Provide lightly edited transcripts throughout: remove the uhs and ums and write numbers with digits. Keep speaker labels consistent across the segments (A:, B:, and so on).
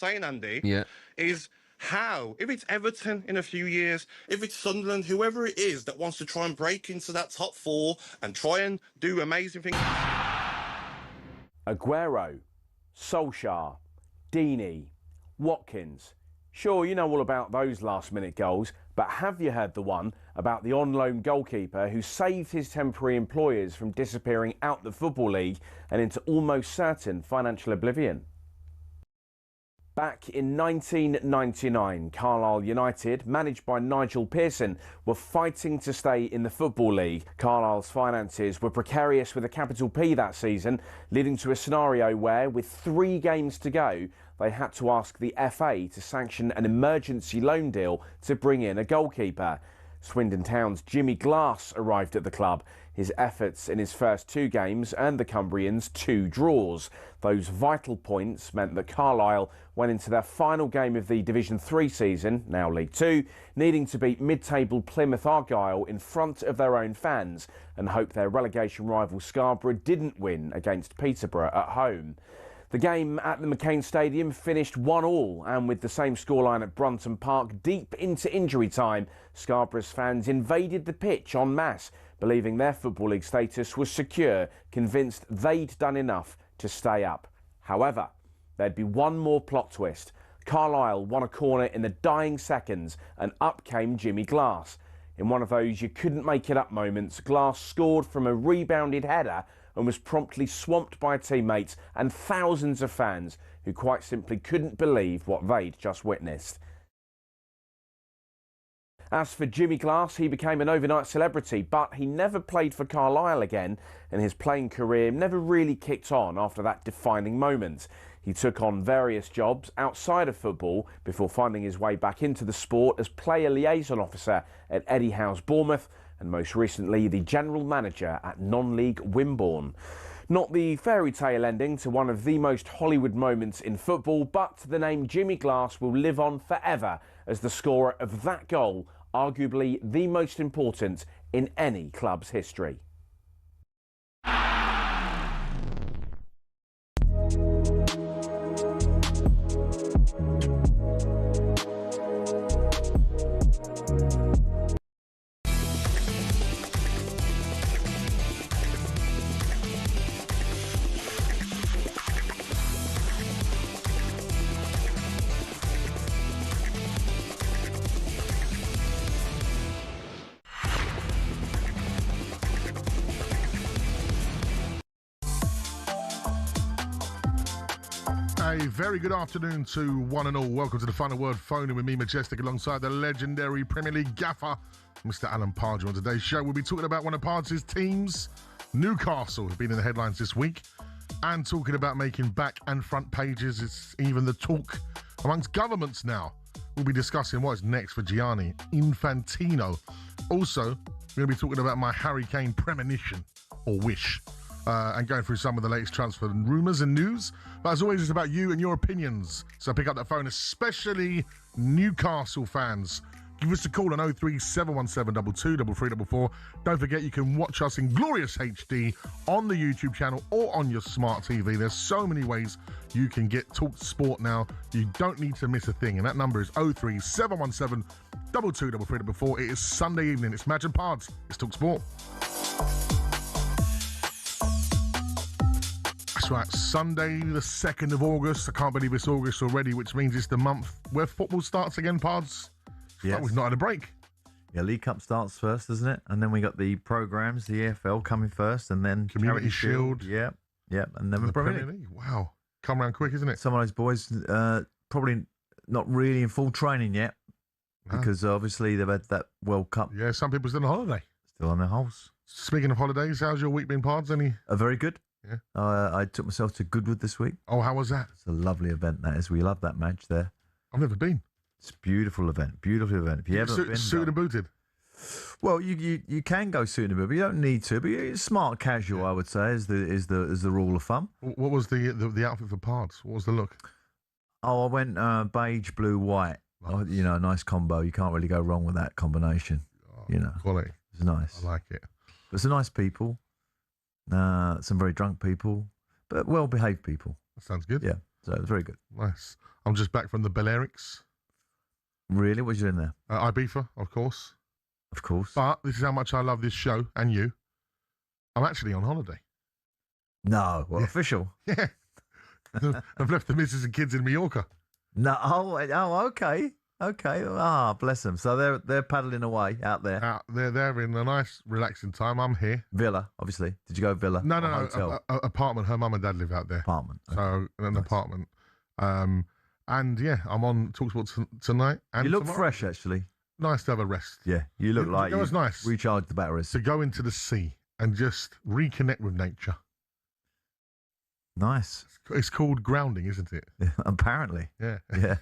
A: saying, Andy,
B: Yeah.
A: is how, if it's Everton in a few years, if it's Sunderland, whoever it is that wants to try and break into that top four and try and do amazing things.
C: Aguero, Solskjaer, Deeney, Watkins. Sure, you know all about those last-minute goals, but have you heard the one about the on-loan goalkeeper who saved his temporary employers from disappearing out the Football League and into almost certain financial oblivion? Back in 1999, Carlisle United, managed by Nigel Pearson, were fighting to stay in the Football League. Carlisle's finances were precarious with a capital P that season, leading to a scenario where, with 3 games to go, they had to ask the FA to sanction an emergency loan deal to bring in a goalkeeper. Swindon Town's Jimmy Glass arrived at the club. His efforts in his first 2 games earned the Cumbrians 2 draws. Those vital points meant that Carlisle went into their final game of the Division 3 season, now League 2, needing to beat mid-table Plymouth Argyle in front of their own fans and hope their relegation rival Scarborough didn't win against Peterborough at home. The game at the McCain Stadium finished 1-1, and with the same scoreline at Brunton Park deep into injury time, Scarborough's fans invaded the pitch en masse, believing their Football League status was secure, convinced they'd done enough to stay up. However, there'd be one more plot twist. Carlisle won a corner in the dying seconds, and up came Jimmy Glass. In one of those you couldn't make it up moments, Glass scored from a rebounded header and was promptly swamped by teammates and thousands of fans who quite simply couldn't believe what they'd just witnessed. As for Jimmy Glass, he became an overnight celebrity, but he never played for Carlisle again, and his playing career never really kicked on after that defining moment. He took on various jobs outside of football before finding his way back into the sport as player liaison officer at Eddie Howe's Bournemouth, and most recently the general manager at non-league Wimborne. Not the fairy tale ending to one of the most Hollywood moments in football, but the name Jimmy Glass will live on forever as the scorer of that goal, arguably the most important in any club's history.
D: A very good afternoon to one and all. Welcome to the Final Word Phone-In with me, Majestic, alongside the legendary Premier League gaffer, Mr. Alan Pardew. On today's show, we'll be talking about one of Pardews' teams, Newcastle, have been in the headlines this week, and talking about making back and front pages. It's even the talk amongst governments now. We'll be discussing what is next for Gianni Infantino. Also, we're going to be talking about my Harry Kane premonition, or wish, and going through some of the latest transfer rumours and news. But as always, it's about you and your opinions. So pick up that phone, especially Newcastle fans. Give us a call on 03717 223344. Don't forget you can watch us in glorious HD on the YouTube channel or on your smart TV. There's so many ways you can get talkSPORT now. You don't need to miss a thing. And that number is 03717 223344. It is Sunday evening. It's Madge and Pards. It's talkSPORT. That's right, Sunday the 2nd of August. I can't believe it's August already, which means it's the month where football starts again, Pards.
E: Yes.
D: Like we've not had a break.
E: Yeah, League Cup starts first, doesn't it? And then we got the programmes, the EFL coming first, and then
D: Community Shield.
E: Yeah, and then the Premier League.
D: Wow, come around quick, isn't it?
E: Some of those boys probably not really in full training yet, because obviously they've had that World Cup.
D: Yeah, some people still on holiday.
E: Still on their holes.
D: Speaking of holidays, how's your week been, Pards? Any?
E: Very good.
D: Yeah.
E: I took myself to Goodwood this week.
D: Oh, how was that?
E: It's a lovely event, that is. We love that match there.
D: I've never been.
E: It's a beautiful event. Beautiful event. If you haven't been,
D: suited and booted.
E: Well, you can go suited and booted, but you don't need to. But it's smart casual, I would say, is the rule of thumb.
D: What was the outfit for Pards? What was the look?
E: Oh, I went beige, blue, white.
D: Nice.
E: Oh, you know, a nice combo. You can't really go wrong with that combination.
D: Quality.
E: It's nice.
D: I like it.
E: But some nice people. Some very drunk people, but well-behaved people.
D: That sounds good.
E: Yeah, so it was very good.
D: Nice. I'm just back from the Balearics.
E: Really? What are you doing there?
D: Ibiza, of course.
E: Of course.
D: But this is how much I love this show and you. I'm actually on holiday.
E: No, well, official.
D: Yeah. I've left the missus and kids in Mallorca.
E: No, okay. Okay. Ah, bless them. So they're paddling away out there.
D: They're in a nice, relaxing time. I'm here.
E: Villa, obviously. Did you go villa?
D: No,
E: Hotel?
D: apartment. Her mum and dad live out there.
E: Apartment. Okay.
D: So, an apartment. And yeah, I'm on talkSPORT tonight. And
E: You look
D: tomorrow.
E: fresh, actually.
D: Nice to have a rest.
E: Yeah, you look like
D: It was
E: you
D: nice
E: recharged the batteries.
D: to go into the sea and just reconnect with nature.
E: Nice.
D: It's called grounding, isn't it?
E: Apparently.
D: Yeah.
E: Yeah.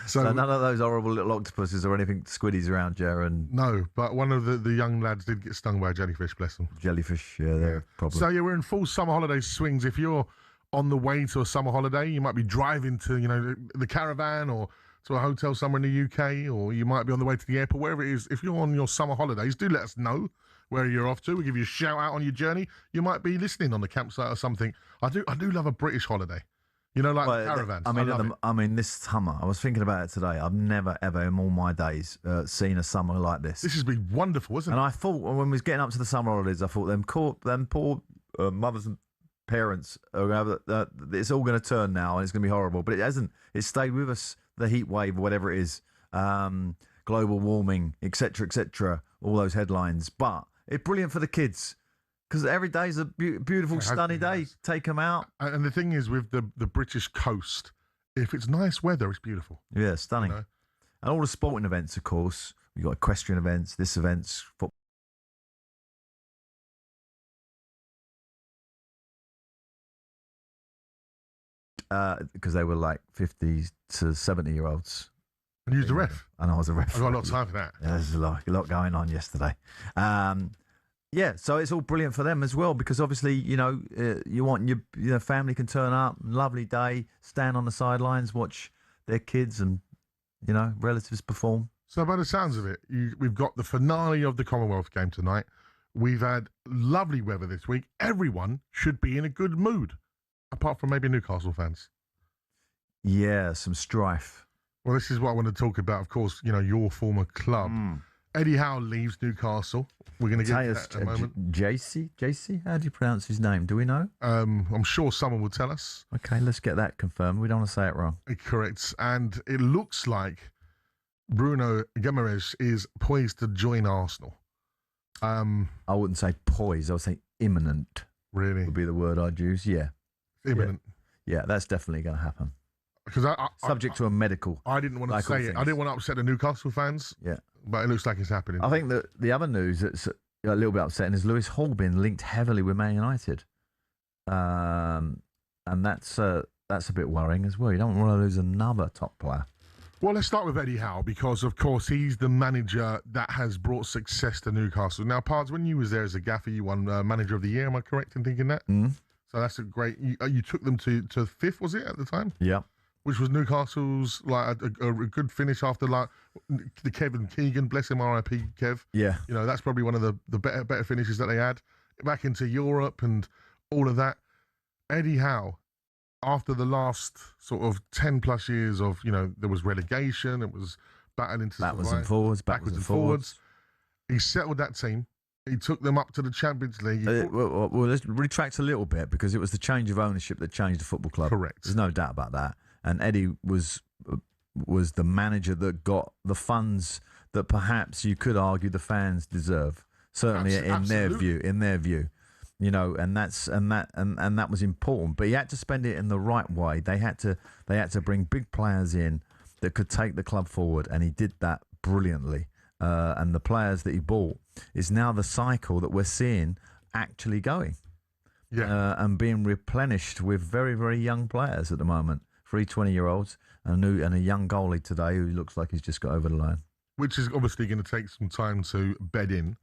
D: So,
E: So none of those horrible little octopuses or anything squiddies around you and
D: no, but one of the young lads did get stung by a jellyfish, bless them.
E: jellyfish. Yeah, they're a problem.
D: So yeah, we're in full summer holiday swings. If you're on the way to a summer holiday, you might be driving to, the caravan or to a hotel somewhere in the UK, or you might be on the way to the airport, wherever it is. If you're on your summer holidays, do let us know where you're off to. We'll give you a shout out on your journey. You might be listening on the campsite or something. I do love a British holiday. Like caravans.
E: I mean, this summer, I was thinking about it today. I've never, ever in all my days seen a summer like this.
D: This has been wonderful, isn't it?
E: And I thought, when we was getting up to the summer holidays, I thought them poor mothers and parents are going to it's all going to turn now and it's going to be horrible. But it hasn't. It's stayed with us, the heat wave, whatever it is, global warming, etc., all those headlines. But it's brilliant for the kids. Because every day is a beautiful, sunny day.
D: Nice.
E: Take them out.
D: And the thing is, with the British coast, if it's nice weather, it's beautiful.
E: Yeah, stunning.
D: You know?
E: And all the sporting events, of course. We've got equestrian events, this events, football. Because they were like 50 to 70-year-olds.
D: And use the ref.
E: And I was a ref.
D: I've got a lot of time for that.
E: Yeah, there's a lot going on yesterday. Yeah, so it's all brilliant for them as well because obviously, you want your family can turn up, lovely day, stand on the sidelines, watch their kids and, relatives perform.
D: So by the sounds of it, we've got the finale of the Commonwealth game tonight. We've had lovely weather this week. Everyone should be in a good mood, apart from maybe Newcastle fans.
E: Yeah, some strife.
D: Well, this is what I want to talk about. Of course, your former club. Eddie Howe leaves Newcastle. We're going to get to that in a moment.
E: JC? How do you pronounce his name? Do we know?
D: I'm sure someone will tell us.
E: Okay, let's get that confirmed. We don't want to say it wrong.
D: Correct. And it looks like Bruno Guimaraes is poised to join Arsenal.
E: I wouldn't say poised. I would say imminent.
D: Really?
E: Would be the word I'd use. Yeah.
D: Imminent.
E: Yeah, that's definitely going to happen.
D: Because
E: Subject to a medical.
D: I didn't want to say it. I didn't want to upset the Newcastle fans.
E: Yeah.
D: But it looks like it's happening.
E: I think that the other news that's a little bit upsetting is Lewis Hall being linked heavily with Man United. And that's a bit worrying as well. You don't want to lose another top player.
D: Well, let's start with Eddie Howe because, of course, he's the manager that has brought success to Newcastle. Now, Pards, when you was there as a gaffer, you won Manager of the Year. Am I correct in thinking that?
E: Mm.
D: So that's a great... You took them to fifth, was it, at the time?
E: Yeah.
D: Which was Newcastle's a good finish after the Kevin Keegan, bless him, R.I.P. Kev.
E: Yeah.
D: That's probably one of the better finishes that they had. Back into Europe and all of that. Eddie Howe, after the last sort of 10 plus years of, there was relegation, it was battling to
E: backwards
D: survive,
E: and forwards, backwards and forwards.
D: He settled that team. He took them up to the Champions League.
E: Well, let's retract a little bit because it was the change of ownership that changed the football club.
D: Correct.
E: There's no doubt about that. And Eddie was the manager that got the funds that perhaps you could argue the fans deserve. Certainly in their view, and that was important. But he had to spend it in the right way. They had to bring big players in that could take the club forward, and he did that brilliantly. And the players that he bought is now the cycle that we're seeing actually going.
D: Yeah.
E: And being replenished with very, very young players at the moment. 3 20-year-olds and a young goalie today who looks like he's just got over the line.
D: Which is obviously going to take some time to bed in.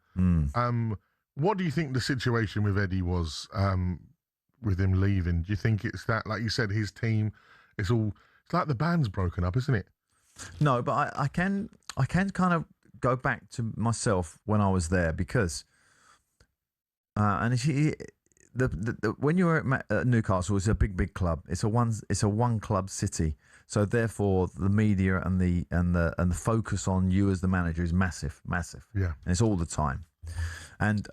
D: What do you think the situation with Eddie was with him leaving? Do you think it's that, like you said, his team, it's like the band's broken up, isn't it?
E: No, but I can kind of go back to myself when I was there because when you're at Newcastle, it's a big club. It's a one club city. So therefore, the media and the focus on you as the manager is massive.
D: Yeah,
E: and it's all the time. And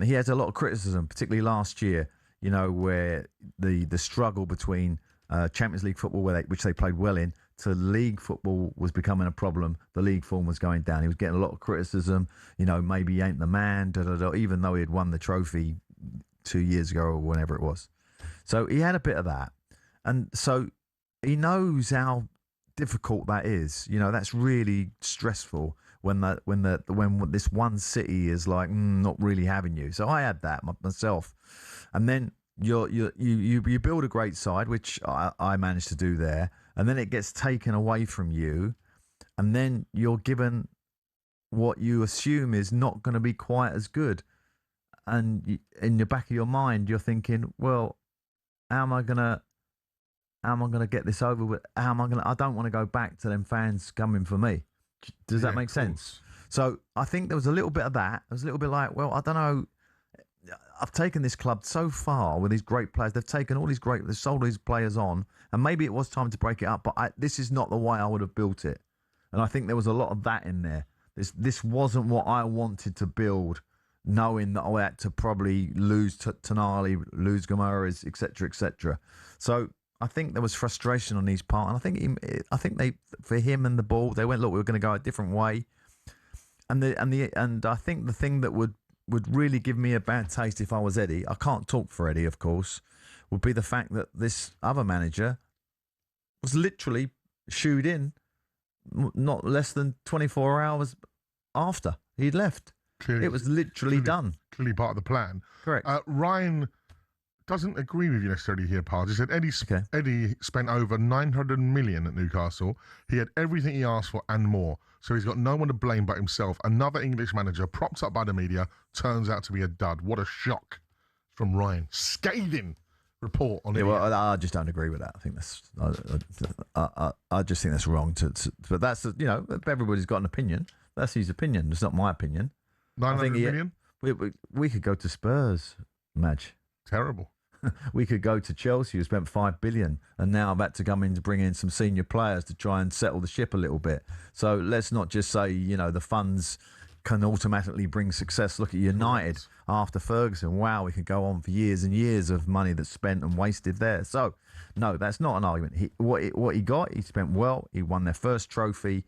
E: he has a lot of criticism, particularly last year. You know, where the struggle between Champions League football, which they played well in, to league football was becoming a problem. The league form was going down. He was getting a lot of criticism. You know, maybe he ain't the man, even though he had won the trophy 2 years ago or whenever it was. So he had a bit of that. And so he knows how difficult that is. You know, that's really stressful when this one city is like not really having you. So I had that myself. And then you build a great side, which I managed to do there, and then it gets taken away from you, and then you're given what you assume is not going to be quite as good, and in the back of your mind you're thinking, well, how am I gonna get this over with? I don't want to go back to them fans coming for me. Does that make sense? So I think there was a little bit of that. It was a little bit like, well, I don't know. I've taken this club so far with these great players. They've sold these players on, and maybe it was time to break it up. But this is not the way I would have built it, and I think there was a lot of that in there. This wasn't what I wanted to build, knowing that I had to probably lose Tonali, lose Gomes, etc., etc. So I think there was frustration on his part, and I think they, for him and the ball, they went, look, we're going to go a different way, and I think the thing that would really give me a bad taste if I was Eddie, I can't talk for Eddie, of course, would be the fact that this other manager was literally shooed in not less than 24 hours after he'd left. It was literally done.
D: Clearly part of the plan.
E: Correct.
D: Ryan doesn't agree with you necessarily here, Pardew. He said Eddie spent over 900 million at Newcastle. He had everything he asked for and more. So he's got no one to blame but himself. Another English manager, propped up by the media, turns out to be a dud. What a shock from Ryan. Scathing report on it.
E: Yeah, well, I just don't agree with that. I think that's. I just think that's wrong. But that's, you know, everybody's got an opinion. That's his opinion. It's not my opinion.
D: 900 million?
E: We could go to Spurs, Madge.
D: Terrible.
E: We could go to Chelsea, who spent $5 billion, and now I've had to come in to bring in some senior players to try and settle the ship a little bit. So let's not just say, you know, the funds can automatically bring success. Look at United after Ferguson. Wow, we could go on for years and years of money that's spent and wasted there. So, no, that's not an argument. What he got, he spent well. He won their first trophy.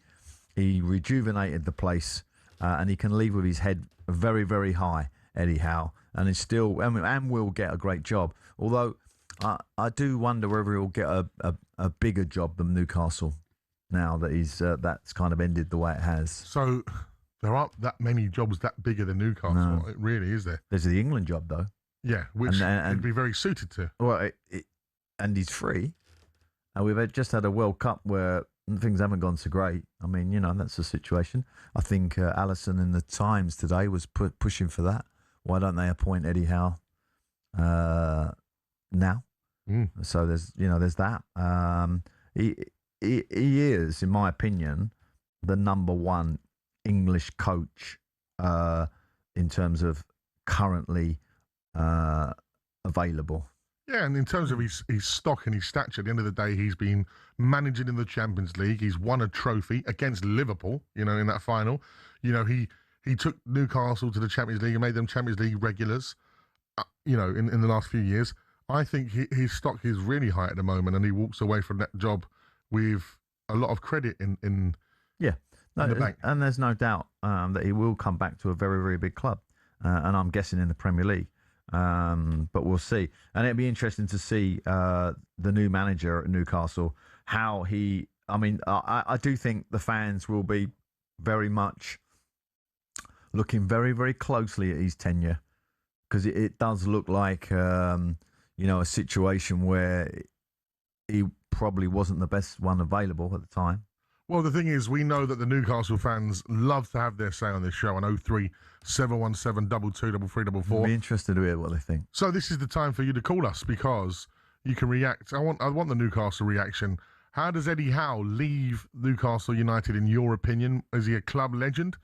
E: He rejuvenated the place, and he can leave with his head very, very high, Eddie Howe, and is still and will get a great job. Although I do wonder whether he'll get a bigger job than Newcastle now that that's kind of ended the way it has.
D: So there aren't that many jobs that bigger than Newcastle. No. It really is there.
E: There's the England job though.
D: Yeah, which he'd be very suited to.
E: Well, and he's free. And we've just had a World Cup where things haven't gone so great. I mean, you know, that's the situation. I think Allison in the Times today was pushing for that. Why don't they appoint Eddie Howe now? So there's that. He is, in my opinion, the number one English coach in terms of currently available.
D: Yeah, and in terms of his stock and his stature, at the end of the day, he's been managing in the Champions League. He's won a trophy against Liverpool, you know, in that final. You know, he took Newcastle to the Champions League and made them Champions League regulars, you know, in the last few years. I think his stock is really high at the moment, and he walks away from that job with a lot of credit in the bank.
E: And there's no doubt that he will come back to a very, very big club, and I'm guessing in the Premier League. But we'll see. And it'd be interesting to see the new manager at Newcastle, how he... I mean, I do think the fans will be very much looking very, very closely at his tenure, because it does look like, you know, a situation where he probably wasn't the best one available at the time.
D: Well, the thing is, we know that the Newcastle fans love to have their say on this show on 03 717 223344.
E: I'd be interested to hear what they think.
D: So this is the time for you to call us, because you can react. I want the Newcastle reaction. How does Eddie Howe leave Newcastle United in your opinion? Is he a club legend?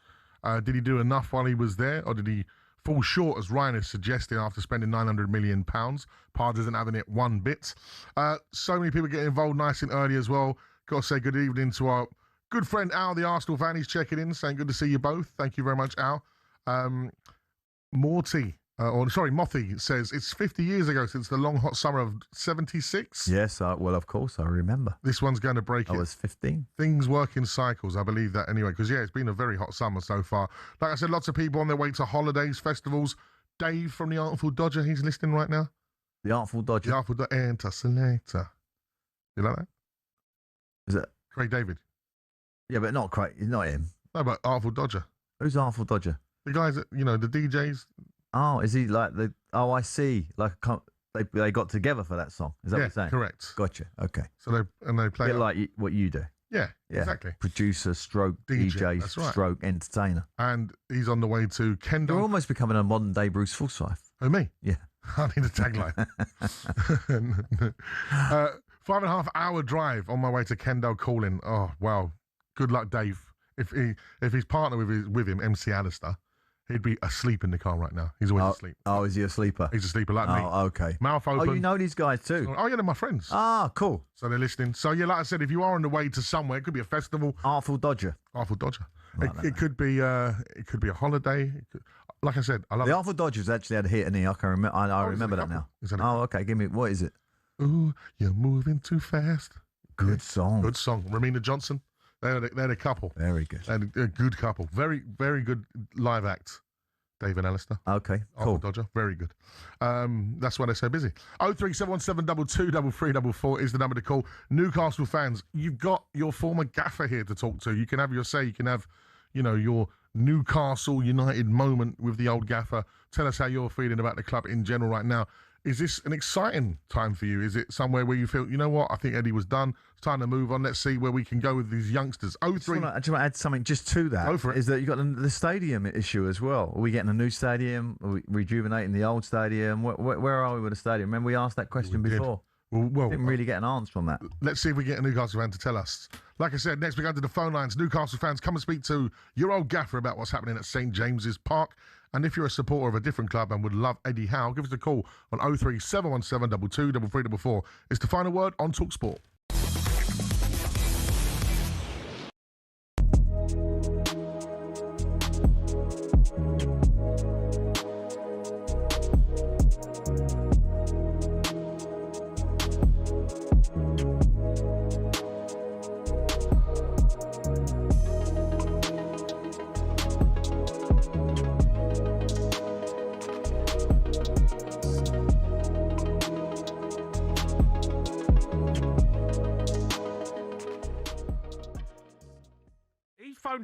D: Did he do enough while he was there, or did he falls short, as Ryan is suggesting, after spending £900 million. Pardew isn't having it one bit. So many people getting involved nice and early as well. Got to say good evening to our good friend Al, the Arsenal fan. He's checking in, saying good to see you both. Thank you very much, Al. Mothy says it's 50 years ago since the long hot summer of 76.
E: Yes, well, of course, I remember.
D: This one's going to break it.
E: I was 15.
D: Things work in cycles, I believe that anyway, because, it's been a very hot summer so far. Like I said, lots of people on their way to holidays, festivals. Dave from the Artful Dodger, he's listening right now.
E: The Artful Dodger?
D: The Artful Dodger. Enter Selector. You like that?
E: Is it?
D: Craig David.
E: Yeah, but not Craig. Not him.
D: No, but Artful Dodger.
E: Who's Artful Dodger?
D: The guys that, the DJs.
E: Oh, is he like the... Oh, I see. Like they got together for that song. Is that what you're saying?
D: Correct.
E: Gotcha. Okay.
D: So they play...
E: A bit like what you do.
D: Yeah, exactly.
E: Producer, stroke, DJ,
D: that's right.
E: stroke, entertainer.
D: And he's on the way to Kendall.
E: You're almost becoming a modern-day Bruce Forsyth.
D: Oh, me?
E: Yeah.
D: I need a tagline. 5.5 hour drive on my way to Kendall calling. Oh, wow. Good luck, Dave. If his partner with him, MC Alistair, he'd be asleep in the car right now. He's always asleep.
E: Oh, is he a sleeper?
D: He's a sleeper like me.
E: Oh, okay.
D: Mouth open.
E: Oh, you know these guys too?
D: Oh, yeah, they're my friends.
E: Ah, cool.
D: So they're listening. So, like I said, if you are on the way to somewhere, it could be a festival.
E: Artful Dodger.
D: Artful Dodger. It could be a holiday. Like I said, I love
E: the Artful Dodgers actually had a hit in here. I can remember. I remember that now. Oh, okay. Give me, what is it?
D: Ooh, you're moving too fast.
E: Good song.
D: Good song. Ramina Johnson. They're the couple.
E: Very good.
D: And a good couple. Very, very good live act. Dave and Alistair.
E: Okay, cool.
D: Dodger. Very good. That's why they're so busy. 03717223344 is the number to call. Newcastle fans, you've got your former gaffer here to talk to. You can have your say. You can have, your Newcastle United moment with the old gaffer. Tell us how you're feeling about the club in general right now. Is this an exciting time for you? Is it somewhere where you feel, you know what, I think Eddie was done. It's time to move on. Let's see where we can go with these youngsters.
E: I just want to add something just to that.
D: Go for it.
E: Is that you've got the stadium issue as well. Are we getting a new stadium? Are we rejuvenating the old stadium? Where are we with the stadium? Remember we asked that question before?
D: Well,
E: didn't really get an answer on that.
D: Let's see if we get a Newcastle fan to tell us. Like I said, next we go to the phone lines. Newcastle fans, come and speak to your old gaffer about what's happening at St James's Park. And if you're a supporter of a different club and would love Eddie Howe, give us a call on 03717 223344. It's the final word on talkSPORT.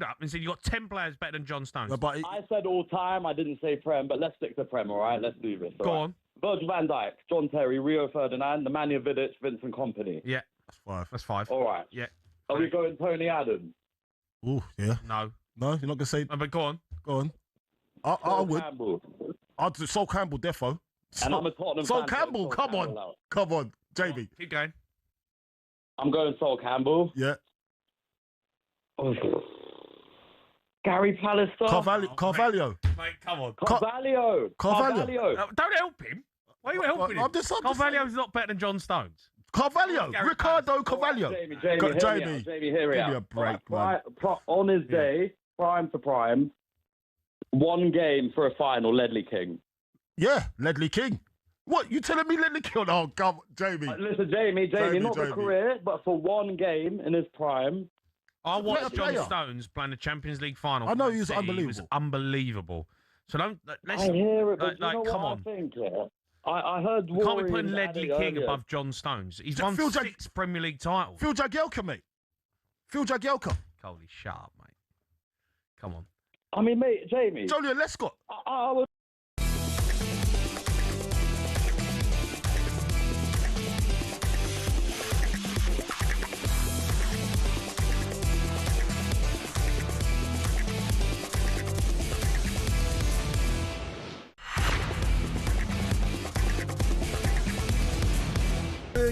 B: Up and said you got 10 players better than John Stones.
F: I said all time. I didn't say Prem, but let's stick to Prem. All right, let's do this.
B: Go on.
F: Virgil van Dijk, John Terry, Rio Ferdinand, Nemanja Vidic, Vincent Kompany.
B: Yeah,
F: that's five. All right.
B: Yeah.
F: Are we going Tony Adams?
G: Oh yeah.
B: No,
G: you're not gonna say.
B: No, but go on.
G: I would.
F: Campbell.
G: I'd do Sol Campbell, defo.
F: And I'm a Tottenham
G: Sol
F: fan.
G: Campbell, come on, JB.
B: Keep going.
F: I'm going Sol Campbell.
G: Yeah.
F: Oh. Gary Pallister.
G: Carvalho.
B: Mate, come on.
F: Carvalho.
B: Don't help him. Why are you helping him? Carvalho's not better than John Stones.
G: Carvalho. Ricardo Carvalho.
F: Jamie, hear me out.
G: Give me a break, man.
F: On his day, prime for prime, one game for a final, Ledley King.
G: Yeah, Ledley King. What, you telling me Ledley King? Oh, come on, Jamie.
F: Listen, Jamie, not the career, but for one game in his prime.
B: I watched John Stones playing the Champions League final.
G: I know he was unbelievable.
B: He was unbelievable. So let's.
F: I hear it, but
B: like,
F: you know
B: come
F: what
B: on.
F: I think, yeah? I heard.
B: You can't be putting Ledley King above John Stones. He's won 6 Premier League titles.
G: Phil Jagielka, mate. Phil Jagielka.
B: Holy shut up, mate. Come on.
F: I mean, mate, Jamie.
G: Jolyon Lescott.
F: I was.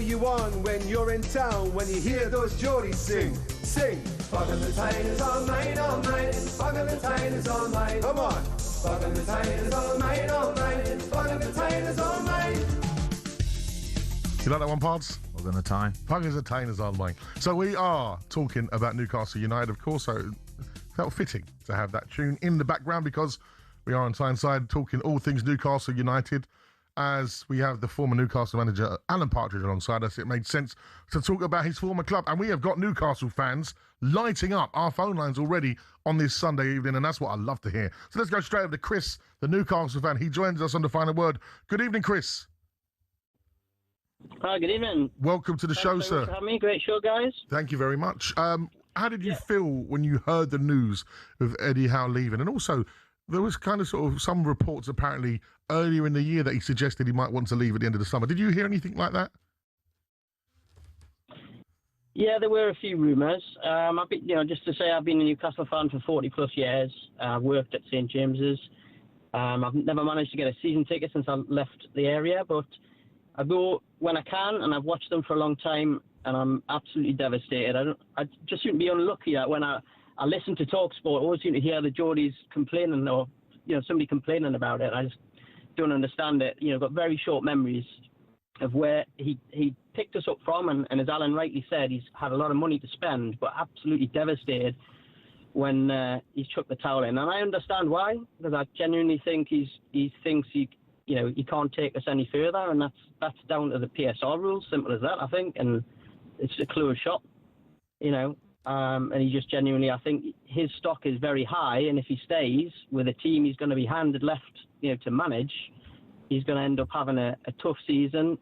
H: You on when you're in town, when you hear those Geordies sing. Bug and the Time is on mine, Bug and the Time is on mine. Come on. Spot and potatoes all mine, all mine. Spot and potatoes all mine.
D: You like that one, Pards?
E: We're going to tie.
D: Puggers and Tainers on mine. So we are talking about Newcastle United, of course, so it felt fitting to have that tune in the background because we are on Tyneside talking all things Newcastle United. As we have the former Newcastle manager, Alan Partridge, alongside us, it made sense to talk about his former club. And we have got Newcastle fans lighting up our phone lines already on this Sunday evening, and that's what I love to hear. So let's go straight over to Chris, the Newcastle fan. He joins us on the final word. Good evening, Chris.
I: Hi, good evening.
D: Welcome to the show, sir.
I: Thanks for having me. Great show, guys.
D: Thank you very much. How did you feel when you heard the news of Eddie Howe leaving? And also, there was kind of sort of some reports apparently earlier in the year that he suggested he might want to leave at the end of the summer. Did you hear anything like that?
I: Yeah, there were a few rumours. I've been, just to say, I've been a Newcastle fan for 40 plus years. I've worked at St James's. I've never managed to get a season ticket since I left the area, but I go when I can, and I've watched them for a long time, and I'm absolutely devastated. I just seem to be unlucky that when I listen to talkSPORT, I always seem to hear the Geordies complaining or somebody complaining about it. I just don't understand it. Got very short memories of where he picked us up from, and as Alan rightly said, he's had a lot of money to spend, but absolutely devastated when he's chucked the towel in. And I understand why, because I genuinely think he thinks he can't take us any further, and that's down to the PSR rules, simple as that, I think, and it's a closed shop, and he just genuinely, I think his stock is very high, and if he stays with a team he's going to be handed left, to manage, he's going to end up having a tough season,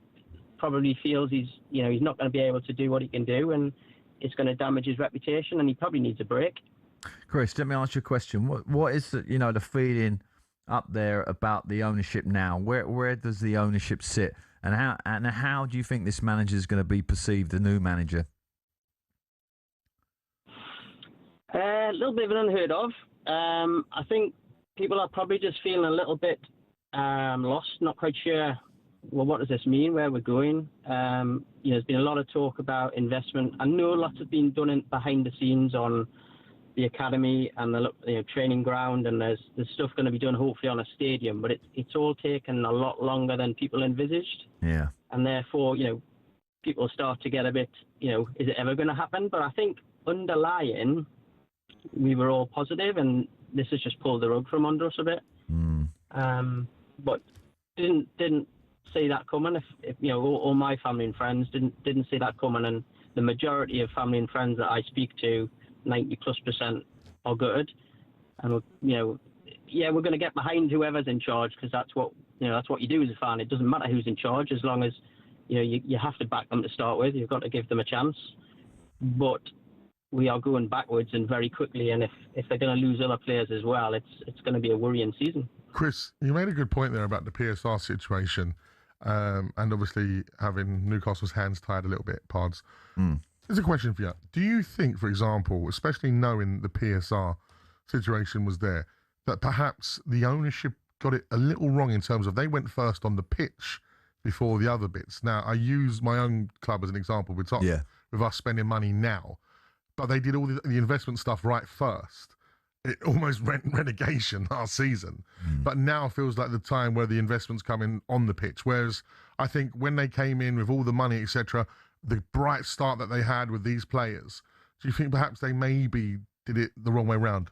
I: probably feels he's not going to be able to do what he can do, and it's going to damage his reputation, and he probably needs a break.
E: Chris, let me ask you a question. What is the feeling up there about the ownership now? Where does the ownership sit, and how do you think this manager is going to be perceived, the new manager?
I: A little bit of an unheard of. I think people are probably just feeling a little bit lost, not quite sure. Well, what does this mean? Where we're going? There's been a lot of talk about investment. I know lots have been done behind the scenes on the academy and the training ground, and there's stuff going to be done hopefully on a stadium, but it's all taken a lot longer than people envisaged.
E: Yeah.
I: And therefore, people start to get a bit, is it ever going to happen? But I think underlying, we were all positive, and this has just pulled the rug from under us a bit. But didn't see that coming. If all my family and friends didn't see that coming, and the majority of family and friends that I speak to, 90+% are good, and we're going to get behind whoever's in charge, because that's what you do as a fan. It doesn't matter who's in charge, as long as you have to back them to start with. You've got to give them a chance, but we are going backwards and very quickly, and if they're going to lose other players as well, it's going to be a worrying season.
D: Chris, you made a good point there about the PSR situation, and obviously having Newcastle's hands tied a little bit, Pards. Here's a question for you. Do you think, for example, especially knowing the PSR situation was there, that perhaps the ownership got it a little wrong in terms of they went first on the pitch before the other bits? Now, I use my own club as an example with Tottenham, with us spending money now, but they did all the investment stuff right first. It almost relegation last season, but now feels like the time where the investment's coming on the pitch. Whereas I think when they came in with all the money, etc., the bright start that they had with these players, do you think perhaps they maybe did it the wrong way round?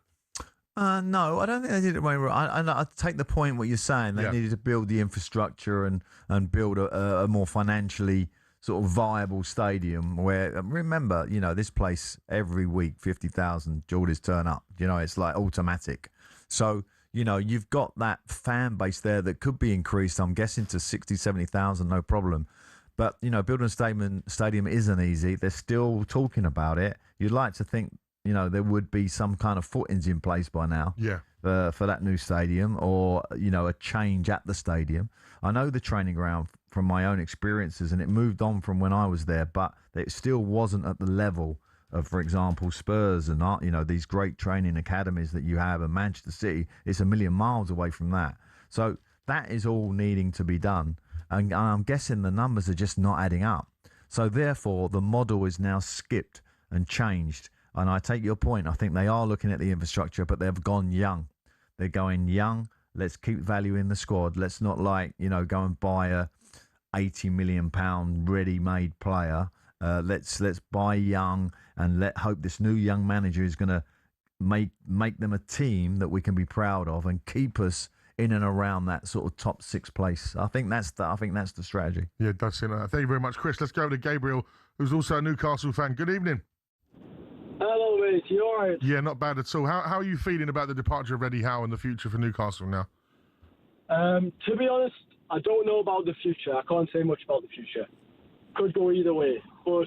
E: No, I don't think they did it the way round. I take the point what you're saying. They needed to build the infrastructure and build a more financially sort of viable stadium where, remember, this place every week, 50,000 Geordies turn up. It's like automatic. So, you've got that fan base there that could be increased, I'm guessing, to 60, 70,000, no problem. But, building a stadium isn't easy. They're still talking about it. You'd like to think, there would be some kind of footings in place by now for that new stadium, or, a change at the stadium. I know the training ground from my own experiences, and it moved on from when I was there, but it still wasn't at the level of, for example, Spurs and, these great training academies that you have, and Manchester City. It's a million miles away from that. So that is all needing to be done. And I'm guessing the numbers are just not adding up. So therefore, the model is now skipped and changed. And I take your point. I think they are looking at the infrastructure, but they've gone young. They're going young. Let's keep value in the squad. Let's not go and buy a £80 million ready-made player. Let's buy young and hope this new young manager is going to make them a team that we can be proud of and keep us in and around that sort of top 6 place. I think that's the strategy.
D: Yeah, that's it. Thank you very much, Chris. Let's go to Gabriel, who's also a Newcastle fan. Good evening.
J: Hello, mate. You all right?
D: Yeah, not bad at all. How are you feeling about the departure of Eddie Howe and the future for Newcastle now?
J: To be honest, I don't know about the future. I can't say much about the future. Could go either way, but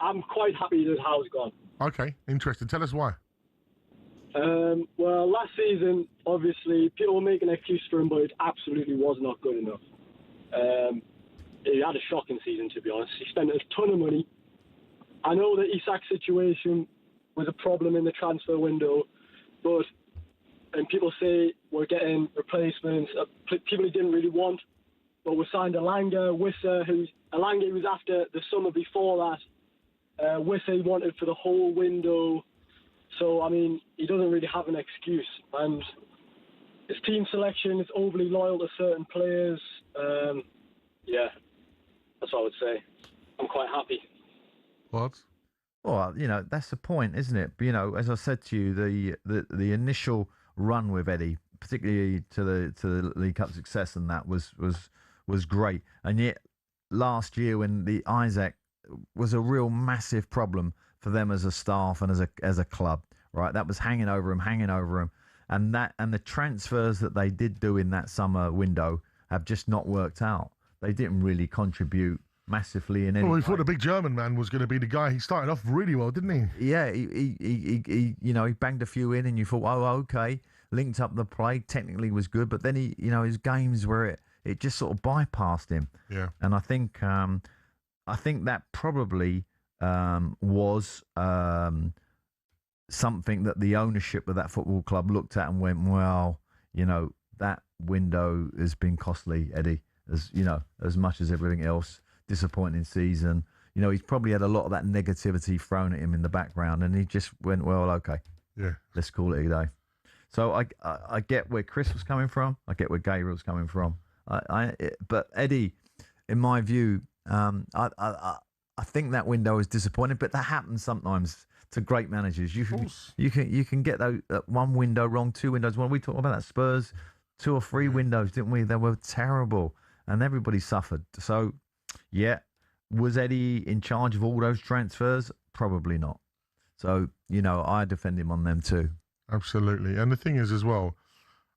J: I'm quite happy that Howe's gone.
D: Okay, interesting. Tell us why.
J: Well, last season, obviously, people were making an excuse for him, but it absolutely was not good enough. He had a shocking season, to be honest. He spent a ton of money. I know the Isak situation was a problem in the transfer window, and people say we're getting replacements, people he didn't really want, but we signed Alanga, Wissa, Alanga was after the summer before that. Wissa he wanted for the whole window. So, I mean, he doesn't really have an excuse. And his team selection is overly loyal to certain players. Yeah, that's what I would say. I'm quite happy.
D: What?
E: Well, that's the point, isn't it? As I said to you, the initial run with Eddie, particularly to the League Cup success, and that was great. And yet, last year when the Isaac was a real massive problem for them as a staff and as a club, right? That was hanging over him, and the transfers that they did do in that summer window have just not worked out. They didn't really contribute massively in any.
D: Well, we
E: way.
D: thought the big German man was going to be the guy. He started off really well, didn't he?
E: Yeah, he banged a few in, and you thought, oh, okay, linked up the play, technically was good, but then his games where it just sort of bypassed him.
D: Yeah,
E: and I think that probably was something that the ownership of that football club looked at and went, well, that window has been costly, Eddie, as much as everything else. Disappointing season. He's probably had a lot of that negativity thrown at him in the background, and he just went, well, okay,
D: yeah,
E: let's call it a day. So I get where Chris was coming from. I get where Gabriel's coming from. But Eddie, in my view, I think that window is disappointing, but that happens sometimes to great managers. You can get that one window wrong, 2 windows. When we talked about that Spurs, 2 or 3 windows, didn't we? They were terrible, and everybody suffered. So, yeah, was Eddie in charge of all those transfers? Probably not. So, I defend him on them too.
D: Absolutely. And the thing is as well,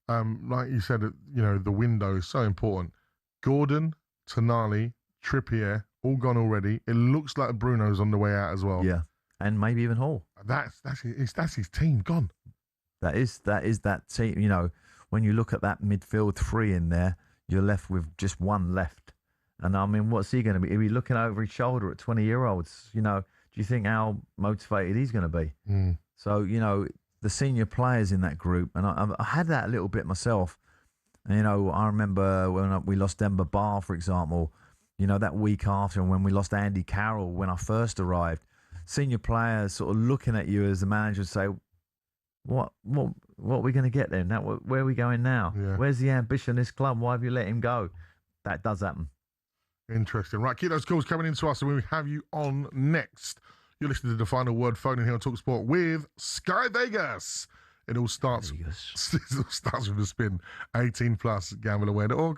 D: like you said, the window is so important. Gordon, Tonali, Trippier, all gone already. It looks like Bruno's on the way out as well.
E: Yeah, and maybe even Hall.
D: That's his team gone.
E: That is that team. When you look at that midfield 3 in there, you're left with just one left. And I mean, what's he going to be? He'll be looking over his shoulder at 20-year-olds. Do you think how motivated he's going to be?
D: Mm.
E: So, the senior players in that group, and I had that a little bit myself. And, I remember when we lost Demba Ba, for example, that week after, and when we lost Andy Carroll when I first arrived, senior players sort of looking at you as the manager and say, what are we going to get then? Where are we going now?
D: Yeah.
E: Where's the ambition of this club? Why have you let him go? That does happen.
D: Interesting. Right, keep those calls coming in to us, and we have you on next. You're listening to The Final Word, phoning here on talkSPORT with Sky Vegas. It all starts with the spin. 18+, gambleaware.org.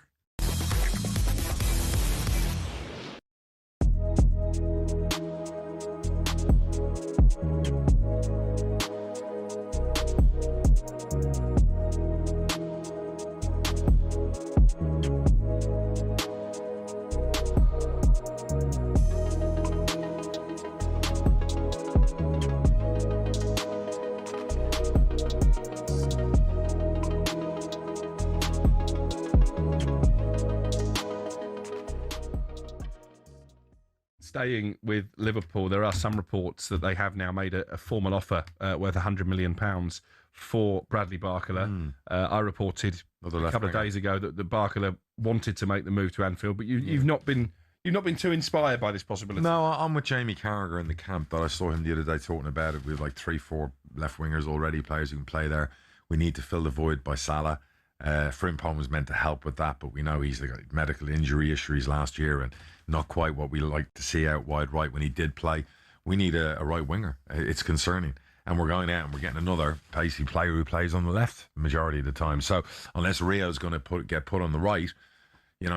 B: Staying with Liverpool, there are some reports that they have now made a formal offer worth £100 million for Bradley Barcola. I reported a couple of days ago that Barcola wanted to make the move to Anfield, but you've not been too inspired by this possibility.
K: No, I'm with Jamie Carragher in the camp that I saw him the other day talking about it. We have like 3-4 left wingers already, players who can play there. We need to fill the void by Salah. Frimpong was meant to help with that, but we know he's got medical injury issues last year and not quite what we like to see out wide right when he did play. We need a right winger. It's concerning. And we're going out and we're getting another pacey player who plays on the left majority of the time. So unless Rio's going to get put on the right,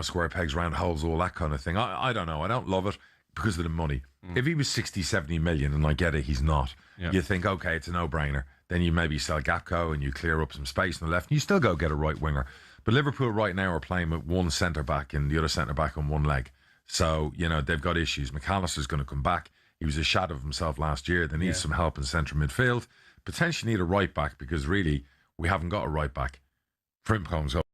K: square pegs, round holes, all that kind of thing. I don't know. I don't love it because of the money. If he was 60, 70 million, and I get it, he's not, you think, okay, it's a no-brainer. Then you maybe sell Gakpo and you clear up some space on the left and you still go get a right winger. But Liverpool right now are playing with one centre-back and the other centre-back on one leg. So, they've got issues. McAllister's going to come back. He was a shadow of himself last year. They need some help in central midfield. Potentially need a right back because really we haven't got a right back. Frimpong's up.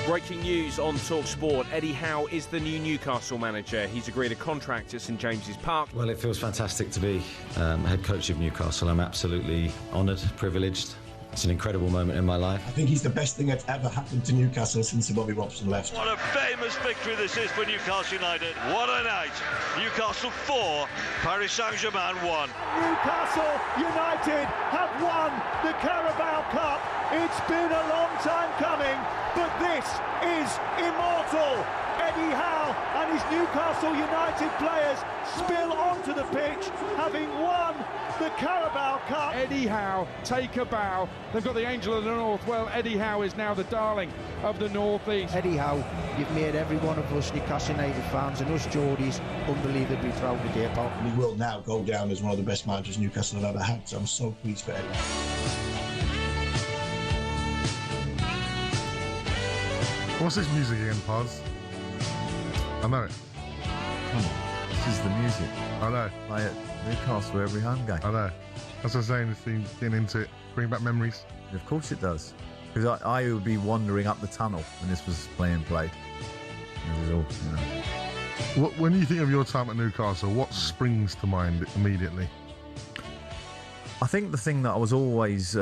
C: Breaking news on talkSPORT. Eddie Howe is the new Newcastle manager. He's agreed a contract at St James's Park.
L: Well, it feels fantastic to be head coach of Newcastle. I'm absolutely honoured, privileged. It's an incredible moment in my life.
M: I think he's the best thing that's ever happened to Newcastle since Bobby Robson left.
N: What a famous victory this is for Newcastle United. What a night. Newcastle 4, Paris Saint-Germain 1.
H: Newcastle United have won the Carabao Cup. It's been a long time coming, but this is immortal. Eddie Howe and his Newcastle United players spill onto the pitch, having won the Carabao Cup.
O: Eddie Howe, take a bow. They've got the Angel of the North. Well, Eddie Howe is now the darling of the North East.
P: Eddie Howe, you've made every one of us Newcastle United fans and us Geordies unbelievably proud today, pal.
M: He will now go down as one of the best managers Newcastle have ever had, so I'm so pleased for Eddie.
D: What's this music again, Paz? I know it.
E: Come on, this is the music.
D: I know.
E: Play at Newcastle every home game.
D: I know. That's what I'm saying, this thing, getting into it, bring back memories.
E: Of course it does. Because I would be wandering up the tunnel when this was played. This is all,
D: When you think of your time at Newcastle, what springs to mind immediately?
E: I think the thing that I was always...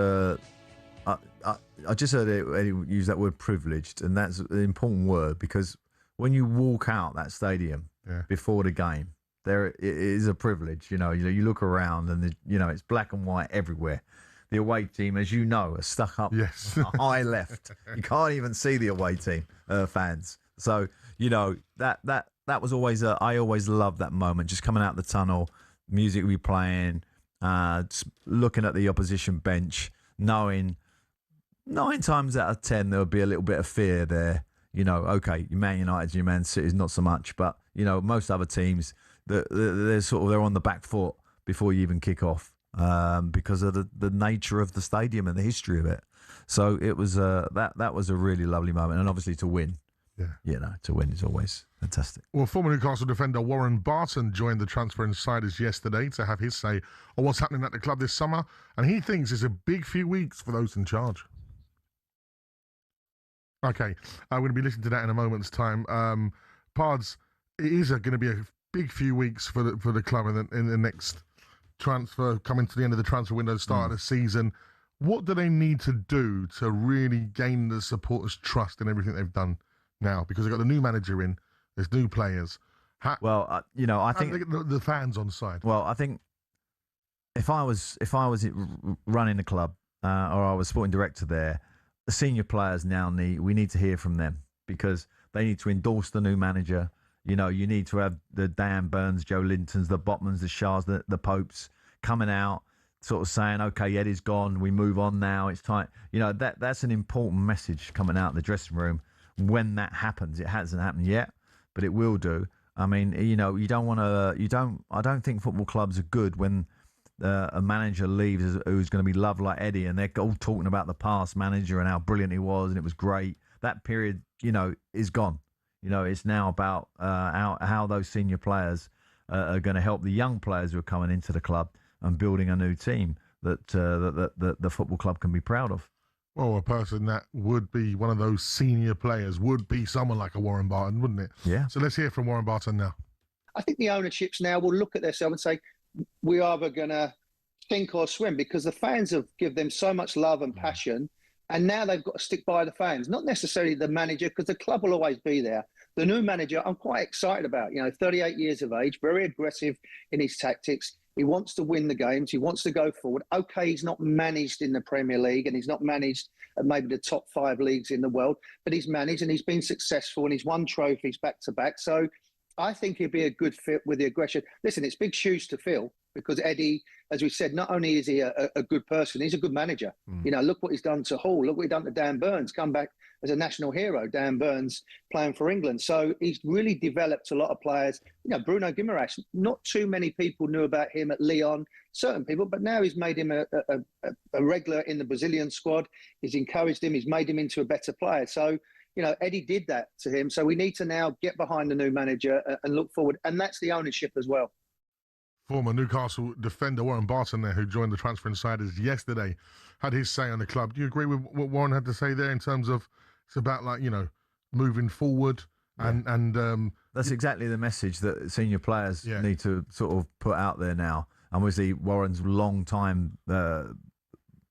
E: I just heard Eddie use that word privileged, and that's an important word because when you walk out that stadium before the game, it is a privilege. You look around and it's black and white everywhere. The away team, as you know, are stuck up high left. You can't even see the away team fans. So that was always I always loved that moment, just coming out the tunnel, music we playing, just looking at the opposition bench, knowing 9 times out of 10 there would be a little bit of fear there. Okay, your Man United, your Man City's not so much, but most other teams they're on the back foot before you even kick off because of the nature of the stadium and the history of it. So it was that was a really lovely moment, and obviously to win, to win is always Fantastic.
D: Well, former Newcastle defender Warren Barton joined the Transfer Insiders yesterday to have his say on what's happening at the club this summer, and he thinks it's a big few weeks for those in charge. Okay, I'm going to be listening to that in a moment's time. Pards, it is going to be a big few weeks for the club in the next transfer, coming to the end of the transfer window, start of the season. What do they need to do to really gain the supporters' trust in everything they've done now? Because they've got the new manager in, there's new players.
E: I think
D: the fans on side.
E: Well, I think if I was running the club or I was sporting director there, the senior players we need to hear from them because they need to endorse the new manager. You need to have the Dan Burns, Joe Lintons, the Botmans, the Shahs, the Popes coming out, sort of saying, okay, Eddie's gone, we move on now, it's time. That's an important message coming out of the dressing room when that happens. It hasn't happened yet, but it will do. I mean, I don't think football clubs are good when a manager leaves who's going to be loved like Eddie and they're all talking about the past manager and how brilliant he was and it was great. That period, is gone. It's now about how those senior players are going to help the young players who are coming into the club and building a new team that the football club can be proud of.
D: Well, a person that would be one of those senior players would be someone like a Warren Barton, wouldn't it?
E: Yeah.
D: So let's hear from Warren Barton now.
Q: I think the ownerships now will look at themselves and say, we're either going to sink or swim because the fans have given them so much love and passion. And now they've got to stick by the fans, not necessarily the manager, because the club will always be there. The new manager, I'm quite excited about, 38 years of age, very aggressive in his tactics. He wants to win the games. He wants to go forward. Okay, he's not managed in the Premier League and he's not managed at maybe the top 5 leagues in the world, but he's managed and he's been successful and he's won trophies back to back. So I think he'd be a good fit with the aggression. Listen, it's big shoes to fill because Eddie, as we said, not only is he a good person, he's a good manager. Look what he's done to Hall. Look what he's done to Dan Burns, come back as a national hero, Dan Burns playing for England. So he's really developed a lot of players. Bruno Guimaraes, not too many people knew about him at Lyon, certain people, but now he's made him a regular in the Brazilian squad. He's encouraged him. He's made him into a better player. So, Eddie did that to him. So we need to now get behind the new manager and look forward. And that's the ownership as well.
D: Former Newcastle defender Warren Barton there, who joined the Transfer Insiders yesterday, had his say on the club. Do you agree with what Warren had to say there in terms of it's about moving forward and
E: that's exactly the message that senior players need to sort of put out there now. And obviously Warren's long time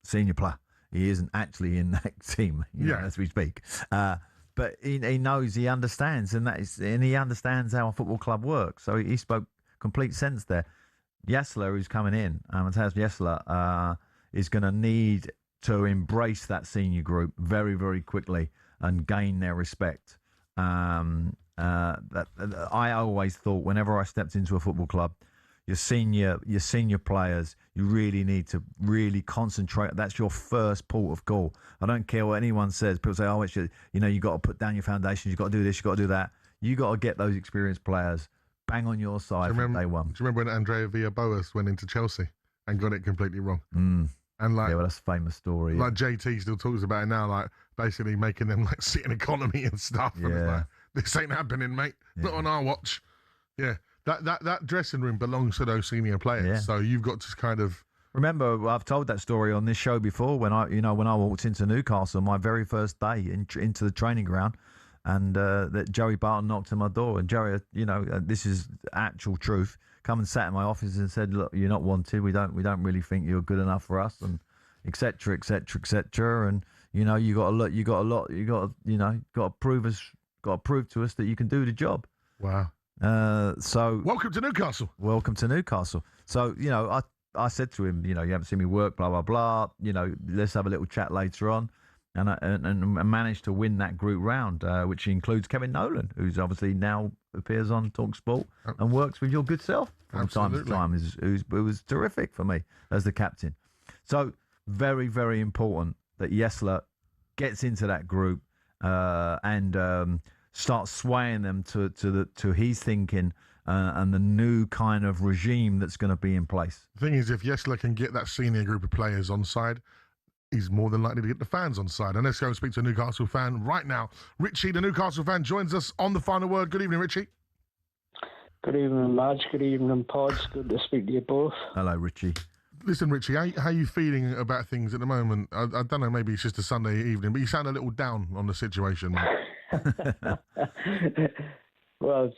E: senior player. He isn't actually in that team, as we speak. But he knows, he understands, and he understands how a football club works. So he spoke complete sense there. Yesler, who's coming in, Matthias Yesler, is going to need to embrace that senior group very, very quickly and gain their respect. I always thought whenever I stepped into a football club, your senior players, you really need to really concentrate. That's your first port of call. I don't care what anyone says. People say, oh, you got to put down your foundations. You've got to do this. You've got to do that. You got to get those experienced players bang on your side from day one.
D: Do you remember when Andrea Villas-Boas went into Chelsea and got it completely wrong?
E: And that's a famous story.
D: Like JT still talks about it now, like basically making them like sit in economy and stuff. And it's like, this ain't happening, mate. Not on our watch. Yeah. That dressing room belongs to those senior players. Yeah. So you've got to kind of
E: remember. I've told that story on this show before. When I walked into Newcastle, my very first day into the training ground, and that Joey Barton knocked on my door, and Joey, this is actual truth. Come and sat in my office and said, "Look, you're not wanted. We don't really think you're good enough for us," and etc. etc. etc. And you got to prove to us that you can do the job.
D: Wow.
E: So
D: welcome to Newcastle.
E: Welcome to Newcastle. So I said to him, you haven't seen me work, blah blah blah. Let's have a little chat later on, and managed to win that group round, which includes Kevin Nolan, who's obviously now appears on talkSPORT and works with your good self from time to time. Who was terrific for me as the captain. So very very important that Yesler gets into that group and start swaying them to his thinking and the new kind of regime that's going to be in place.
D: The thing is, if Yesler can get that senior group of players on side, he's more than likely to get the fans on side. And let's go and speak to a Newcastle fan right now. Richie, the Newcastle fan, joins us on the Final Word. Good evening, Richie.
R: Good evening, Madge. Good evening, Pods. Good to speak to you both.
E: Hello, Richie.
D: Listen, Richie, how are you feeling about things at the moment? I don't know, maybe it's just a Sunday evening, but you sound a little down on the situation, man.
R: Well,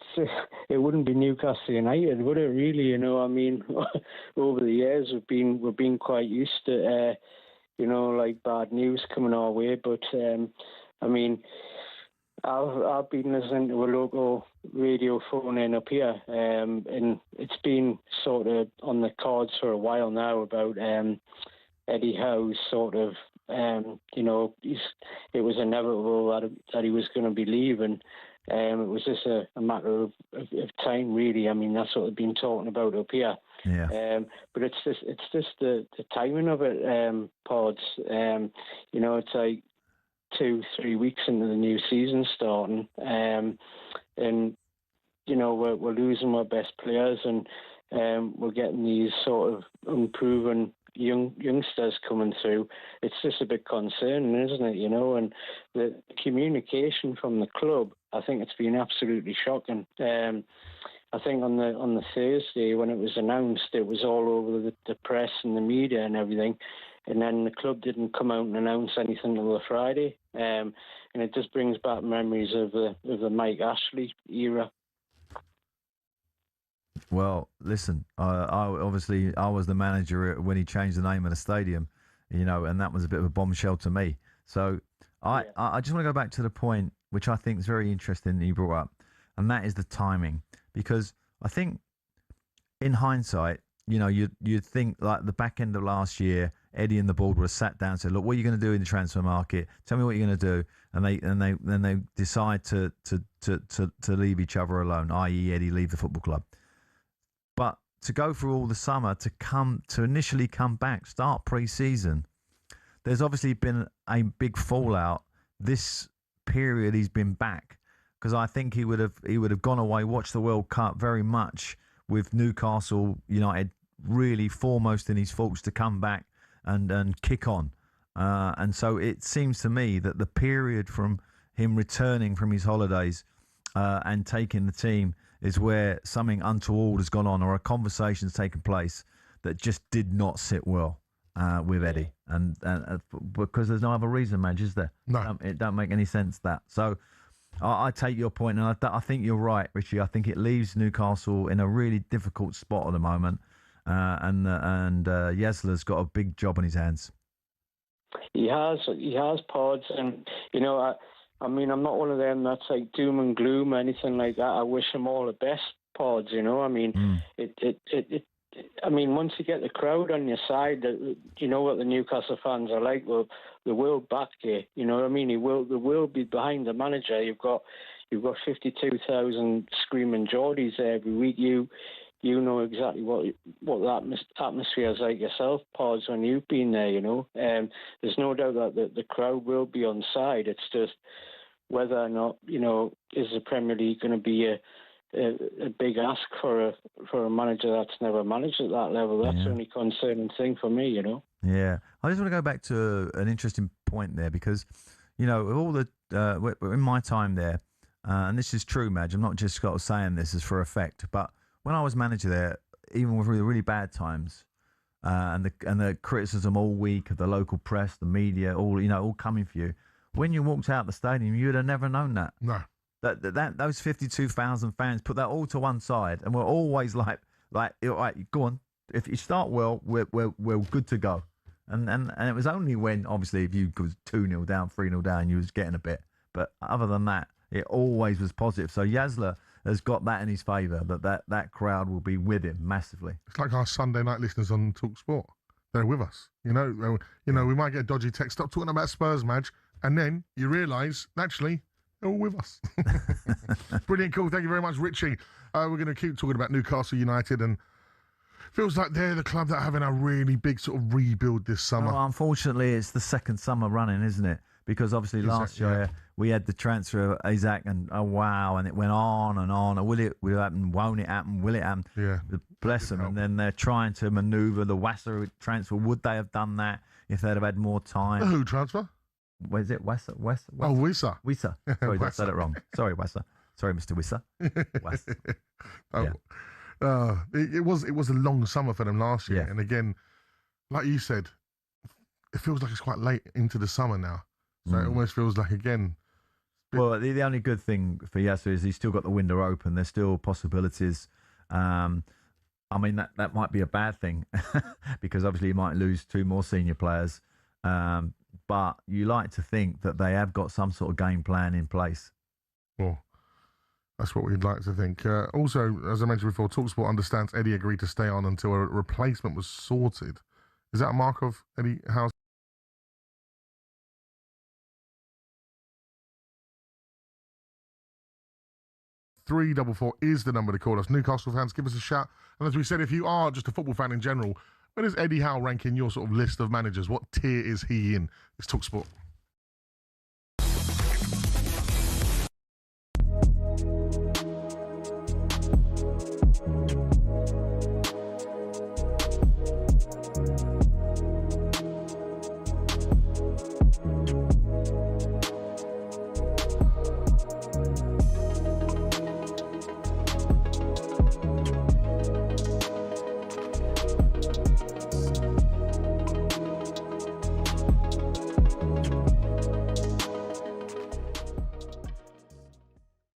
R: it wouldn't be Newcastle United, would it? Really, you know. I mean, over the years we've been quite used to, like bad news coming our way. But I mean, I've been listening to a local radio phone in up here, and it's been sort of on the cards for a while now about Eddie Howe's sort of, it was inevitable that he was going to be leaving. It was just a matter of time, really. I mean, that's what we've been talking about up here.
E: Yeah.
R: But it's just the timing of it, Pods. It's like 2-3 weeks into the new season starting, and we're losing our best players, and we're getting these sort of unproven youngsters coming through. It's just a bit concerning, isn't it? And the communication from the club, I think it's been absolutely shocking. I think on the Thursday when it was announced, it was all over the press and the media and everything, and then the club didn't come out and announce anything until the Friday, and it just brings back memories of the Mike Ashley era.
E: Well, listen, I was the manager when he changed the name of the stadium, and that was a bit of a bombshell to me. So I just want to go back to the point, which I think is very interesting that you brought up, and that is the timing. Because I think in hindsight, you'd think like the back end of last year, Eddie and the board would have sat down and said, look, what are you going to do in the transfer market? Tell me what you're going to do. And they decide to leave each other alone, i.e. Eddie leave the football club. But to go through all the summer, to initially come back, start pre-season, there's obviously been a big fallout this period he's been back, because I think he would have gone away, watched the World Cup very much with Newcastle United really foremost in his thoughts to come back and kick on. And so it seems to me that the period from him returning from his holidays and taking the team is where something untoward has gone on, or a conversation's taken place that just did not sit well with Eddie, and because there's no other reason, Madge, is there?
D: No,
E: it don't make any sense that. So I take your point, and I think you're right, Richie. I think it leaves Newcastle in a really difficult spot at the moment, and Yesler's got a big job on his hands.
R: He has Pods, and I mean, I'm not one of them that's like doom and gloom or anything like that. I wish him all the best, Pods. I mean, I mean, once you get the crowd on your side, you know what the Newcastle fans are like. Well, the world back you. You know what I mean? The world be behind the manager. You've got 52,000 screaming Geordies every week. You know exactly what that atmosphere is like yourself, Pods, when you've been there. There's no doubt that the crowd will be on side. It's just whether or not is the Premier League going to be a big ask for a manager that's never managed at that level. That's the only concerning thing for me.
E: Yeah, I just want to go back to an interesting point there, because with all the in my time there, and this is true, Madge. I'm not just saying this as for effect, but when I was manager there, even with the really bad times, and the criticism all week of the local press, the media, all coming for you, when you walked out the stadium, you'd have never known that.
D: No.
E: That those 52,000 fans, put that all to one side, and we're always like, all right, go on. If you start well, we're good to go. And it was only when, obviously, if you was 2-0 down, 3-0 down, you was getting a bit. But other than that, it always was positive. So Yesler has got that in his favour, that crowd will be with him massively.
D: It's like our Sunday night listeners on talkSPORT. They're with us. We might get a dodgy text. Stop talking about Spurs, Madge. And then you realise, actually, they're all with us. Brilliant, cool. Thank you very much, Richie. We're going to keep talking about Newcastle United, and feels like they're the club that are having a really big sort of rebuild this summer.
E: Well, unfortunately, it's the second summer running, isn't it? Because obviously last year we had the transfer of Isaac, and and it went on and on. Will it happen? Won't it happen? Will it happen?
D: Yeah.
E: Bless them. And then they're trying to manoeuvre the Wasser transfer. Would they have done that? if they'd have had more time.
D: Who transfer?
E: Where's it? Wessa?
D: Oh, Wissa.
E: Wissa. Sorry, I said it wrong. Sorry, Wessa. Sorry, Mr. Wissa.
D: It was a long summer for them last year,
E: Yeah.
D: and again, like you said, it feels like it's quite late into the summer now. So it almost feels like again.
E: Well, the only good thing for Yasu is he's still got the window open. There's still possibilities. I mean, that might be a bad thing because obviously you might lose 2 more senior players. But you like to think that they have got some sort of game plan in place.
D: Well, that's what we'd like to think. Also, as I mentioned before, talkSPORT understands Eddie agreed to stay on until a replacement was sorted. Is that a mark of Eddie Howe's? $344 is the number to call us. Newcastle fans, give us a shout. And as we said, if you are just a football fan in general, where does Eddie Howe rank in your sort of list of managers? What tier is he in? It's talkSPORT.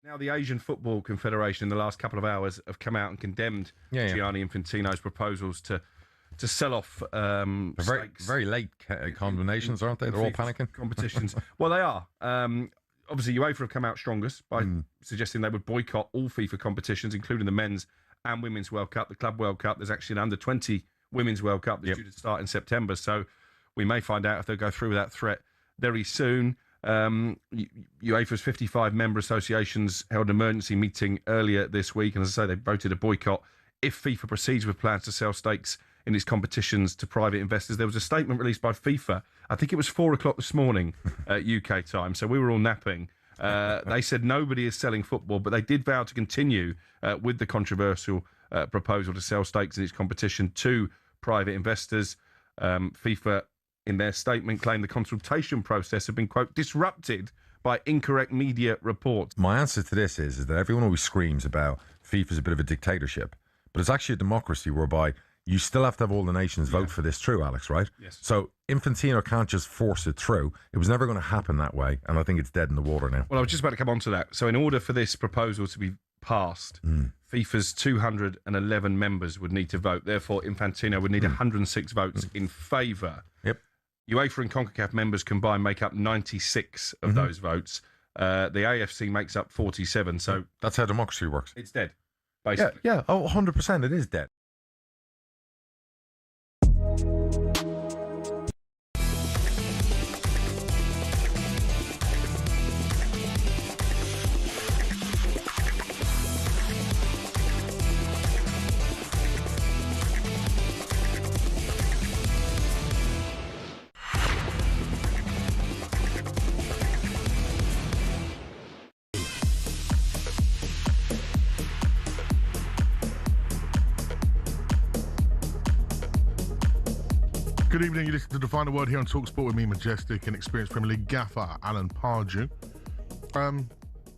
B: Now, the Asian Football Confederation in the last couple of hours have come out and condemned Gianni Infantino's proposals to sell off
K: very late condemnations, aren't they? They're all panicking.
B: Competitions. Well, they are. Obviously, UEFA have come out strongest by suggesting they would boycott all FIFA competitions, including the men's and women's World Cup, the Club World Cup. There's actually an under-20 women's World Cup that's due to start in September, so we may find out if they'll go through with that threat very soon. UEFA's 55 member associations held an emergency meeting earlier this week, and as I say, they voted a boycott if FIFA proceeds with plans to sell stakes in its competitions to private investors. There was a statement released by FIFA, I think it was 4 o'clock this morning UK time, so we were all napping. They said nobody is selling football, but they did vow to continue with the controversial proposal to sell stakes in its competition to private investors. FIFA, in their statement, claimed the consultation process had been, quote, disrupted by incorrect media reports.
K: My answer to this is that everyone always screams about FIFA's a bit of a dictatorship, but it's actually a democracy whereby you still have to have all the nations vote for this through, Alex, right?
B: Yes.
K: So Infantino can't just force it through. It was never going to happen that way, and I think it's dead in the water now.
B: Well, I was just about to come on to that. So in order for this proposal to be passed, FIFA's 211 members would need to vote. Therefore, Infantino would need 106 votes in favour.
K: Yep.
B: UEFA and CONCACAF members combined make up 96 of those votes. The AFC makes up 47. So
K: that's how democracy works.
B: It's dead, basically.
K: Yeah. Oh, 100%. It is dead.
D: Good evening. You listen to the Final Word here on talkSPORT with me, Majestic, and experienced Premier League gaffer Alan Pardew. A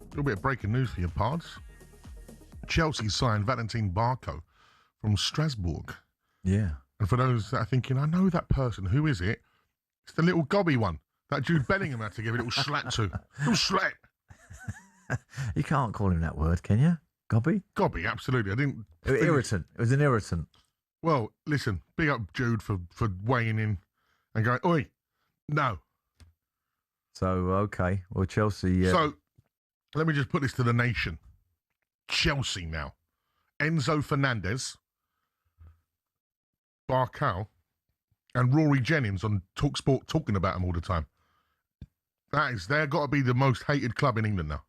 D: little bit of breaking news for you, Pards. Chelsea signed Valentin Barco from Strasbourg.
E: Yeah.
D: And for those that are thinking, I know that person, who is it? It's the little gobby one that Jude Bellingham had to give a little slap to. Little slap.
E: You can't call him that word, can you? Gobby?
D: Gobby, absolutely. I didn't.
E: Irritant. It was an irritant.
D: Well, listen, big up Jude for weighing in and going, oi, no.
E: So, okay. Well, Chelsea...
D: So, let me just put this to the nation. Chelsea now. Enzo Fernandez, Barcal, and Rory Jennings on talkSPORT talking about him all the time. They've got to be the most hated club in England now.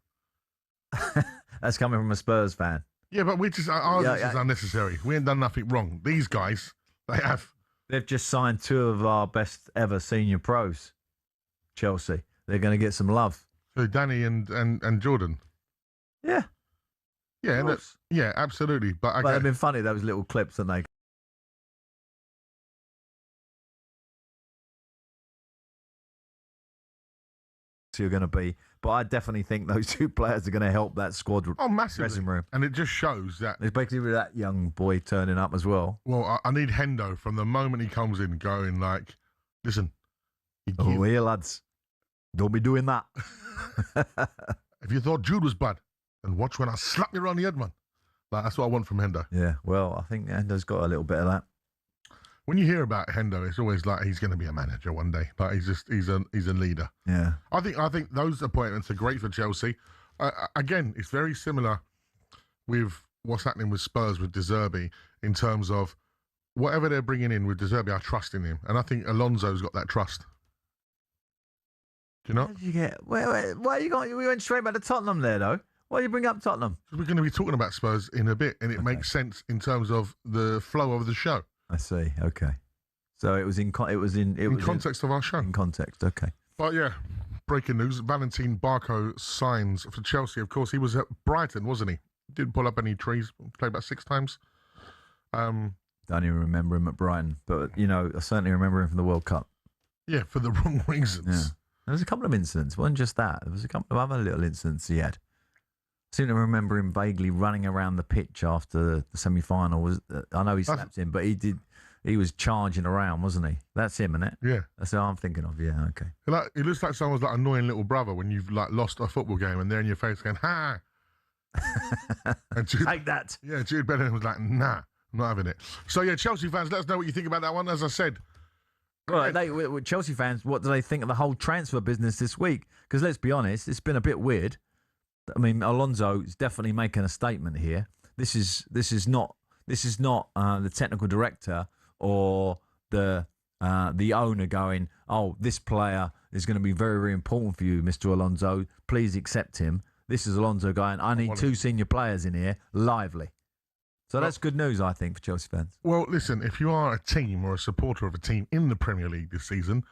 E: That's coming from a Spurs fan.
D: Yeah, but ours is unnecessary. We ain't done nothing wrong. These guys, they have.
E: They've just signed 2 of our best ever senior pros, Chelsea. They're going to get some love.
D: So Danny and Jordan.
E: Yeah.
D: Yeah, absolutely. But
E: it'd been funny, those little clips that they are going to be. But I definitely think those two players are going to help that squad
D: massively.
E: dressing room.
D: And it just shows that...
E: It's basically that young boy turning up as well.
D: Well, I need Hendo from the moment he comes in going like, listen.
E: Oh, here, lads. Don't be doing that.
D: If you thought Jude was bad, then watch when I slap you around the head, man. Like, that's what I want from Hendo.
E: Yeah, well, I think Hendo's got a little bit of that.
D: When you hear about Hendo, it's always like he's going to be a manager one day. Like he's a leader.
E: Yeah.
D: I think those appointments are great for Chelsea. Again, it's very similar with what's happening with Spurs with De Zerbi in terms of whatever they're bringing in with De Zerbi, I trust in him, and I think Alonso's got that trust. Do you know?
E: How did you get? Why are you going? We went straight back to Tottenham there, though. Why do you bring up Tottenham?
D: We're going to be talking about Spurs in a bit, and it makes sense in terms of the flow of the show.
E: I see. Okay. So it was in
D: context of our show.
E: In context. Okay.
D: But yeah, breaking news: Valentin Barco signs for Chelsea. Of course, he was at Brighton, wasn't he? Didn't pull up any trees. Played about 6 times.
E: Don't even remember him at Brighton, but I certainly remember him from the World Cup.
D: Yeah, for the wrong reasons.
E: Yeah. There was a couple of incidents. It wasn't just that. There was a couple of other little incidents he had. I seem to remember him vaguely running around the pitch after the semi-final. I know he slapped him, but he was charging around, wasn't he? That's him, isn't it?
D: Yeah.
E: That's what I'm thinking of. Yeah, okay.
D: It looks like someone's like annoying little brother when you've like lost a football game and they're in your face going, ha! And
E: Take that.
D: Yeah, Jude Bellingham was like, nah, I'm not having it. So yeah, Chelsea fans, let us know what you think about that one. As I said,
E: well, Chelsea fans, what do they think of the whole transfer business this week? Because let's be honest, it's been a bit weird. I mean, Alonso is definitely making a statement here. This is not the technical director or the owner going, oh, this player is going to be very, very important for you, Mr. Alonso. Please accept him. This is Alonso going, I need 2 senior players in here, lively. So that's good news, I think, for Chelsea fans.
D: Well, listen, if you are a team or a supporter of a team in the Premier League this season,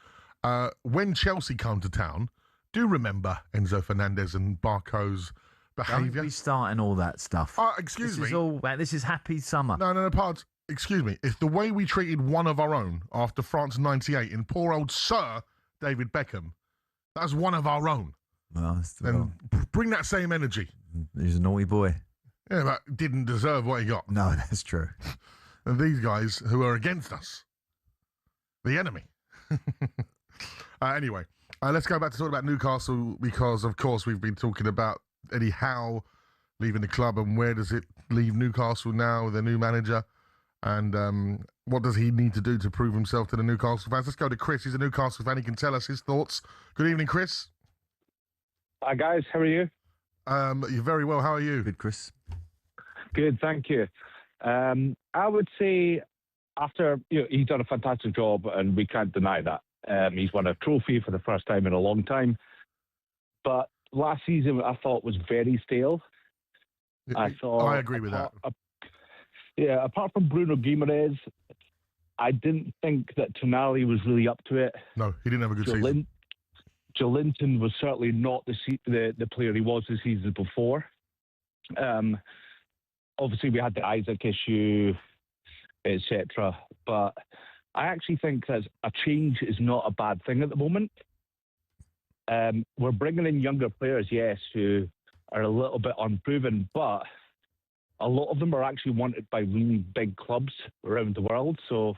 D: when Chelsea come to town, do remember Enzo Fernandez and Barco's behaviour.
E: Don't be starting all that stuff.
D: Excuse
E: me. This is happy summer.
D: No, Pards. Excuse me. If the way we treated one of our own after France 98 in poor old Sir David Beckham, that's one of our own.
E: Well,
D: then bring that same energy.
E: He's a naughty boy.
D: Yeah, but didn't deserve what he got.
E: No, that's true.
D: And these guys who are against us, the enemy. Anyway, let's go back to talk about Newcastle because, of course, we've been talking about Eddie Howe leaving the club and where does it leave Newcastle now with a new manager and what does he need to do to prove himself to the Newcastle fans. Let's go to Chris. He's a Newcastle fan. He can tell us his thoughts. Good evening, Chris.
S: Hi, guys. How are you?
D: You're very well. How are you?
E: Good, Chris.
S: Good, thank you. I would say after he's done a fantastic job and we can't deny that. He's won a trophy for the first time in a long time. But last season I thought was very stale. I
D: agree with that.
S: Apart from Bruno Guimaraes, I didn't think that Tonali was really up to it.
D: No, he didn't have a good season.
S: Joelinton was certainly not the player he was the season before. Obviously, we had the Isaac issue, etc. But I actually think that a change is not a bad thing at the moment. We're bringing in younger players, yes, who are a little bit unproven, but a lot of them are actually wanted by really big clubs around the world. So,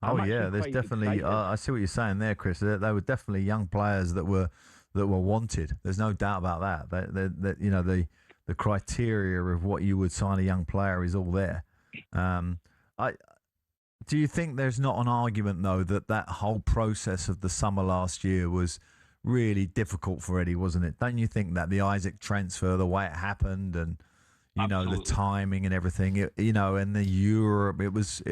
E: there's definitely. I see what you're saying there, Chris. They were definitely young players that were wanted. There's no doubt about that. The criteria of what you would sign a young player is all there. Do you think there's not an argument though that whole process of the summer last year was really difficult for Eddie, wasn't it? Don't you think that the Isaac transfer, the way it happened, and the timing and everything, and the Europe, it was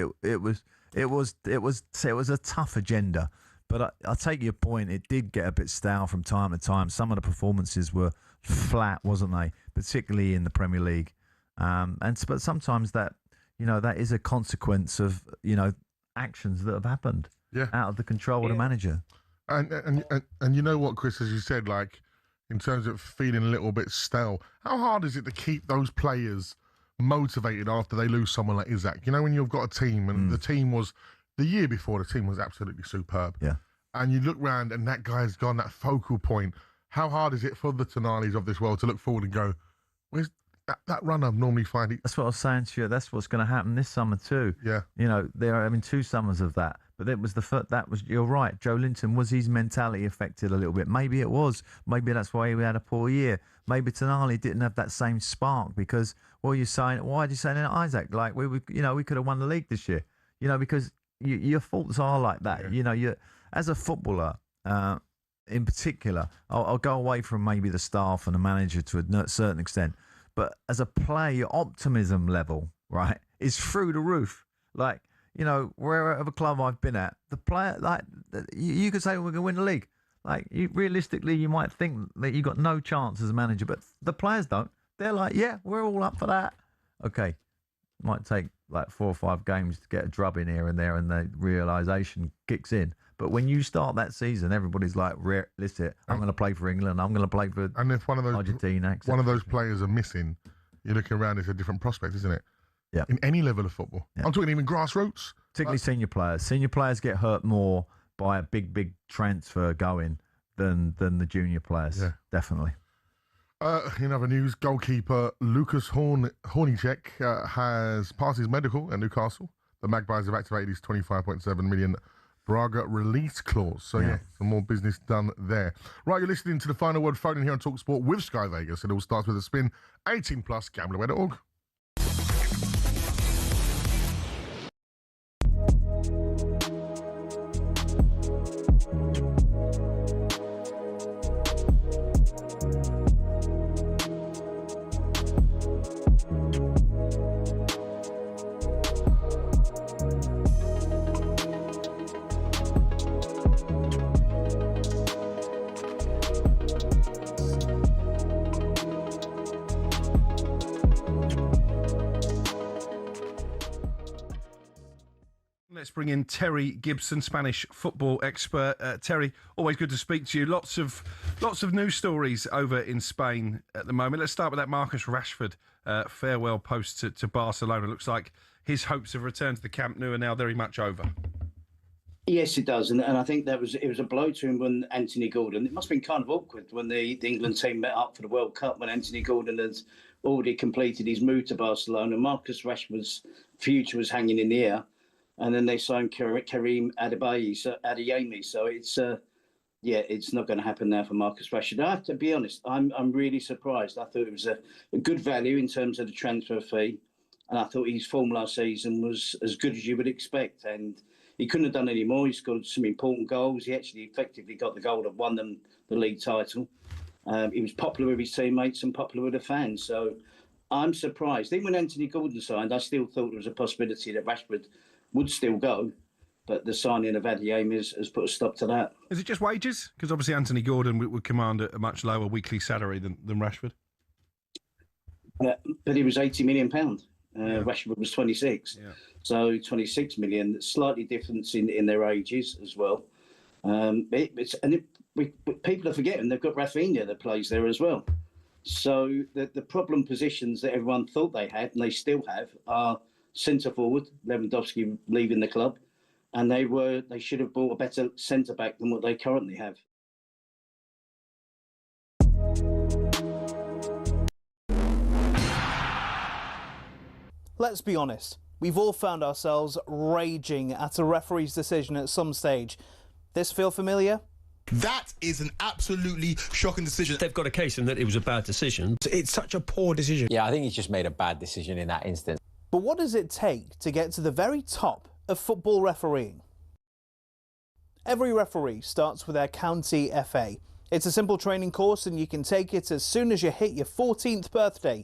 E: a tough agenda. But I take your point. It did get a bit stale from time to time. Some of the performances were flat, wasn't they? Particularly in the Premier League. But sometimes that is a consequence of actions that have happened out of the control of the manager.
D: And you know what, Chris, as you said, like in terms of feeling a little bit stale, how hard is it to keep those players motivated after they lose someone like Isaac? When you've got a team and the team was. The year before, the team was absolutely superb.
E: Yeah.
D: and you look round and that guy's gone, that focal point. How hard is it for the Tonalis of this world to look forward and go, where's that run I've normally find it?
E: That's what I was saying to you. That's what's going to happen this summer too.
D: Yeah.
E: You know, they're having 2 summers of that. But that was you're right. Joe Linton, was his mentality affected a little bit? Maybe it was. Maybe that's why he had a poor year. Maybe Tonali didn't have that same spark because, why are you saying that, Isaac? Like, we could have won the league this year. You know, because your faults are like that. Yeah. You know, as a footballer, in particular, I'll go away from maybe the staff and the manager to a certain extent. But as a player, your optimism level, right, is through the roof. Like, you know, wherever club I've been at, the player, like, you could say we're going to win the league. Like, realistically, you might think that you got no chance as a manager, but the players don't. They're like, yeah, we're all up for that. Okay, might take like 4 or 5 games to get a drub in here and there, and the realisation kicks in. But when you start that season, everybody's like, listen, I'm going to play for England. I'm going to play for Argentina. Etc.
D: One of those players are missing, you're looking around, it's a different prospect, isn't it?
E: Yeah.
D: In any level of football. Yeah. I'm talking even grassroots.
E: Particularly senior players. Senior players get hurt more by a big transfer going than the junior players. Yeah. Definitely.
D: In other news, goalkeeper Lucas Hornicek has passed his medical at Newcastle. The Magpies have activated his 25.7 million Braga release clause. So, yeah, some more business done there. Right, you're listening to the Final Word phone in here on talkSPORT with Sky Vegas. It all starts with a spin. 18 plus, gamblerware.org.
B: Let's bring in Terry Gibson, Spanish football expert. Terry, always good to speak to you. Lots of news stories over in Spain at the moment. Let's start with that Marcus Rashford farewell post to Barcelona. Looks like his hopes of return to the Camp Nou are now very much over.
T: Yes, it does, and I think it was a blow to him when Anthony Gordon. It must have been kind of awkward when the England team met up for the World Cup when Anthony Gordon has already completed his move to Barcelona. Marcus Rashford's future was hanging in the air. And then they signed Karim Adeyemi. So it's not going to happen now for Marcus Rashford. I have to be honest, I'm really surprised. I thought it was a good value in terms of the transfer fee. And I thought his form last season was as good as you would expect. And he couldn't have done any more. He scored some important goals. He actually effectively got the goal that won them the league title. He was popular with his teammates and popular with the fans. So I'm surprised. Even when Anthony Gordon signed, I still thought there was a possibility that Rashford would still go, but the signing of Adeyemi has put a stop to that.
B: Is it just wages? Because obviously Anthony Gordon would command a much lower weekly salary than Rashford.
T: But he was £80 million. Rashford was 26. Yeah. So 26 million, slightly difference in their ages as well. People are forgetting they've got Rafinha that plays there as well. So the problem positions that everyone thought they had, and they still have, are centre forward, Lewandowski leaving the club, and they should have bought a better centre back than what they currently have.
U: Let's be honest, we've all found ourselves raging at a referee's decision at some stage. This feel familiar?
V: That is an absolutely shocking decision.
W: They've got a case in that it was a bad decision.
V: It's such a poor decision.
X: Yeah, I think he's just made a bad decision in that instance.
U: But what does it take to get to the very top of football refereeing? Every referee starts with their county FA. It's a simple training course and you can take it as soon as you hit your 14th birthday.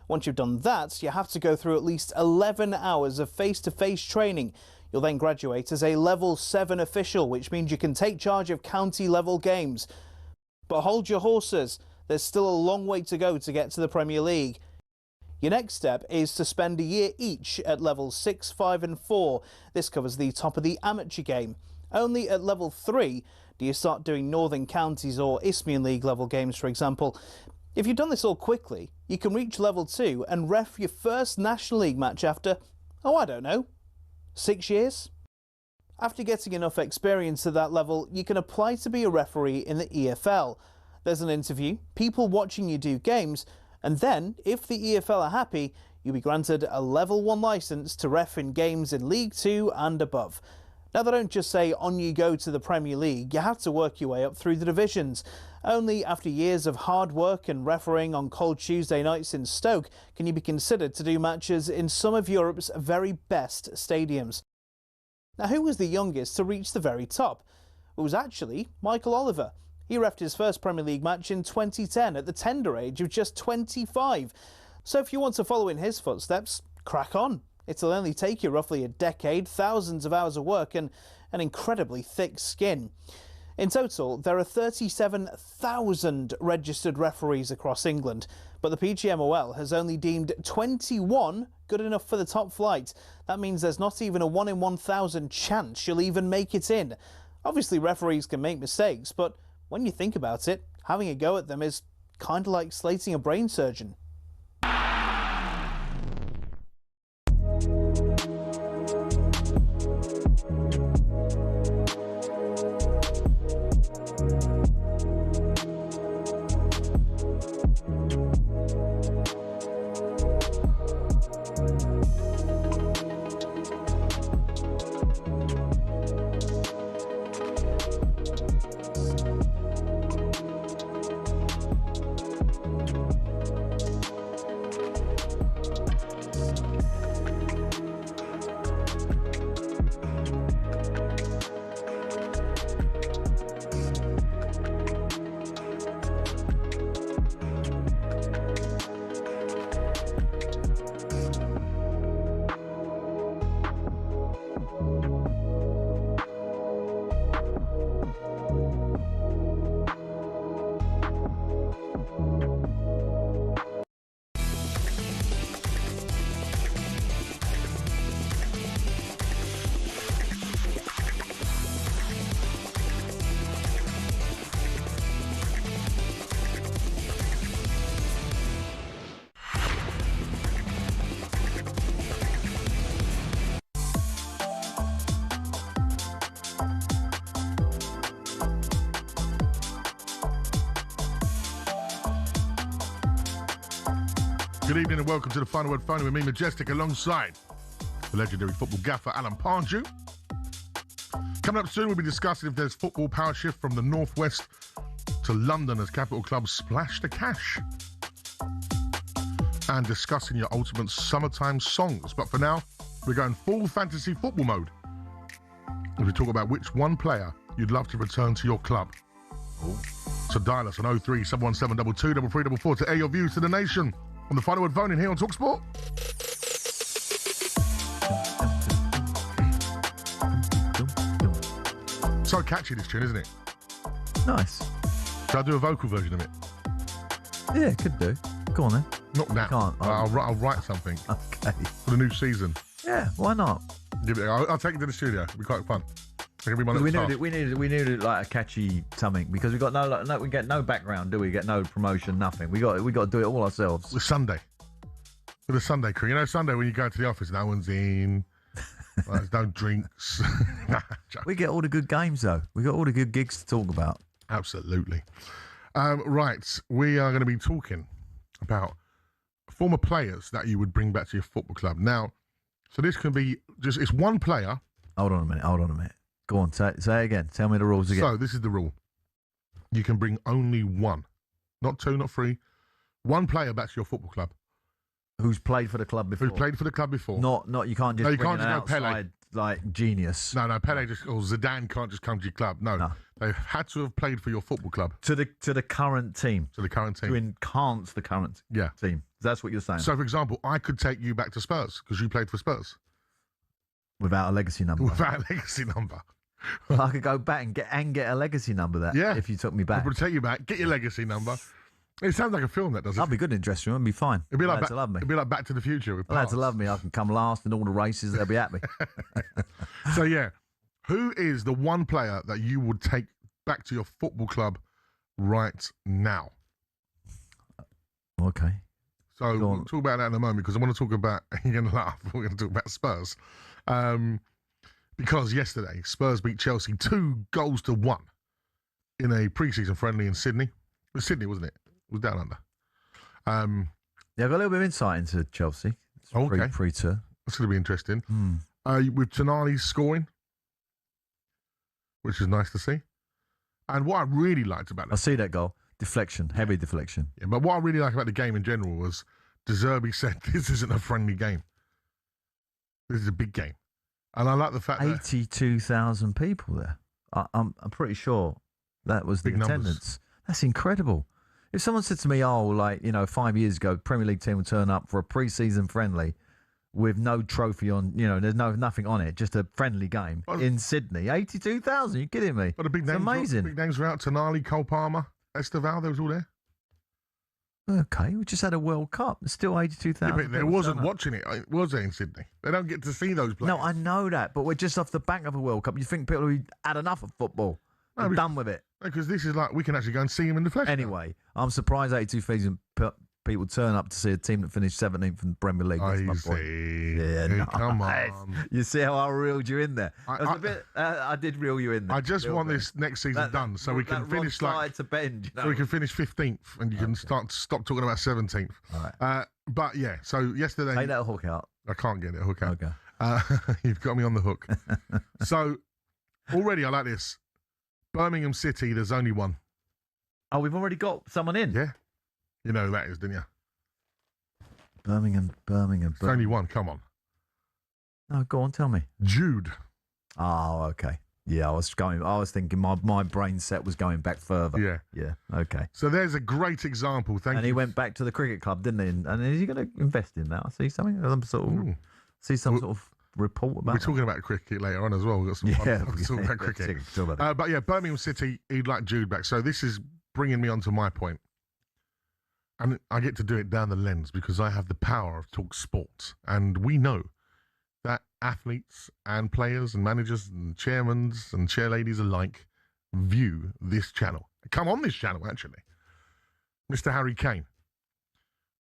U: Once you've done that, you have to go through at least 11 hours of face-to-face training. You'll then graduate as a Level 7 official, which means you can take charge of county-level games. But hold your horses, there's still a long way to go to get to the Premier League. Your next step is to spend a year each at levels 6, 5 and 4. This covers the top of the amateur game. Only at level 3 do you start doing Northern Counties or Isthmian League level games, for example. If you've done this all quickly, you can reach level 2 and ref your first National League match after, I don't know, 6 years? After getting enough experience at that level, you can apply to be a referee in the EFL. There's an interview, people watching you do games, and then, if the EFL are happy, you'll be granted a Level 1 licence to ref in games in League 2 and above. Now, they don't just say on you go to the Premier League, you have to work your way up through the divisions. Only after years of hard work and refereeing on cold Tuesday nights in Stoke can you be considered to do matches in some of Europe's very best stadiums. Now, who was the youngest to reach the very top? It was actually Michael Oliver. He reffed his first Premier League match in 2010 at the tender age of just 25. So if you want to follow in his footsteps, crack on. It'll only take you roughly a decade, thousands of hours of work and an incredibly thick skin. In total, there are 37,000 registered referees across England, but the PGMOL has only deemed 21 good enough for the top flight. That means there's not even a 1 in 1,000 chance you'll even make it in. Obviously, referees can make mistakes, but when you think about it, having a go at them is kind of like slating a brain surgeon.
D: Good evening and welcome to the Final Word Phone with me, Majestic, alongside the legendary football gaffer Alan Pardew. Coming up soon, we'll be discussing if there's football power shift from the northwest to London as capital clubs splash the cash, and discussing your ultimate summertime songs. But for now, we're going full fantasy football mode as we talk about which one player you'd love to return to your club. So dial us on 03 717 22 3344 to air your views to the nation on the Final Word Phone in here on talkSPORT. So catchy, this tune, isn't it?
E: Nice.
D: Should I do a vocal version of it?
E: Yeah, could do. Go on then.
D: Not now.
E: Can't.
D: I'll write something.
E: Okay.
D: For the new season.
E: Yeah, why not?
D: I'll take it to the studio. It'll be quite fun. Be my
E: We
D: task.
E: needed like a catchy something because we got we get no background, do we? Get no promotion, nothing. We got to do it all ourselves.
D: With Sunday. With the Sunday crew. You know, Sunday when you go to the office, no one's in. There's no drinks.
E: We get all the good games though. We got all the good gigs to talk about.
D: Absolutely. Right, we are going to be talking about former players that you would bring back to your football club. Now, so this can be it's one player.
E: Hold on a minute. Go on, say it again. Tell me the rules again.
D: So this is the rule. You can bring only one. Not two, not three. One player back to your football club.
E: Who's played for the club before?
D: Who's played for the club before.
E: Not you can't just bring an
D: go
E: outside,
D: Pele.
E: like genius.
D: No, Pele or Zidane can't just come to your club. No. They've had to have played for your football club.
E: To the current team.
D: To the current team.
E: To enhance the current team. That's what you're saying.
D: So, for example, I could take you back to Spurs because you played for Spurs.
E: Without a legacy number.
D: Without a legacy number.
E: Well, I could go back and get a legacy number if you took me back.
D: I would take you back, get your legacy number. It sounds like a film, that does it?
E: I'd be good in the dressing room. It'd be fine.
D: It'd be like
E: to love me.
D: It'd be like Back to the Future. With
E: lads to love me. I can come last in all the races. They'll be happy.
D: So, yeah. Who is the one player that you would take back to your football club right now?
E: Okay.
D: So we'll talk about that in a moment because I want to talk about, you're going to laugh, we're going to talk about Spurs. because yesterday Spurs beat Chelsea 2-1 in a pre-season friendly in Sydney. It was Sydney, wasn't it? It was down under.
E: Yeah, I got a little bit of insight into Chelsea.
D: Okay.
E: Pre-tour.
D: That's going to be interesting. With Tonali scoring, which is nice to see. And what I really liked about it...
E: I see that goal. Deflection, heavy deflection.
D: Yeah, but what I really like about the game in general was De Zerbi said this isn't a friendly game. This is a big game. And I like the fact
E: 82,000 people there. I'm pretty sure that was the
D: Big
E: attendance.
D: numbers.
E: That's incredible. If someone said to me, 5 years ago, Premier League team will turn up for a pre-season friendly with no trophy on, there's nothing on it, just a friendly game in Sydney. 82,000, you kidding me?
D: But the big names,
E: amazing.
D: Big names were out. Tonali, Cole Palmer, Esteval, they was all there.
E: Okay, we just had a World Cup. There's still 82,000.
D: Yeah, but they wasn't watching it, was they, in Sydney? They don't get to see those players.
E: No, I know that, but we're just off the back of a World Cup. You think people have had enough of football? They're done with it.
D: Because this is like, we can actually go and see him in the flesh.
E: Anyway, I'm surprised 82,000 people turn up to see a team that finished 17th in the Premier League. That's my point. Yeah,
D: Hey,
E: no.
D: come on.
E: You see how I reeled you in there? I did reel you in there.
D: I just want this next season done so we can finish
E: to bend.
D: So we can finish 15th and you can stop talking about 17th.
E: All right.
D: But yeah, so yesterday...
E: Take that hook out.
D: I can't get it hook out.
E: Okay.
D: You've got me on the hook. So already I like this. Birmingham City, there's only one.
E: Oh, we've already got someone in?
D: Yeah. You know who that is, didn't you?
E: Birmingham.
D: It's only one, come on.
E: No, go on, tell me.
D: Jude.
E: Oh, okay. Yeah, I was thinking my brain set was going back further.
D: Yeah.
E: Yeah, okay.
D: So there's a great example. Thank you.
E: And he went back to the cricket club, didn't he? And is he going to invest in that? I see something. Some sort of report about
D: We're talking about cricket later on as well. We've got some talk about cricket. But yeah, Birmingham City, he'd like Jude back. So this is bringing me on to my point. And I get to do it down the lens because I have the power of talkSPORT. And we know that athletes and players and managers and chairmen and chairladies alike view this channel. Come on this channel, actually. Mr. Harry Kane.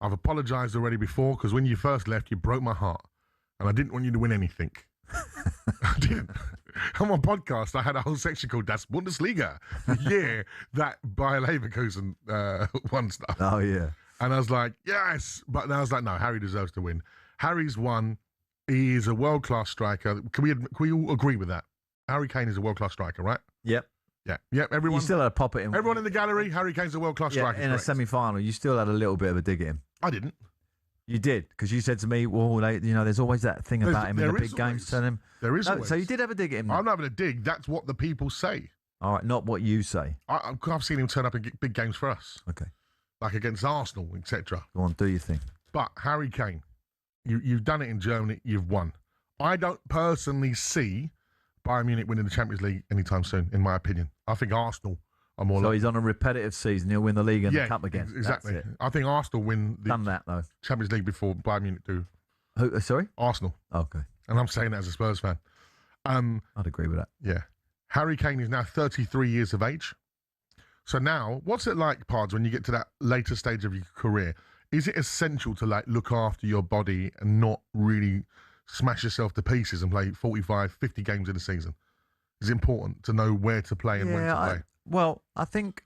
D: I've apologised already before because when you first left, you broke my heart. And I didn't want you to win anything. I didn't. On my podcast, I had a whole section called Das Bundesliga. Yeah, that Bayer Leverkusen won stuff.
E: Oh, yeah.
D: And I was like, yes. But then I was like, no, Harry deserves to win. Harry's won. He is a world-class striker. Can we all agree with that? Harry Kane is a world-class striker, right?
E: Yep.
D: Yeah. Yep. Everyone.
E: You still had a pop at him.
D: Everyone in the gallery, Harry Kane's a world-class striker.
E: In a semi-final, you still had a little bit of a dig at him.
D: I didn't.
E: You did, because you said to me, well, there's always that thing about him in the big games. Telling him.
D: There is always.
E: So you did have a dig at him.
D: I'm not having a dig. That's what the people say.
E: All right, not what you say.
D: I've seen him turn up in big games for us.
E: Okay.
D: Like against Arsenal, etc.
E: Go on, do your thing.
D: But Harry Kane, you've done it in Germany. You've won. I don't personally see Bayern Munich winning the Champions League anytime soon, in my opinion. I think Arsenal are more.
E: So he's on a repetitive season. He'll win the league and the cup again.
D: Exactly. I think Arsenal win the Champions League before Bayern Munich do.
E: Who? Sorry?
D: Arsenal.
E: Okay.
D: And I'm saying that as a Spurs fan.
E: I'd agree with that.
D: Yeah. Harry Kane is now 33 years of age. So now, what's it like, Pards, when you get to that later stage of your career? Is it essential to look after your body and not really smash yourself to pieces and play 45, 50 games in a season? Is it important to know where to play and when to play?
E: Well, I think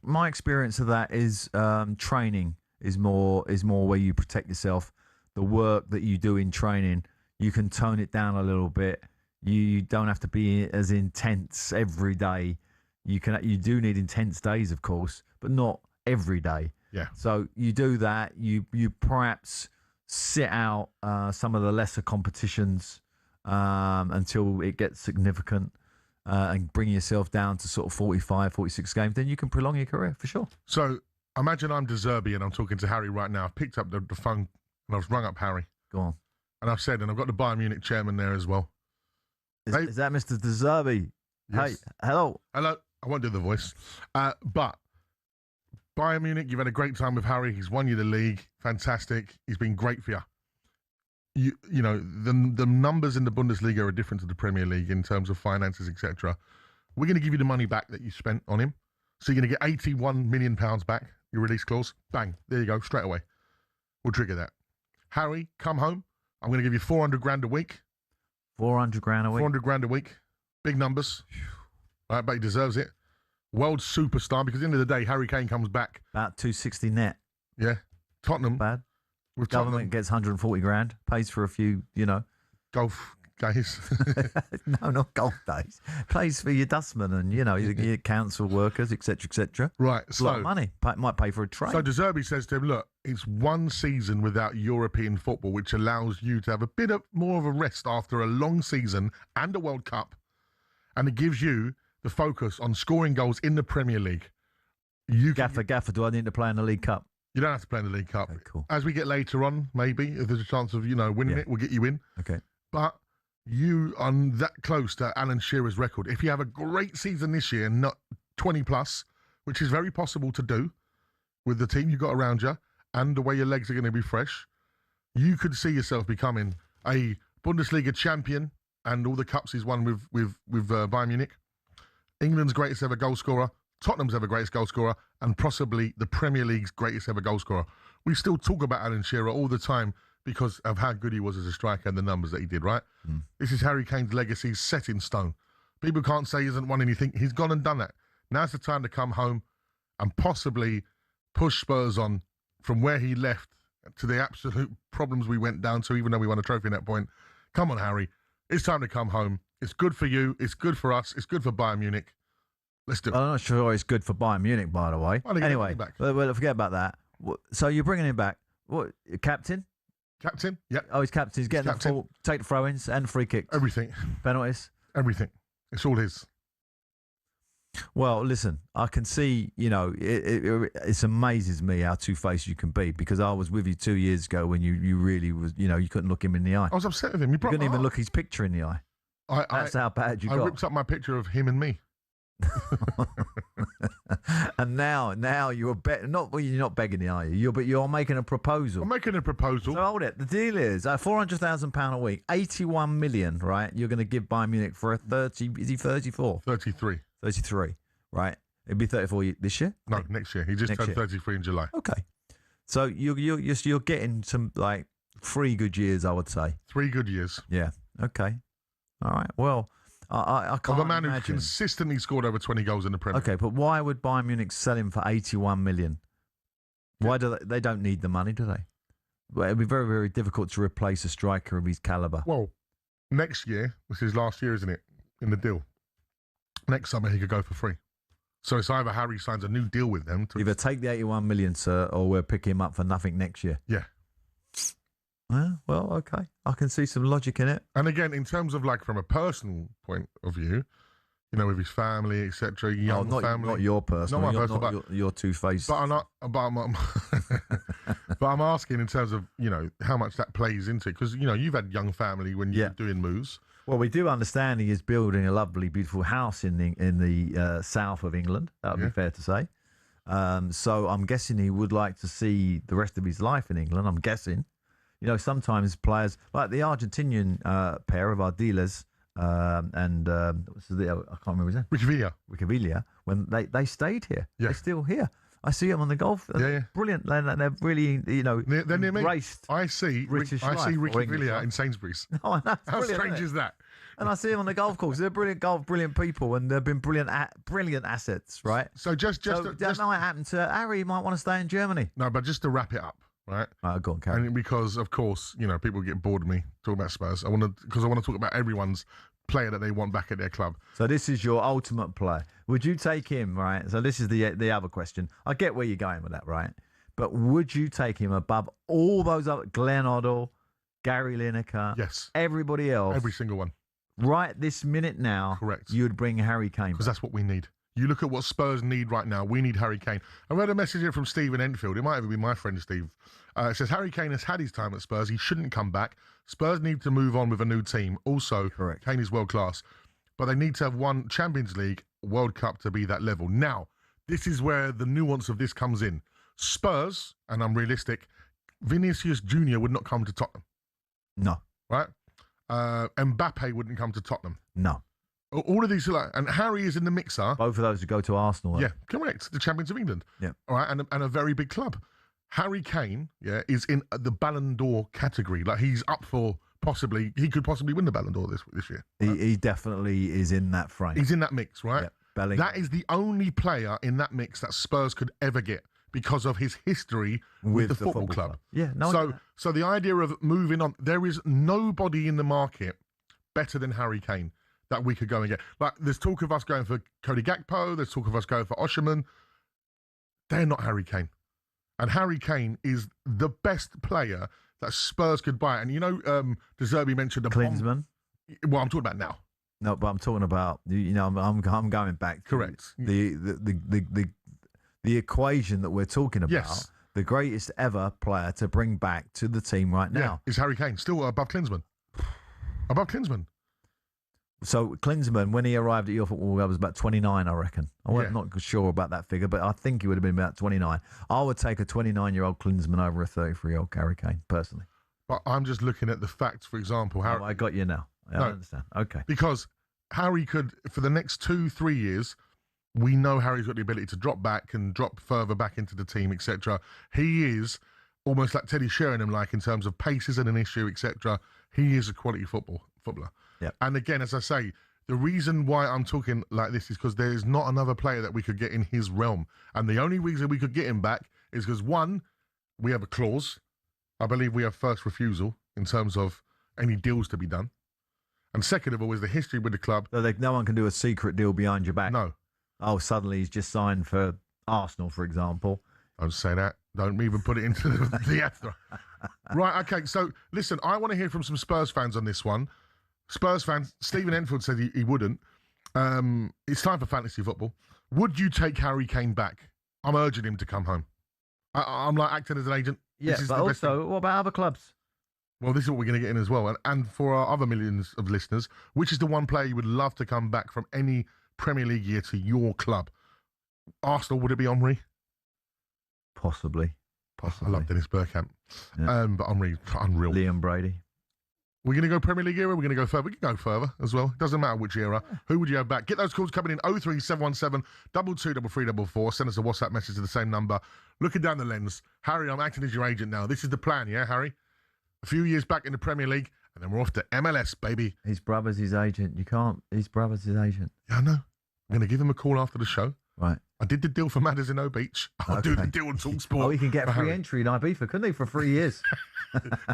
E: my experience of that is training is more where you protect yourself. The work that you do in training, you can tone it down a little bit. You don't have to be as intense every day. You do need intense days, of course, but not every day.
D: Yeah.
E: So you do that. You perhaps sit out some of the lesser competitions until it gets significant. And bring yourself down to sort of 45, 46 games, then you can prolong your career for sure.
D: So imagine I'm De Zerbi and I'm talking to Harry right now. I've picked up the phone and I've rung up Harry.
E: Go on.
D: And I've said, and I've got the Bayern Munich chairman there as well.
E: Is that Mr. De Zerbi?
D: Yes.
E: Hey, hello.
D: Hello. I won't do the voice. But Bayern Munich, you've had a great time with Harry. He's won you the league. Fantastic. He's been great for you. You know, the numbers in the Bundesliga are different to the Premier League in terms of finances, etc. We're going to give you the money back that you spent on him. So you're going to get £81 million back, your release clause. Bang. There you go. Straight away. We'll trigger that. Harry, come home. I'm going to give you 400 grand a week.
E: 400 grand a week.
D: 400 grand a week. Big numbers. Right, but he deserves it. World superstar, because at the end of the day, Harry Kane comes back.
E: About 260 net.
D: Yeah. Tottenham.
E: Bad.
D: With
E: Government
D: Tottenham.
E: gets 140 grand, pays for a few,
D: Golf days.
E: No, not golf days. Pays for your dustmen and, your council workers, etc., etc.
D: Right,
E: It's a lot of money. Might pay for a train.
D: So De Zerbi says to him, look, it's one season without European football, which allows you to have a bit more of a rest after a long season and a World Cup. And it gives you the focus on scoring goals in the Premier League.
E: Gaffer, do I need to play in the League Cup?
D: You don't have to play in the League Cup.
E: Okay, cool.
D: As we get later on, maybe, if there's a chance of, winning it, we'll get you in.
E: Okay.
D: But you are that close to Alan Shearer's record. If you have a great season this year, not 20 plus, which is very possible to do with the team you got around you and the way your legs are going to be fresh, you could see yourself becoming a Bundesliga champion and all the cups he's won with Bayern Munich, England's greatest ever goal scorer, Tottenham's ever greatest goal scorer, and possibly the Premier League's greatest ever goal scorer. We still talk about Alan Shearer all the time because of how good he was as a striker and the numbers that he did, right? This is Harry Kane's legacy set in stone. People can't say he hasn't won anything. He's gone and done that. Now's the time to come home and possibly push Spurs on from where he left to the absolute problems we went down to, even though we won a trophy at that point. Come on, Harry. It's time to come home. It's good for you. It's good for us. It's good for Bayern Munich. Let's do it.
E: I'm not sure it's good for Bayern Munich, by the way.
D: Well,
E: anyway, well, forget about that. So you're bringing him back. What, captain?
D: Captain, yeah.
E: Oh, he's captain. He's getting take the throw-ins and free kicks.
D: Everything.
E: Penalties.
D: Everything. It's all his.
E: Well, listen, I can see, it amazes me how two-faced you can be, because I was with you 2 years ago when you really was, you couldn't look him in the eye.
D: I was upset with him. You
E: couldn't even look his picture in the eye. That's how bad you got.
D: I ripped up my picture of him and me.
E: And now you're you're not begging, are you? But you're making a proposal.
D: I'm making a proposal.
E: So hold it. The deal is £400,000 a week, 81 million, right? You're going to give Bayern Munich for a 30. Is he 34?
D: 33.
E: 33, right? It'd be 34 this year.
D: No, next year. He just turned 33 in July.
E: Okay, so you're getting some 3 good years, I would say.
D: 3 good years.
E: Yeah. Okay. All right. Well, I can't.
D: Of a man
E: imagine.
D: who consistently scored over 20 goals in the Premier.
E: Okay, but why would Bayern Munich sell him for 81 million? Why do they don't need the money, do they? Well, it'd be very, very difficult to replace a striker of his caliber.
D: Well, next year, this is last year, isn't it? In the deal. Next summer, he could go for free. So it's either Harry signs a new deal with them.
E: Either take the 81 million, sir, or we'll pick him up for nothing next year.
D: Yeah.
E: Well, okay. I can see some logic in it.
D: And again, in terms of from a personal point of view, with his family, etc., young family.
E: Not your personal.
D: Not my personal,
E: but your two-faced.
D: But I'm asking in terms of, how much that plays into it. Because, you've had young family when you're doing moves.
E: Well, we do understand he is building a lovely, beautiful house in the south of England. That would be fair to say. So I'm guessing he would like to see the rest of his life in England. I'm guessing. Sometimes players like the Argentinian pair of Ardiles and I can't remember his name. Ricavilla. When they stayed here, they're still here. I see them on the golf. Brilliant. They're really,
D: they're near me.
E: Embraced.
D: I see Ricavilla in Sainsbury's.
E: Oh, I know.
D: How strange is that?
E: And I see them on the golf course. They're brilliant people, and they've been brilliant assets, right?
D: So just
E: that might happen to Harry. He might want to stay in Germany.
D: No, but just to wrap it up. Right.
E: Go on, Karen.
D: And because, of course, people get bored of me talking about Spurs. I want to talk about everyone's player that they want back at their club.
E: So this is your ultimate player. Would you take him, right? So this is the other question. I get where you're going with that, right? But would you take him above all those other, Glenn Hoddle, Gary Lineker, everybody else?
D: Every single one.
E: Right this minute now,
D: correct.
E: You would bring Harry Kane.
D: Because that's what we need. You look at what Spurs need right now. We need Harry Kane. I read a message here from Stephen Enfield. It might even be my friend Steve. It says, Harry Kane has had his time at Spurs. He shouldn't come back. Spurs need to move on with a new team. Also, correct. Kane is world class. But they need to have won Champions League, World Cup to be that level. Now, this is where the nuance of this comes in. Spurs, and I'm realistic, Vinicius Jr. would not come to Tottenham.
E: No.
D: Right? Mbappe wouldn't come to Tottenham.
E: No.
D: All of these are and Harry is in the mixer.
E: Both of those would go to Arsenal.
D: Yeah, correct. The champions of England.
E: Yeah.
D: All right, and a very big club. Harry Kane, is in the Ballon d'Or category. He's up for possibly win the Ballon d'Or this year.
E: He definitely is in that frame.
D: He's in that mix, right?
E: Yep. Bellingham.
D: That is the only player in that mix that Spurs could ever get because of his history with the football club.
E: Yeah, no.
D: So the idea of moving on, there is nobody in the market better than Harry Kane that we could go and get. Like, there's talk of us going for Cody Gakpo. There's talk of us going for Osherman. They're not Harry Kane. And Harry Kane is the best player that Spurs could buy. And, you know, De Zerbi mentioned
E: Klinsmann.
D: Well, I'm talking about now.
E: No, but I'm talking about, you know, I'm going back to
D: correct
E: the equation that we're talking about.
D: Yes.
E: The greatest ever player to bring back to the team right now
D: is Harry Kane, still above Klinsmann. Above Klinsmann.
E: So Klinsmann, when he arrived at your football club, was about 29, I reckon. I'm not sure about that figure, but I think he would have been about 29. I would take a 29-year-old Klinsmann over a 33-year-old Harry Kane, personally.
D: But I'm just looking at the facts, for example. Harry,
E: I got you now. I understand. Okay.
D: Because Harry could, for the next 2-3 years, we know Harry's got the ability to drop back and drop further back into the team, etc. He is almost like Teddy Sheringham, like in terms of pace isn't an issue, etc. He is a quality footballer.
E: Yep.
D: And again, as I say, the reason why I'm talking like this is because there is not another player that we could get in his realm. And the only reason we could get him back is because, one, we have a clause. I believe we have first refusal in terms of any deals to be done. And second of all is the history with the club.
E: So no one can do a secret deal behind your back?
D: No.
E: Oh, suddenly he's just signed for Arsenal, for example.
D: Don't say that. Don't even put it into the ether. Right, okay. So, listen, I want to hear from some Spurs fans on this one. Spurs fans, Stephen Enfield said he wouldn't. It's time for fantasy football. Would you take Harry Kane back? I'm urging him to come home. I'm like acting as an agent.
E: Yeah,
D: this is
E: but
D: the best
E: also,
D: thing.
E: what about other clubs?
D: Well, this is what we're going to get in as well. And for our other millions of listeners, which is the one player you would love to come back from any Premier League year to your club? Arsenal, would it be Henry?
E: Possibly.
D: I love Dennis Bergkamp. Yeah. But Henry, unreal.
E: Liam Brady.
D: We're going to go Premier League era. We're going to go further. We can go further as well. It doesn't matter which era. Yeah. Who would you have back? Get those calls coming in 03717 223344. Send us a WhatsApp message to the same number. Looking down the lens. Harry, I'm acting as your agent now. This is the plan, yeah, Harry? A few years back in the Premier League, and then we're off to MLS, baby.
E: His brother's his agent. You can't. His brother's his agent.
D: Yeah, I know. I'm going to give him a call after the show.
E: Right.
D: I did the deal for Madders in O Beach. I'll do the deal on talkSPORT.
E: Oh, he can get free entry in Ibiza, couldn't he, for 3 years?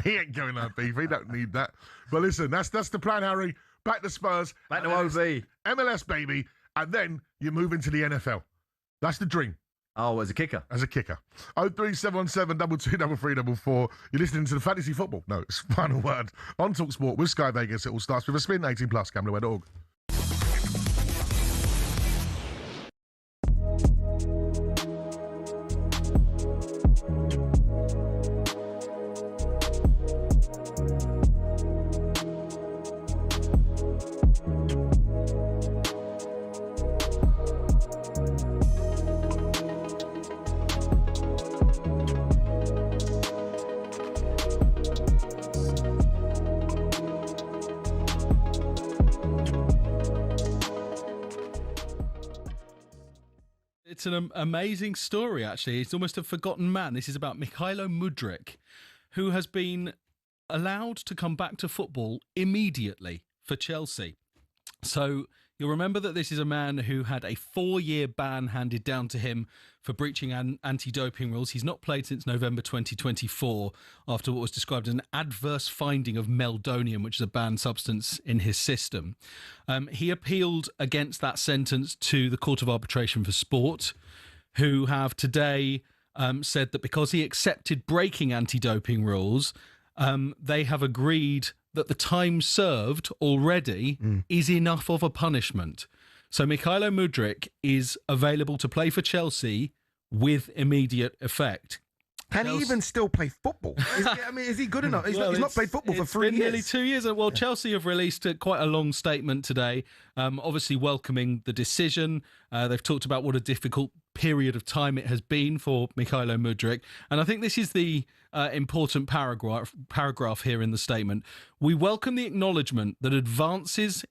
D: He ain't going Ibiza. He don't need that. But listen, that's the plan, Harry. Back to Spurs.
E: Back to OB.
D: MLS, baby. And then you move into the NFL. That's the dream.
E: Oh, as a kicker?
D: As a kicker. 03717 223344. You're listening to the Fantasy Football. No, it's Final Word on talkSPORT with Sky Vegas. It all starts with a spin. 18 plus. Gambler.org.
A: It's an amazing story, actually. It's almost a forgotten man. This is about Mykhailo Mudryk, who has been allowed to come back to football immediately for Chelsea. So you'll remember that this is a man who had a 4-year ban handed down to him for breaching anti-doping rules. He's not played since November 2024 after what was described as an adverse finding of meldonium, which is a banned substance in his system. He appealed against that sentence to the Court of Arbitration for Sport, who have today said that because he accepted breaking anti-doping rules, they have agreed that the time served already is enough of a punishment. So Mykhailo Mudryk is available to play for Chelsea with immediate effect.
F: Can he even still play football? Is he good enough? He's not played football for 3 years.
A: Nearly 2 years. Well, Chelsea have released quite a long statement today, obviously welcoming the decision. They've talked about what a difficult period of time it has been for Mykhailo Mudryk. And I think this is the important paragraph here in the statement. We welcome the acknowledgement that advances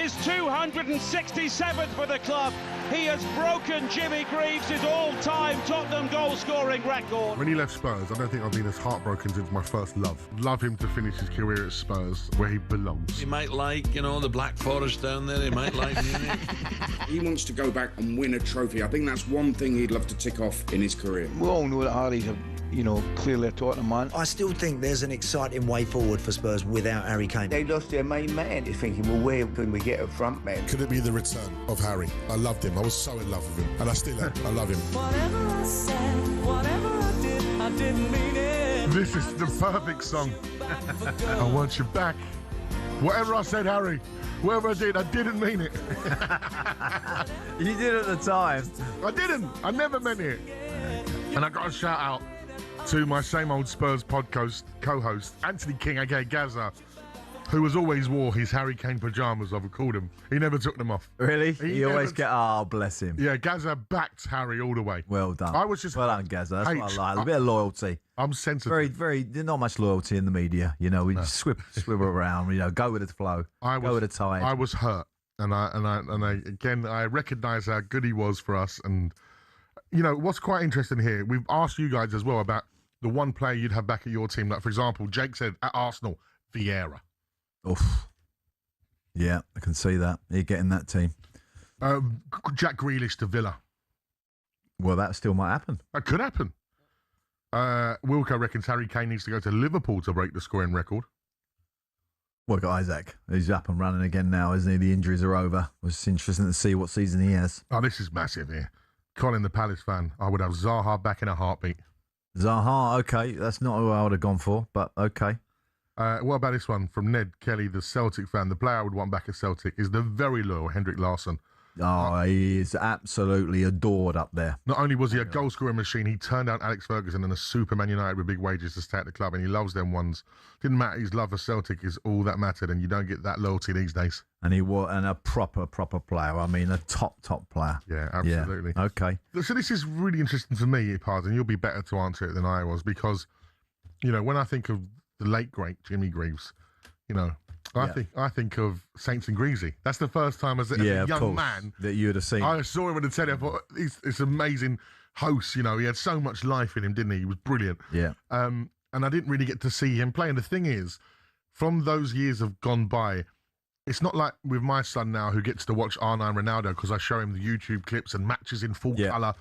O: his 267th for the club. He has broken Jimmy Greaves' all-time Tottenham goal-scoring record.
D: When he left Spurs, I don't think I've been as heartbroken since my first love. Love him to finish his career at Spurs, where he belongs.
C: He might like, the Black Forest down there. He might like Munich.
G: He wants to go back and win a trophy. I think that's one thing he'd love to tick off in his career.
P: We all know that Harry's clearly a Tottenham man.
I: I still think there's an exciting way forward for Spurs without Harry Kane.
P: They lost their main man. You're thinking, well, where can we get a front man?
V: Could it be the return of Harry? I loved him. I was so in love with him. And I still am. I love him.
J: Whatever I said, whatever I did, I didn't mean it.
D: This is the perfect song. I want you back. Whatever I said, Harry. Whatever I did, I didn't mean it.
E: You did at the time.
D: I didn't. I never meant it. And I got a shout out to my same old Spurs podcast co-host, Anthony King, aka Gaza, who has always wore his Harry Kane pyjamas, I've called him. He never took them off.
E: Really? He always bless him.
D: Yeah, Gaza backed Harry all the way.
E: Well done.
D: I was just...
E: Well done, Gaza. That's what I like. A bit of loyalty.
D: I'm sensitive.
E: Very, not much loyalty in the media. We just swivel around, go with the flow, go with the tide.
D: I was hurt. And I recognise how good he was for us. And, what's quite interesting here, we've asked you guys as well about the one player you'd have back at your team. Like, for example, Jake said at Arsenal, Vieira.
E: Oof. Yeah, I can see that. You're getting that team.
D: Jack Grealish to Villa.
E: Well, that still might happen.
D: That could happen. Wilco reckons Harry Kane needs to go to Liverpool to break the scoring record.
E: Well, got Isaac. He's up and running again now, isn't he? The injuries are over. It's interesting to see what season he has.
D: Oh, this is massive here. Colin, the Palace fan. I would have Zaha back in a heartbeat.
E: Zaha, okay. That's not who I would have gone for, but okay.
D: What about this one from Ned Kelly, the Celtic fan? The player I would want back at Celtic is the very loyal Henrik Larsson.
E: Oh, he is absolutely adored up there.
D: Not only was he a goal-scoring machine, he turned down Alex Ferguson and a Superman United with big wages to stay at the club, and he loves them ones. Didn't matter, his love for Celtic is all that mattered, and you don't get that loyalty these days.
E: And he was a proper player. I mean, a top player.
D: Yeah, absolutely.
E: Yeah. Okay.
D: So this is really interesting for me, Pardew, and you'll be better to answer it than I was, because, when I think of the late, great Jimmy Greaves, I think of Saints and Greasy. That's the first time as a young man
E: that you would have seen.
D: I saw him on the telly. I thought, he's amazing host. He had so much life in him, didn't he? He was brilliant.
E: Yeah.
D: And I didn't really get to see him play. And the thing is, from those years have gone by, it's not like with my son now who gets to watch R9 Ronaldo because I show him the YouTube clips and matches in full colour.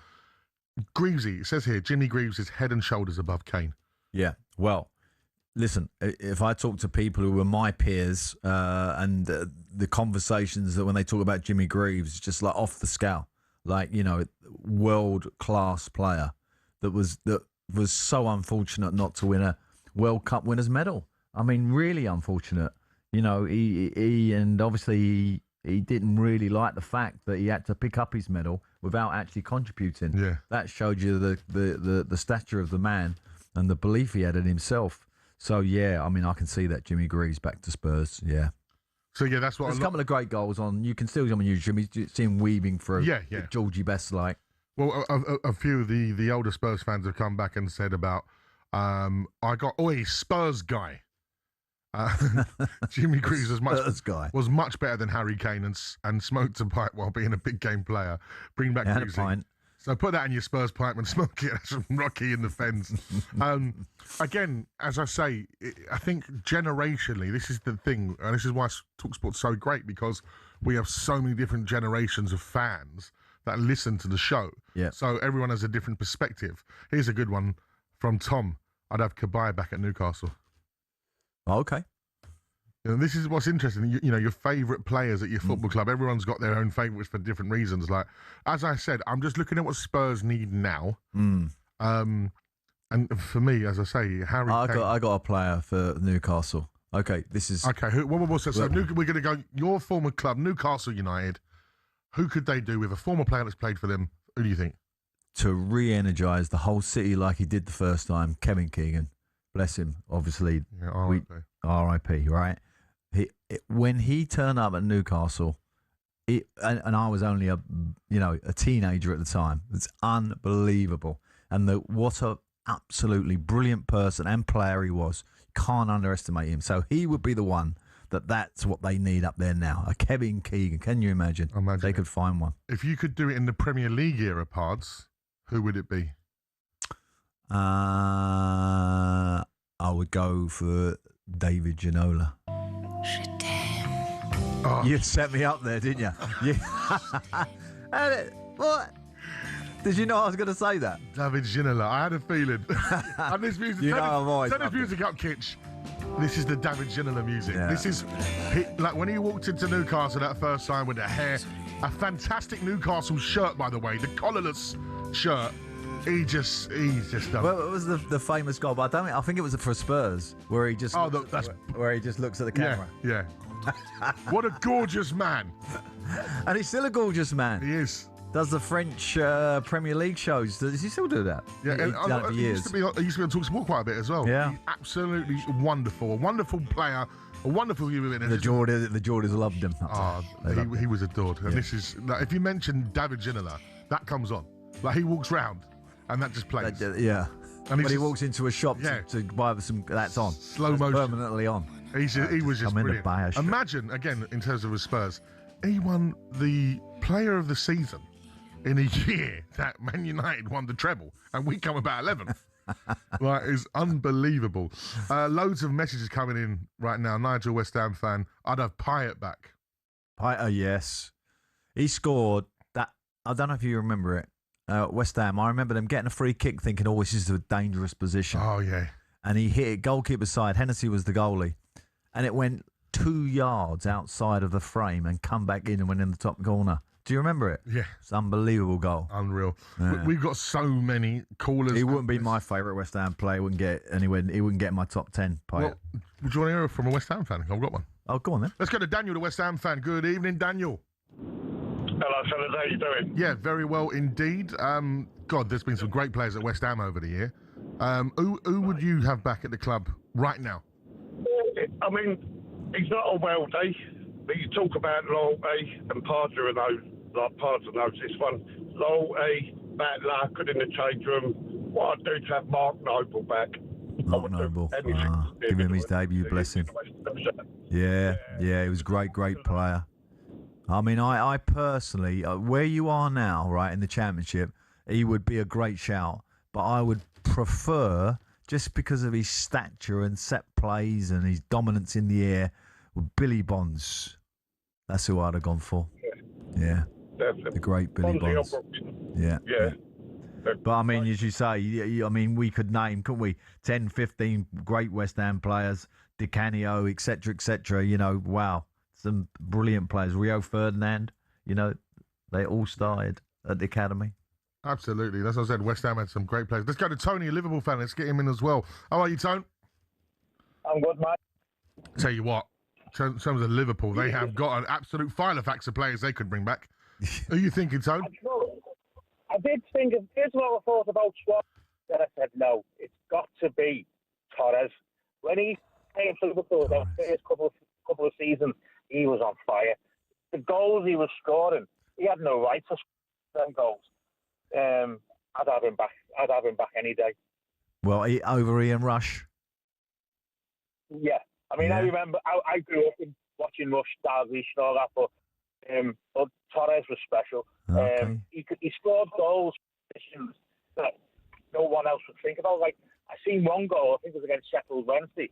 D: Greavesy, it says here, Jimmy Greaves is head and shoulders above Kane.
E: Yeah. Well, listen, if I talk to people who were my peers and the conversations that when they talk about Jimmy Greaves, just like off the scale, like, world-class player that was so unfortunate not to win a World Cup winners medal. I mean, really unfortunate. He and obviously he didn't really like the fact that he had to pick up his medal without actually contributing.
D: Yeah.
E: That showed you the stature of the man and the belief he had in himself. So, yeah, I mean, I can see that Jimmy Greaves back to Spurs, yeah.
D: So, yeah, that's what...
E: There's a couple of great goals on. You can still see him on YouTube. You see him weaving through.
D: Yeah.
E: Georgie Best like.
D: Well, a few of the older Spurs fans have come back and said about, Spurs guy. Jimmy Greaves was much better than Harry Kane and smoked a pipe while being a big game player. Bring back Greavesy. So put that in your Spurs pipe and smoke it. That's Rocky in the fence. Again, as I say, I think generationally, this is the thing, and this is why talkSPORT's so great, because we have so many different generations of fans that listen to the show.
E: Yeah.
D: So everyone has a different perspective. Here's a good one from Tom. I'd have Kabay back at Newcastle.
E: Okay.
D: And this is what's interesting. Your favourite players at your football club, everyone's got their own favourites for different reasons. Like, as I said, I'm just looking at what Spurs need now. And for me, as I say, Harry Kane.
E: I got a player for Newcastle. Okay, this is...
D: Okay, what was that? So we're going to go, your former club, Newcastle United, who could they do with a former player that's played for them? Who do you think?
E: To re-energise the whole city like he did the first time, Kevin Keegan. Bless him, obviously.
D: Yeah, R.I.P.
E: R.I.P., right? When he turned up at Newcastle, and I was only a teenager at the time. It's unbelievable, and what a absolutely brilliant person and player he was. Can't underestimate him. So he would be the one that's what they need up there now. A Kevin Keegan. Can you imagine? They could find one.
D: If you could do it in the Premier League era, Pards, who would it be?
E: I would go for David Ginola.
D: Oh.
E: You set me up there, didn't you? What? Did you know I was going to say that?
D: David Ginola. I had a feeling. And this music. Turn this music up, Kitch. This is the David Ginola music.
E: Yeah.
D: This is like when he walked into Newcastle that first time with the hair, a fantastic Newcastle shirt, by the way, the collarless shirt. He's just done.
E: Well, it was the famous goal, but I think it was for Spurs where he just where he just looks at the camera.
D: Yeah. What a gorgeous man.
E: And he's still a gorgeous man.
D: He is.
E: Does the French Premier League shows? Does he still do that?
D: Yeah,
E: He's done it for
D: he
E: years.
D: used to be on talkSPORT quite a bit as well.
E: Yeah.
D: He's absolutely wonderful. A wonderful player. A wonderful human being.
E: The Geordies loved him.
D: He was adored. And this is, like, if you mention David Ginola, that comes on. Like, he walks round and that just plays.
E: Yeah.
D: And
E: when he walks into a shop to buy some, that's on.
D: Slow motion.
E: Permanently on.
D: He was just brilliant. Imagine, again, in terms of his Spurs, he won the player of the season in a year that Man United won the treble, and we come about 11th. Like, it's unbelievable. Loads of messages coming in right now. Nigel, West Ham fan. I'd have Pyatt back.
E: Pyatt, yes. He scored that. I don't know if you remember it. West Ham, I remember them getting a free kick thinking, oh, this is a dangerous position.
D: Oh, yeah.
E: And he hit it goalkeeper side. Hennessy was the goalie. And it went 2 yards outside of the frame and come back in and went in the top corner. Do you remember it?
D: Yeah.
E: It's an unbelievable goal.
D: Unreal.
E: Yeah.
D: We've got so many callers.
E: He wouldn't be my favourite West Ham player. He wouldn't get in my top 10.
D: Well, do you want to hear from a West Ham fan? I've got one.
E: Oh, go on then.
D: Let's go to Daniel, the West Ham fan. Good evening, Daniel.
H: Hello, fellas. How you doing?
D: Yeah, very well indeed. God, there's been some great players at West Ham over the year. Who would you have back at the club right now?
H: I mean, he's not a worldie, but you talk about loyalty and Pardew knows, like Pardew knows this one. Loyalty, bad luck, good in the change room. What I'd do to have Mark Noble back.
E: Mark Noble. Give him his debut, bless him. Yeah, he was a great player. I mean, I personally, where you are now, right, in the Championship, he would be a great shout. But I would prefer, just because of his stature and set plays and his dominance in the air, with Billy Bonds. That's who I'd have gone for.
H: Yeah. Definitely.
E: The great Billy Bonds. Yeah. But I mean, as you say, I mean, we could name, couldn't we, 10, 15 great West Ham players, Di Canio, etc., you know, wow. Some brilliant players. Rio Ferdinand, you know, they all started at the academy.
D: Absolutely. That's what I said. West Ham had some great players. Let's go to Tony, a Liverpool fan. Let's get him in as well. How are you, Tone?
H: I'm good, mate.
D: Tell you what, in terms of Liverpool, they have got an absolute filofax of players they could bring back. Who are you thinking, Tone?
L: I did think of this. What I thought about Schwab. Then I said no. It's got to be Torres. When he came to Liverpool, that first couple of seasons, he was on fire. The goals he was scoring, he had no right to score them goals. I'd have him back. I'd have him back any day.
E: Well, over Ian Rush.
L: Yeah, I mean, I remember I grew up watching Rush, Dalglish, and all that, but Torres was special.
E: Okay.
L: He scored goals that no one else would think about. Like, I seen one goal, I think it was against Sheffield Wednesday.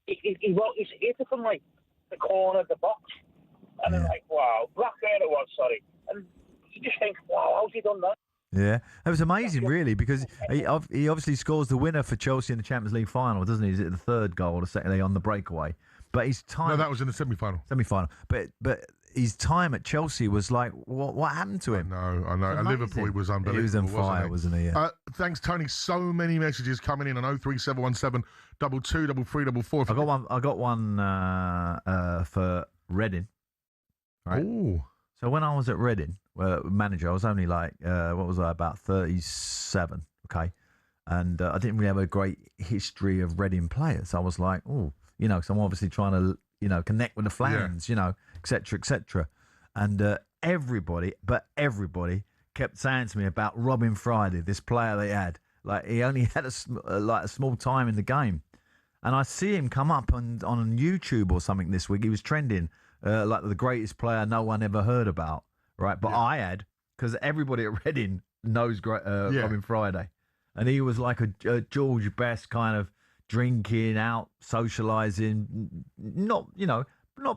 L: He hit it from like the corner of the box, and then like, wow, Blackburn it was, sorry, and you just think, wow, how's he done that?
E: Yeah, it was amazing, really, because he obviously scores the winner for Chelsea in the Champions League final, doesn't he? Is it the third goal or the second on the breakaway? But his time.
D: No, that was in the semi-final.
E: But his time at Chelsea was like, what happened to him?
D: I know. At Liverpool, he was unbelievable.
E: He was on fire, wasn't he? Yeah.
D: Thanks, Tony. So many messages coming in on 03717 223344.
E: I got one for Reading. Right.
D: Ooh.
E: So when I was at Reading, manager, I was only like, what was I, about 37, okay? And I didn't really have a great history of Reading players. I was like, oh, you know, so I'm obviously trying to, you know, connect with the fans, you know, et cetera. And everybody kept saying to me about Robin Friday, this player they had. Like, he only had a small time in the game. And I see him come up on YouTube or something this week. He was trending like the greatest player no one ever heard about, right? But I had, because everybody at Reading knows Robin Friday. And he was like a George Best kind of drinking out, socialising, not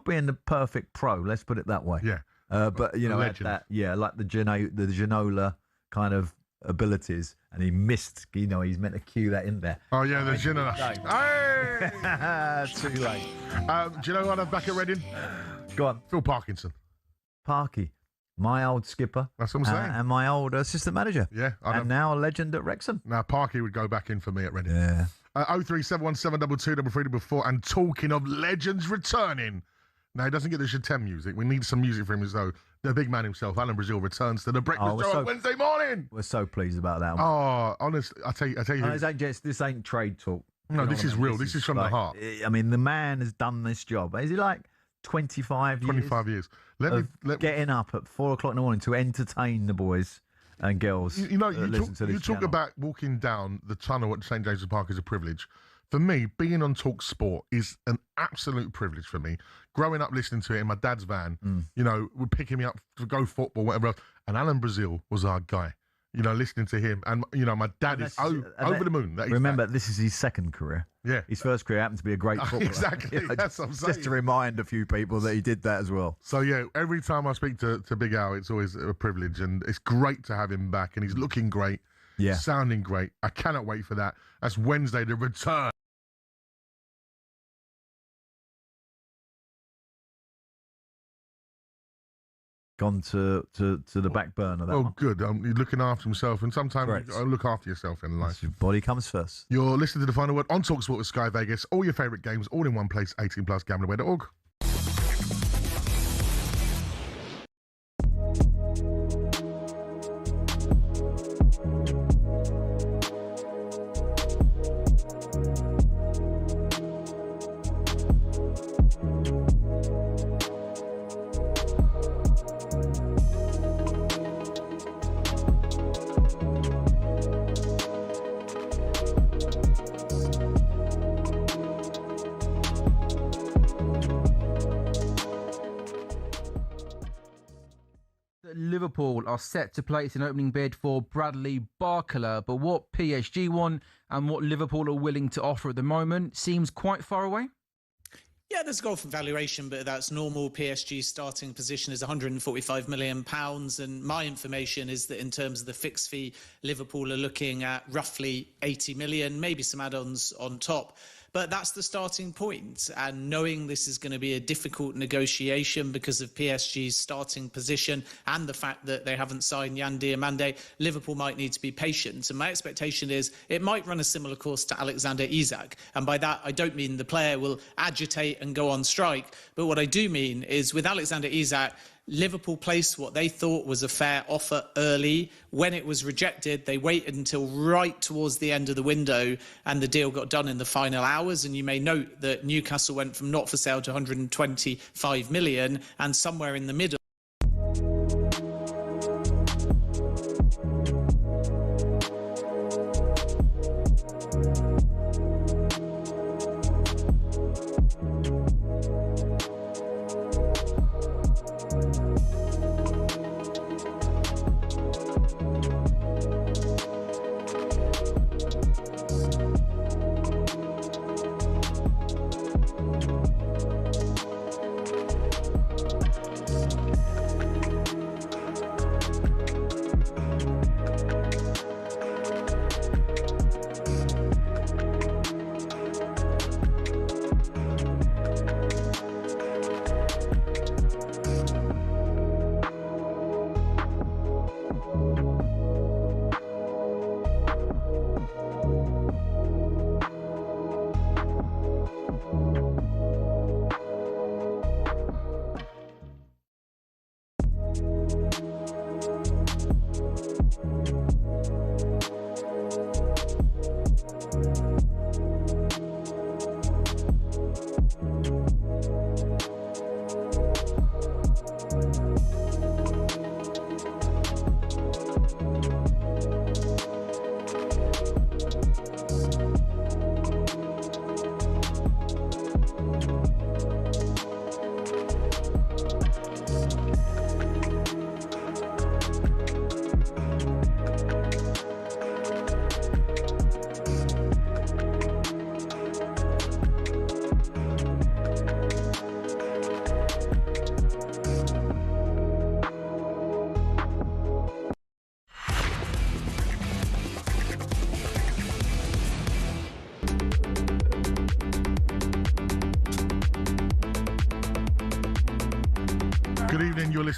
E: being the perfect pro, let's put it that way.
D: Yeah.
E: But, had that, like the Ginola kind of abilities, and he missed, he's meant to cue that in there.
D: Oh, yeah, the Ginola.
E: Hey! Too late.
D: Do you know what I'm back at Reading?
E: Go on.
D: Phil Parkinson.
E: Parky. My old skipper.
D: That's what I'm saying.
E: And my old assistant manager.
D: Yeah.
E: And now a legend at Wrexham.
D: Now, Parky would go back in for me at Reading.
E: Yeah.
D: 03717223334. And talking of legends returning. Now, he doesn't get the Chatem music. We need some music for him as though the big man himself, Alan Brazil, returns to the breakfast show on Wednesday morning.
E: We're so pleased about that one.
D: Oh, honestly, I tell you.
E: This ain't trade talk.
D: No, this is real. This is from the heart.
E: I mean, the man has done this job. Is he like 25 years?
D: 25 years.
E: Getting up at 4 o'clock in the morning to entertain the boys and girls.
D: You talk about walking down the tunnel at St James's Park as a privilege. For me, being on talkSPORT is an absolute privilege for me. Growing up listening to it in my dad's van, would picking me up to go football, whatever else. And Alan Brazil was our guy. Listening to him. And, my dad is over the moon.
E: Remember, this is his second career.
D: Yeah.
E: His first career happened to be a great footballer.
D: Exactly. That's what I'm saying.
E: Just to remind a few people that he did that as well.
D: So, yeah, every time I speak to Big Al, it's always a privilege. And it's great to have him back. And he's looking great.
E: Yeah.
D: Sounding great. I cannot wait for that. That's Wednesday, the return.
E: Gone to the back burner. That one.
D: Good. He's looking after himself, and sometimes you look after yourself in life.
E: Your body comes first.
D: You're listening to The Final Word on talkSPORT with Sky Vegas. All your favourite games, all in one place. 18 plus gamblerware.org.
M: Liverpool are set to place an opening bid for Bradley Barcola, but what PSG want and what Liverpool are willing to offer at the moment seems quite far away.
N: Yeah, there's a goal for valuation, but that's normal. PSG's starting position is £145 million. And my information is that in terms of the fixed fee, Liverpool are looking at roughly 80 million, maybe some add-ons on top. But that's the starting point. And knowing this is going to be a difficult negotiation because of PSG's starting position and the fact that they haven't signed Yan Diomande, Liverpool might need to be patient. And my expectation is it might run a similar course to Alexander Isak. And by that, I don't mean the player will agitate and go on strike. But what I do mean is with Alexander Isak, Liverpool placed what they thought was a fair offer early. When it was rejected, they waited until right towards the end of the window and the deal got done in the final hours. And you may note that Newcastle went from not for sale to 125 million, and somewhere in the middle.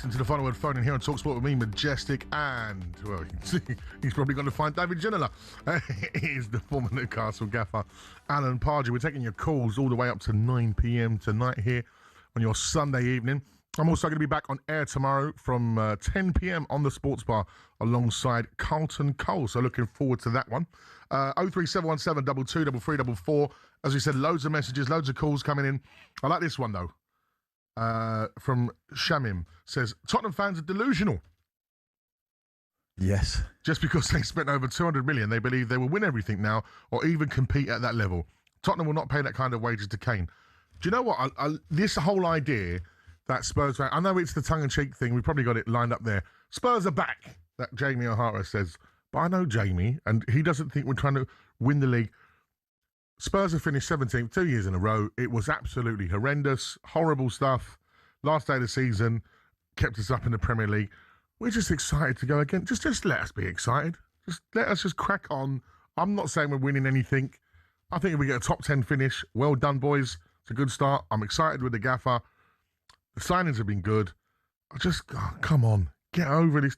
D: listening to the Final Word phone in here on talkSPORT with me, Majestic, and, well, he's probably going to find David Ginola. He's the former Newcastle gaffer, Alan Pardew. We're taking your calls all the way up to 9 p.m. tonight here on your Sunday evening. I'm also going to be back on air tomorrow from 10 p.m. on the Sports Bar alongside Carlton Cole. So looking forward to that one. 03717 223344. As we said, loads of messages, loads of calls coming in. I like this one, though. From Shamim says, Tottenham fans are delusional.
E: Yes.
D: Just because they spent over 200 million, they believe they will win everything now or even compete at that level. Tottenham will not pay that kind of wages to Kane. Do you know what? This whole idea that Spurs fan, I know it's the tongue-in-cheek thing. We probably got it lined up there. Spurs are back, that Jamie O'Hara says. But I know Jamie, and he doesn't think we're trying to win the league. Spurs have finished 17th 2 years in a row. It was absolutely horrendous, horrible stuff. Last day of the season, kept us up in the Premier League. We're just excited to go again. Just let us be excited. Just let us just crack on. I'm not saying we're winning anything. I think if we get a top 10 finish, well done, boys. It's a good start. I'm excited with the gaffer. The signings have been good. Come on, get over this.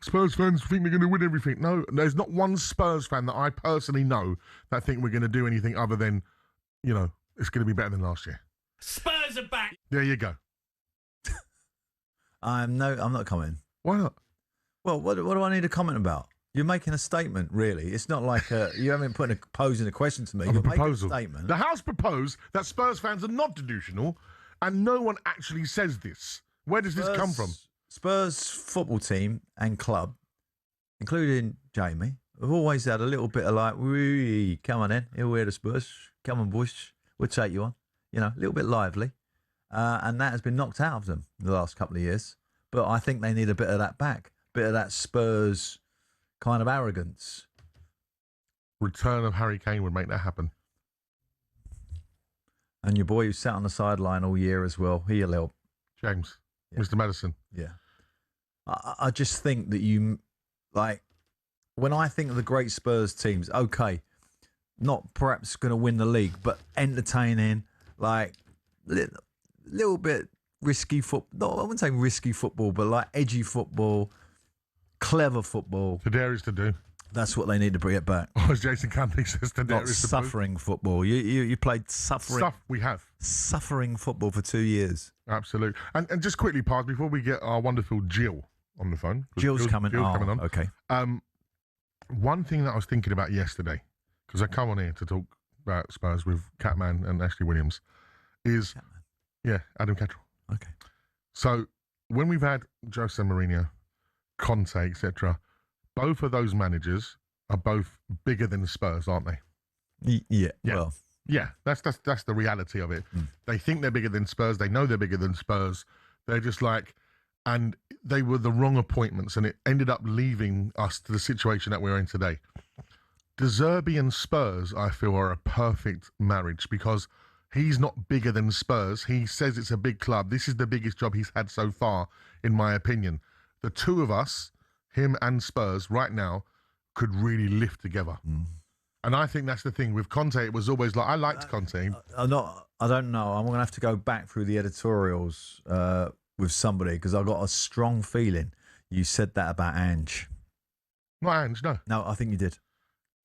D: Spurs fans think they're going to win everything. No, there's not one Spurs fan that I personally know that think we're going to do anything other than, it's going to be better than last year.
J: Spurs are back.
D: There you go.
E: I'm not commenting.
D: Why not?
E: Well, what do I need to comment about? You're making a statement, really. It's not like you haven't posing a question to me. You're making a statement.
D: The House proposed that Spurs fans are not delusional, and no one actually says this. Where does this come from?
E: Spurs football team and club, including Jamie, have always had a little bit of like, come on in, here we're the Spurs. Come on, boys, we'll take you on. A little bit lively. And that has been knocked out of them in the last couple of years. But I think they need a bit of that back, bit of that Spurs kind of arrogance.
D: Return of Harry Kane would make that happen.
E: And your boy who sat on the sideline all year as well, he'll help.
D: James, yeah. Mr. Madison.
E: Yeah. I just think that when I think of the great Spurs teams, okay, not perhaps going to win the league, but entertaining, like little bit risky football. No, I wouldn't say risky football, but like edgy football, clever football.
D: To dare is to do.
E: That's what they need to bring it back.
D: Or as Jason Cantley says, to dare
E: not
D: is to
E: suffering football. You played suffering.
D: We have.
E: Suffering football for 2 years.
D: Absolutely. And just quickly, Paz, before we get our wonderful Jill on the phone.
E: Jill's coming
D: on.
E: Okay.
D: One thing that I was thinking about yesterday, because I come on here to talk about Spurs with Catman and Ashley Williams, is... Yeah, Adam Cattrall.
E: Okay.
D: So when we've had Jose Mourinho, Conte, etc., both of those managers are both bigger than Spurs, aren't they?
E: Yeah. Well,
D: yeah. That's the reality of it. They think they're bigger than Spurs. They know they're bigger than Spurs. They're just like, and they were the wrong appointments, and it ended up leaving us to the situation that we're in today. De Zerbi and Spurs, I feel, are a perfect marriage because he's not bigger than Spurs. He says it's a big club. This is the biggest job he's had so far, in my opinion. The two of us, him and Spurs, right now, could really lift together. And I think that's the thing. With Conte, it was always like, I liked Conte.
E: I don't know. I'm going to have to go back through the editorials with somebody because I've got a strong feeling you said that about Ange.
D: Not Ange, no.
E: No, I think you did.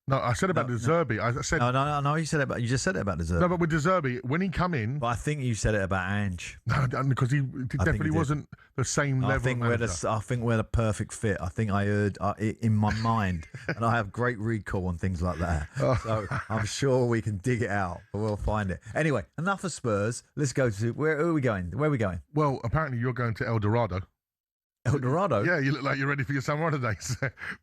D: No, I said about De Zerbi. I said
E: no. You just said it about De Zerbi.
D: No, but with De Zerbi, when he come in,
E: but I think you said it about Ange.
D: No, because he definitely wasn't the same level.
E: I think we're the perfect fit. I think I heard it in my mind, and I have great recall on things like that. So I'm sure we can dig it out, but we'll find it. Anyway, enough of Spurs. Let's go to where are we going? Where are we going?
D: Well, apparently you're going to El Dorado.
E: El Dorado?
D: Yeah, you look like you're ready for your summer holidays.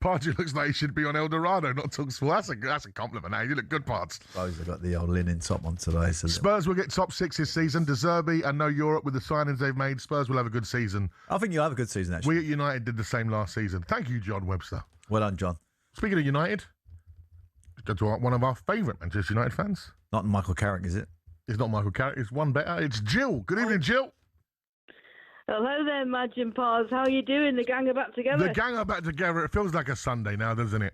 D: Pardew looks like he should be on El Dorado, not talkSPORT. That's a compliment, eh? You look good, Pards.
E: Suppose I've got the old linen top on today. So
D: Spurs will get top 6 this season. De Zerbi, I know Europe with the signings they've made. Spurs will have a good season.
E: I think you'll have a good season, actually.
D: We at United did the same last season. Thank you, John Webster.
E: Well done, John.
D: Speaking of United, one of our favourite Manchester United fans.
E: Not Michael Carrick, is it?
D: It's not Michael Carrick. It's one better. It's Jill. Good evening, Jill.
K: Hello there, Madge and Paz. How are you doing? The gang are back together.
D: The gang are back together. It feels like a Sunday now, doesn't it?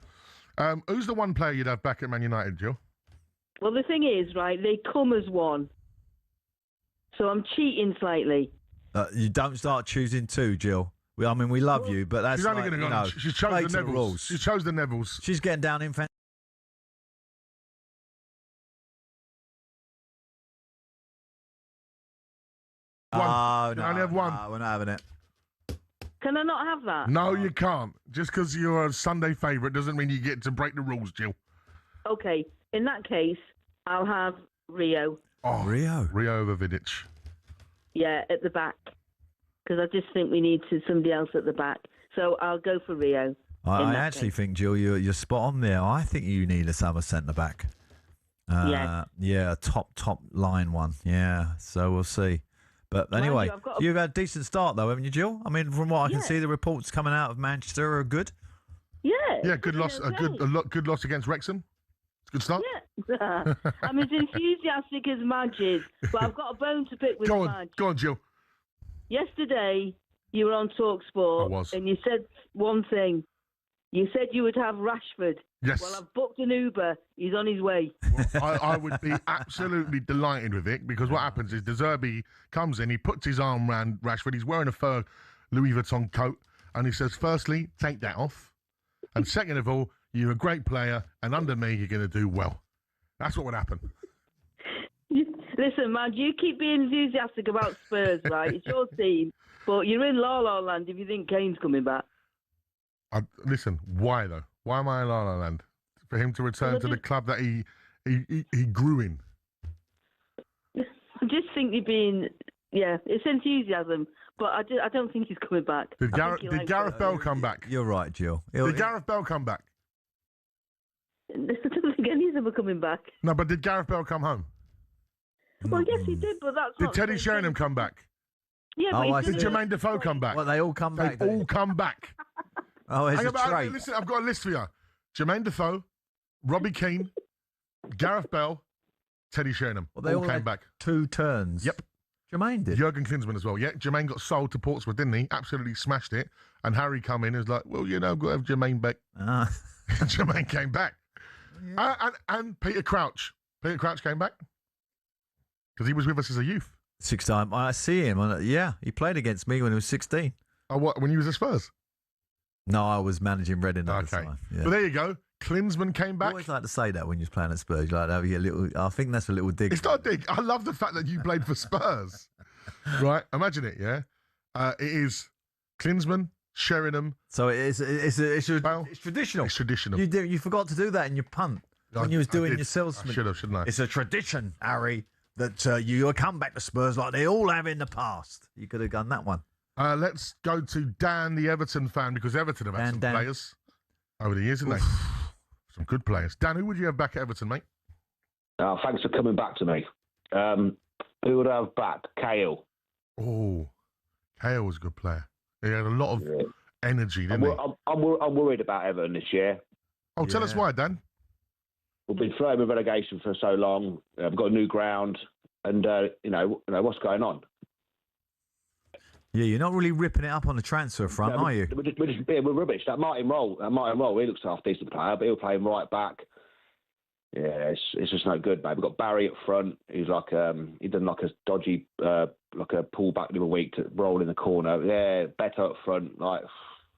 D: Who's the one player you'd have back at Man United, Jill?
K: Well, the thing is, right, they come as one. So I'm cheating slightly.
E: You don't start choosing two, Jill. We love you, but that's
D: She's only going to go. She's chose the Nevilles. She chose the Nevilles.
E: She's getting down in.
D: One. You only have one.
E: No, we're not having it.
K: Can I not have that?
D: No, you can't. Just because you're a Sunday favourite doesn't mean you get to break the rules, Jill.
K: Okay, in that case, I'll have Rio.
E: Oh, Rio
D: over Vidic.
K: Yeah, at the back. Because I just think we need somebody else at the back. So I'll go for Rio.
E: I actually think, Jill, you're spot on there. I think you need a summer centre back.
K: Yes.
E: Yeah, a top line one. Yeah, so we'll see. But anyway, you've had a decent start though, haven't you, Jill? I mean, from what I can see, the reports coming out of Manchester are good.
K: Yeah.
D: Yeah, good loss. Good loss against Wrexham. It's a good start.
K: Yeah. I'm as enthusiastic as Madge is, but I've got a bone to pick with Madge.
D: Go on, Jill.
K: Yesterday, you were on talkSPORT.
D: I was.
K: And you said one thing. You said you would have Rashford.
D: Yes.
K: Well, I've booked an Uber. He's on his way.
D: Well, I would be absolutely delighted with it because what happens is De Zerbi comes in, he puts his arm around Rashford, he's wearing a fur Louis Vuitton coat, and he says, firstly, take that off. And second of all, you're a great player, and under me, you're going to do well. That's what would happen.
K: Listen, man, you keep being enthusiastic about Spurs, right? It's your team, but you're in La-La land if you think Kane's coming back.
D: Listen, why though? Why am I in La La Land? For him to return to the club that he grew in.
K: I just think you're being, it's enthusiasm, but I don't think he's coming back.
D: Did Gareth Bell come back?
E: You're right, Jill.
D: Did Gareth Bell come back?
K: I don't think any of them are coming back.
D: No, but did Gareth Bell come home?
K: Well, yes, he did, but that's not...
D: Did Teddy Sheringham come back?
K: Yeah, but
D: did Jermaine Defoe come back?
E: Well, they all come back.
D: They all come back.
E: Oh, it's a trait.
D: Listen, I've got a list for you. Jermaine Defoe, Robbie Keane, Gareth Bell, Teddy Sheringham.
E: Well, they all came
D: back.
E: 2 turns.
D: Yep.
E: Jermaine did.
D: Jurgen Klinsmann as well. Yeah, Jermaine got sold to Portsmouth, didn't he? Absolutely smashed it. And Harry come in and was like, well, I've got to have Jermaine back. Jermaine came back. Yeah. And Peter Crouch. Peter Crouch came back because he was with us as a youth.
E: 6 time. I see him. He played against me when he was 16.
D: Oh, what? When he was at Spurs?
E: No, I was managing Reading at the time. Yeah.
D: But there you go. Klinsmann came back.
E: I always like to say that when you're playing at Spurs. You like to have your little. I think that's a little dig.
D: It's not a dig. I love the fact that you played for Spurs. Right? Imagine it. Yeah. It is Klinsmann, Sheringham.
E: So it's traditional.
D: It's traditional.
E: You forgot to do that in your punt when you was doing your salesman.
D: I should have, shouldn't I?
E: It's a tradition, Harry, that you come back to Spurs like they all have in the past. You could have done that one.
D: Let's go to Dan, the Everton fan, because Everton have had some players over the years, haven't they? Some good players. Dan, who would you have back at Everton, mate?
B: Thanks for coming back to me. Who would I have back? Cahill.
D: Oh, Cahill was a good player. He had a lot of energy, didn't he?
B: I'm worried about Everton this year.
D: Oh, tell us why, Dan.
B: We've been flirting with relegation for so long. We've got a new ground, and what's going on?
E: Yeah, you're not really ripping it up on the transfer front, are you?
B: We're rubbish. That Martin Roll, he looks half decent player, but he'll play him right back. Yeah, it's just no good, mate. We've got Barry up front. He's like he done like a dodgy like a pull back the other week to roll in the corner. Yeah, better up front. I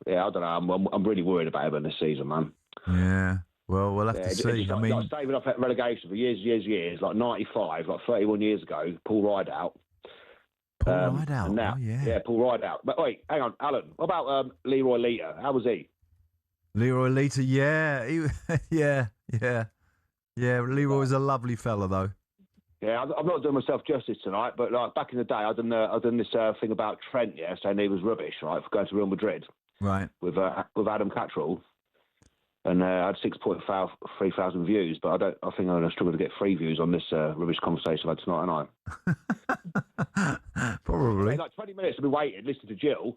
B: don't know. I'm really worried about Everton this season, man.
E: Yeah. Well, we'll have to see.
B: I mean, saving up at relegation for years, like 95, like 31 years ago. Paul Rideout.
E: Paul Rideout.
B: Now, Paul Rideout. But wait, hang on, Alan. What about Leroy Lita? How was he?
E: Leroy Lita, yeah. Leroy was a lovely fella, though.
B: Yeah, I'm not doing myself justice tonight, but like back in the day, I done this thing about Trent, saying he was rubbish, right, for going to Real Madrid,
E: right,
B: with Adam Cattrall, and I had 6,300 views, but I think I'm going to struggle to get 3 views on this rubbish conversation I had tonight, aren't
E: Probably.
B: Like 20 minutes I've been waiting, listening to Jill.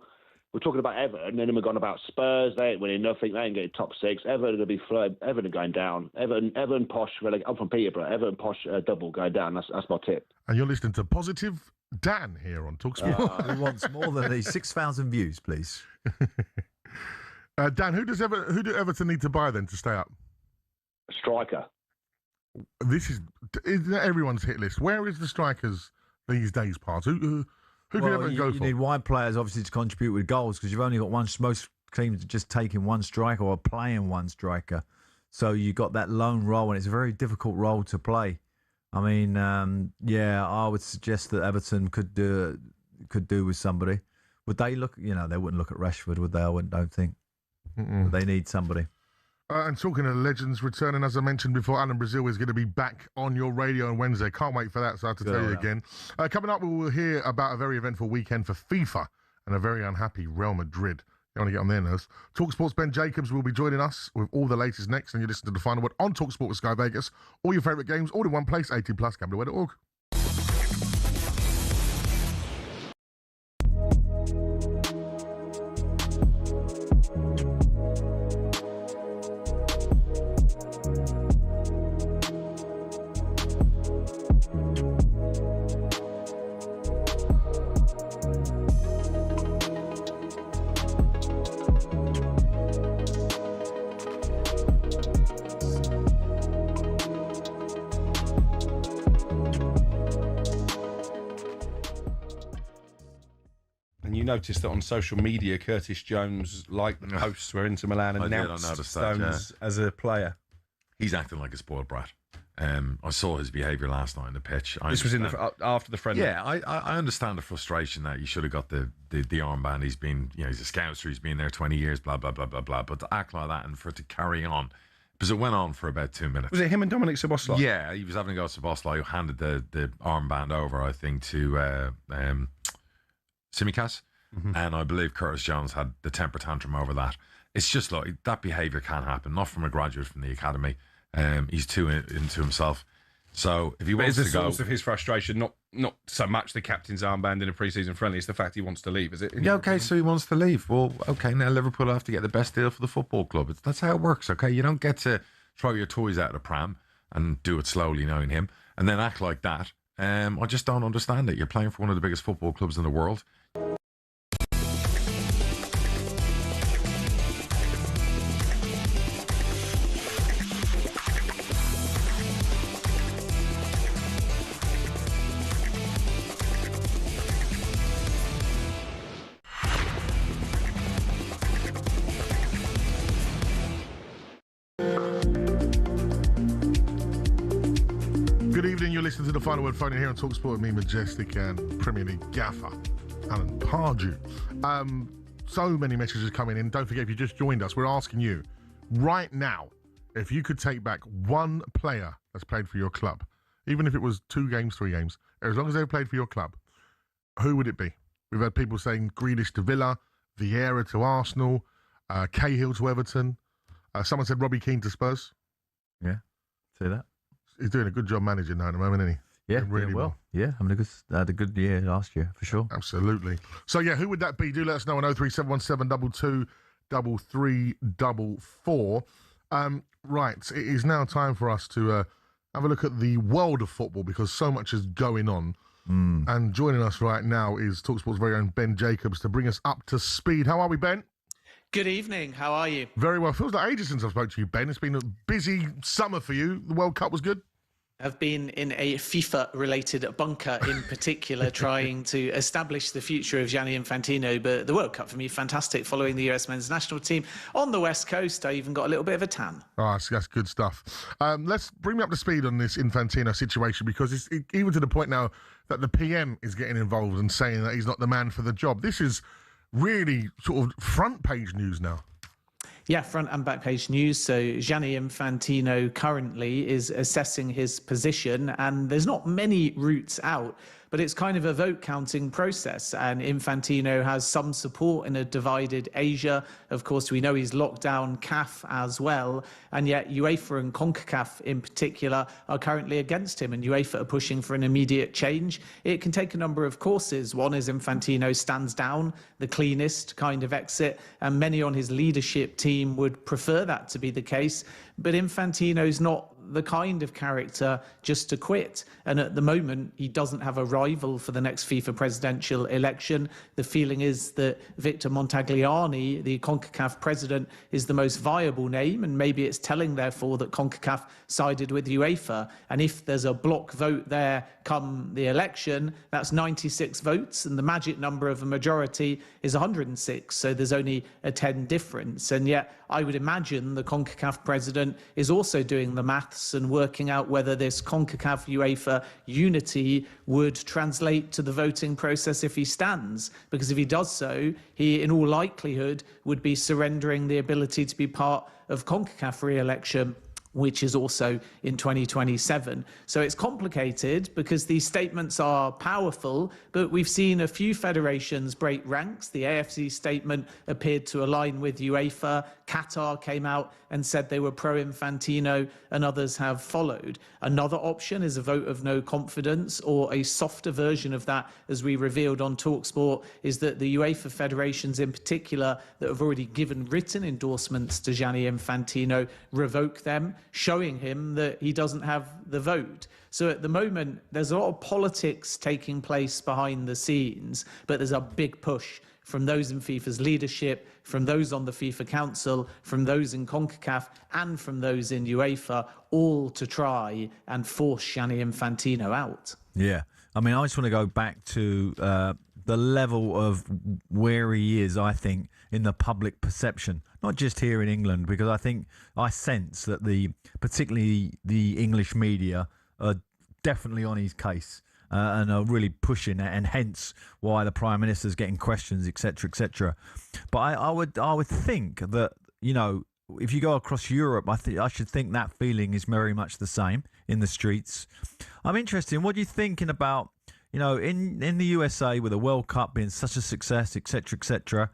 B: We're talking about Everton, and then we've gone about Spurs. They ain't winning nothing. They ain't getting top 6. Everton are going to be Everton are going down. Everton posh. I'm from Peterborough. Everton posh double going down. That's my tip.
D: And you're listening to Positive Dan here on talkSPORT.
E: Who wants more than these 6,000 views, please?
D: Dan, who do Everton need to buy then to stay up?
B: A striker.
D: This is everyone's hit list. Where is the strikers these days, Parts? Who Who can everyone go
E: You
D: for?
E: need wide players, obviously, to contribute with goals because you've only got one. Most teams are just taking one striker or playing one striker. So you got that lone role, and it's a very difficult role to play. I mean, I would suggest that Everton could do with somebody. Would they look? They wouldn't look at Rashford, would they? I don't think. They need somebody.
D: And talking of legends returning, as I mentioned before, Alan Brazil is going to be back on your radio on Wednesday. Can't wait for that, so I have to tell you again. Coming up, we will hear about a very eventful weekend for FIFA and a very unhappy Real Madrid. You want to get on their nerves. talkSPORT's Ben Jacobs will be joining us with all the latest next, and you listen to The Final Word on talkSPORT with Sky Vegas. All your favourite games, all in one place, 18+, gambleware.org.
Q: Noticed that on social media, Curtis Jones liked the posts where Inter Milan announced Stones as a player.
R: He's acting like a spoiled brat. I saw his behaviour last night on the pitch.
Q: This was after the friendly.
R: Yeah, I understand the frustration that you should have got the armband. He's been, he's a scouser. He's been there 20 years. Blah blah blah blah blah. But to act like that and for it to carry on, because it went on for about 2 minutes.
Q: Was it him and Dominic Szoboszlai?
R: Yeah, he was having a go at Szoboszlai, who handed the armband over, I think, to Tsimikas. And I believe Curtis Jones had the temper tantrum over that. It's just like that behaviour can't happen. Not from a graduate from the academy. He's too into himself. So if he wants to go,
Q: source of his frustration not so much the captain's armband in a pre-season friendly, it's the fact he wants to leave, is it?
R: Yeah, okay, so he wants to leave. Well, okay, now Liverpool have to get the best deal for the football club. That's how it works, okay? You don't get to throw your toys out of the pram and do it slowly, knowing him, and then act like that. I just don't understand it. You're playing for one of the biggest football clubs in the world.
D: Listen to The Final Word phone in here on talkSPORT with me, Majestic, and Premier League gaffer Alan Pardew. So many messages coming in. Don't forget, if you just joined us, we're asking you right now if you could take back one player that's played for your club, even if it was 2 games, 3 games, as long as they've played for your club, who would it be? We've had people saying Grealish to Villa, Vieira to Arsenal, Cahill to Everton. Someone said Robbie Keane to Spurs.
E: Yeah, say that.
D: He's doing a good job managing now at the moment, isn't he?
E: Yeah, really well. Yeah, had a good year last year, for sure.
D: Absolutely. So, yeah, who would that be? Do let us know on 03717 222344. Right, it is now time for us to have a look at the world of football because so much is going on. And joining us right now is talkSPORT's very own Ben Jacobs to bring us up to speed. How are we, Ben?
N: Good evening. How are you?
D: Very well. Feels like ages since I spoke to you, Ben. It's been a busy summer for you. The World Cup was good?
N: I've been in a FIFA-related bunker in particular, trying to establish the future of Gianni Infantino. But the World Cup for me, fantastic. Following the US men's national team on the West Coast, I even got a little bit of a tan.
D: Oh, that's good stuff. Let's bring me up to speed on this Infantino situation because it's even to the point now that the PM is getting involved and saying that he's not the man for the job. This is really sort of front page news now.
N: Yeah, front and back page news. So Gianni Infantino currently is assessing his position and there's not many routes out, but it's kind of a vote counting process. And Infantino has some support in a divided Asia. Of course, we know he's locked down CAF as well. And yet UEFA and CONCACAF in particular are currently against him. And UEFA are pushing for an immediate change. It can take a number of courses. One is Infantino stands down, the cleanest kind of exit. And many on his leadership team would prefer that to be the case. But Infantino's not the kind of character just to quit. And at the moment, he doesn't have a rival for the next FIFA presidential election. The feeling is that Victor Montagliani, the CONCACAF president, is the most viable name. And maybe it's telling, therefore, that CONCACAF sided with UEFA. And if there's a block vote there come the election, that's 96 votes. And the magic number of a majority is 106. So there's only a 10 difference. And yet I would imagine the CONCACAF president is also doing the maths and working out whether this CONCACAF UEFA unity would translate to the voting process if he stands. Because if he does so, he in all likelihood would be surrendering the ability to be part of CONCACAF re-election, which is also in 2027. So it's complicated because these statements are powerful, but we've seen a few federations break ranks. The AFC statement appeared to align with UEFA. Qatar came out and said they were pro-Infantino, and others have followed. Another option is a vote of no confidence, or a softer version of that, as we revealed on talkSPORT, is that the UEFA federations in particular that have already given written endorsements to Gianni Infantino revoke them, showing him that he doesn't have the vote. So at the moment, there's a lot of politics taking place behind the scenes, but there's a big push from those in FIFA's leadership, from those on the FIFA Council, from those in CONCACAF, and from those in UEFA, all to try and force Gianni Infantino out.
E: Yeah. I mean, I just want to go back to the level of where he is, I think, in the public perception, not just here in England, because I sense that particularly the English media are definitely on his case. And are really pushing it, and hence why the Prime Minister's getting questions, etc., etc. But I would think that, you know, if you go across Europe, I should think that feeling is very much the same in the streets. I'm interested in what you're thinking about, you know, in the USA with the World Cup being such a success, etc., etc.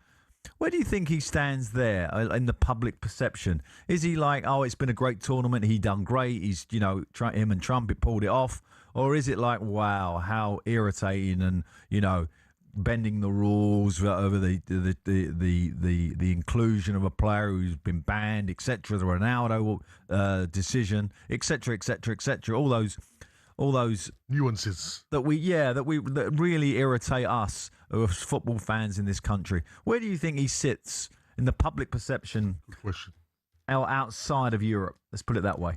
E: Where do you think he stands there in the public perception? Is he like, oh, it's been a great tournament, he done great, he's, you know, him and Trump, it pulled it off? Or is it like, wow, how irritating, and, you know, bending the rules over the inclusion of a player who's been banned, etc., the Ronaldo decision, etc., etc., etc. All those
D: nuances
E: that really irritate us as football fans in this country. Where do you think he sits in the public perception?
D: Good question.
E: Outside of Europe, let's put it that way.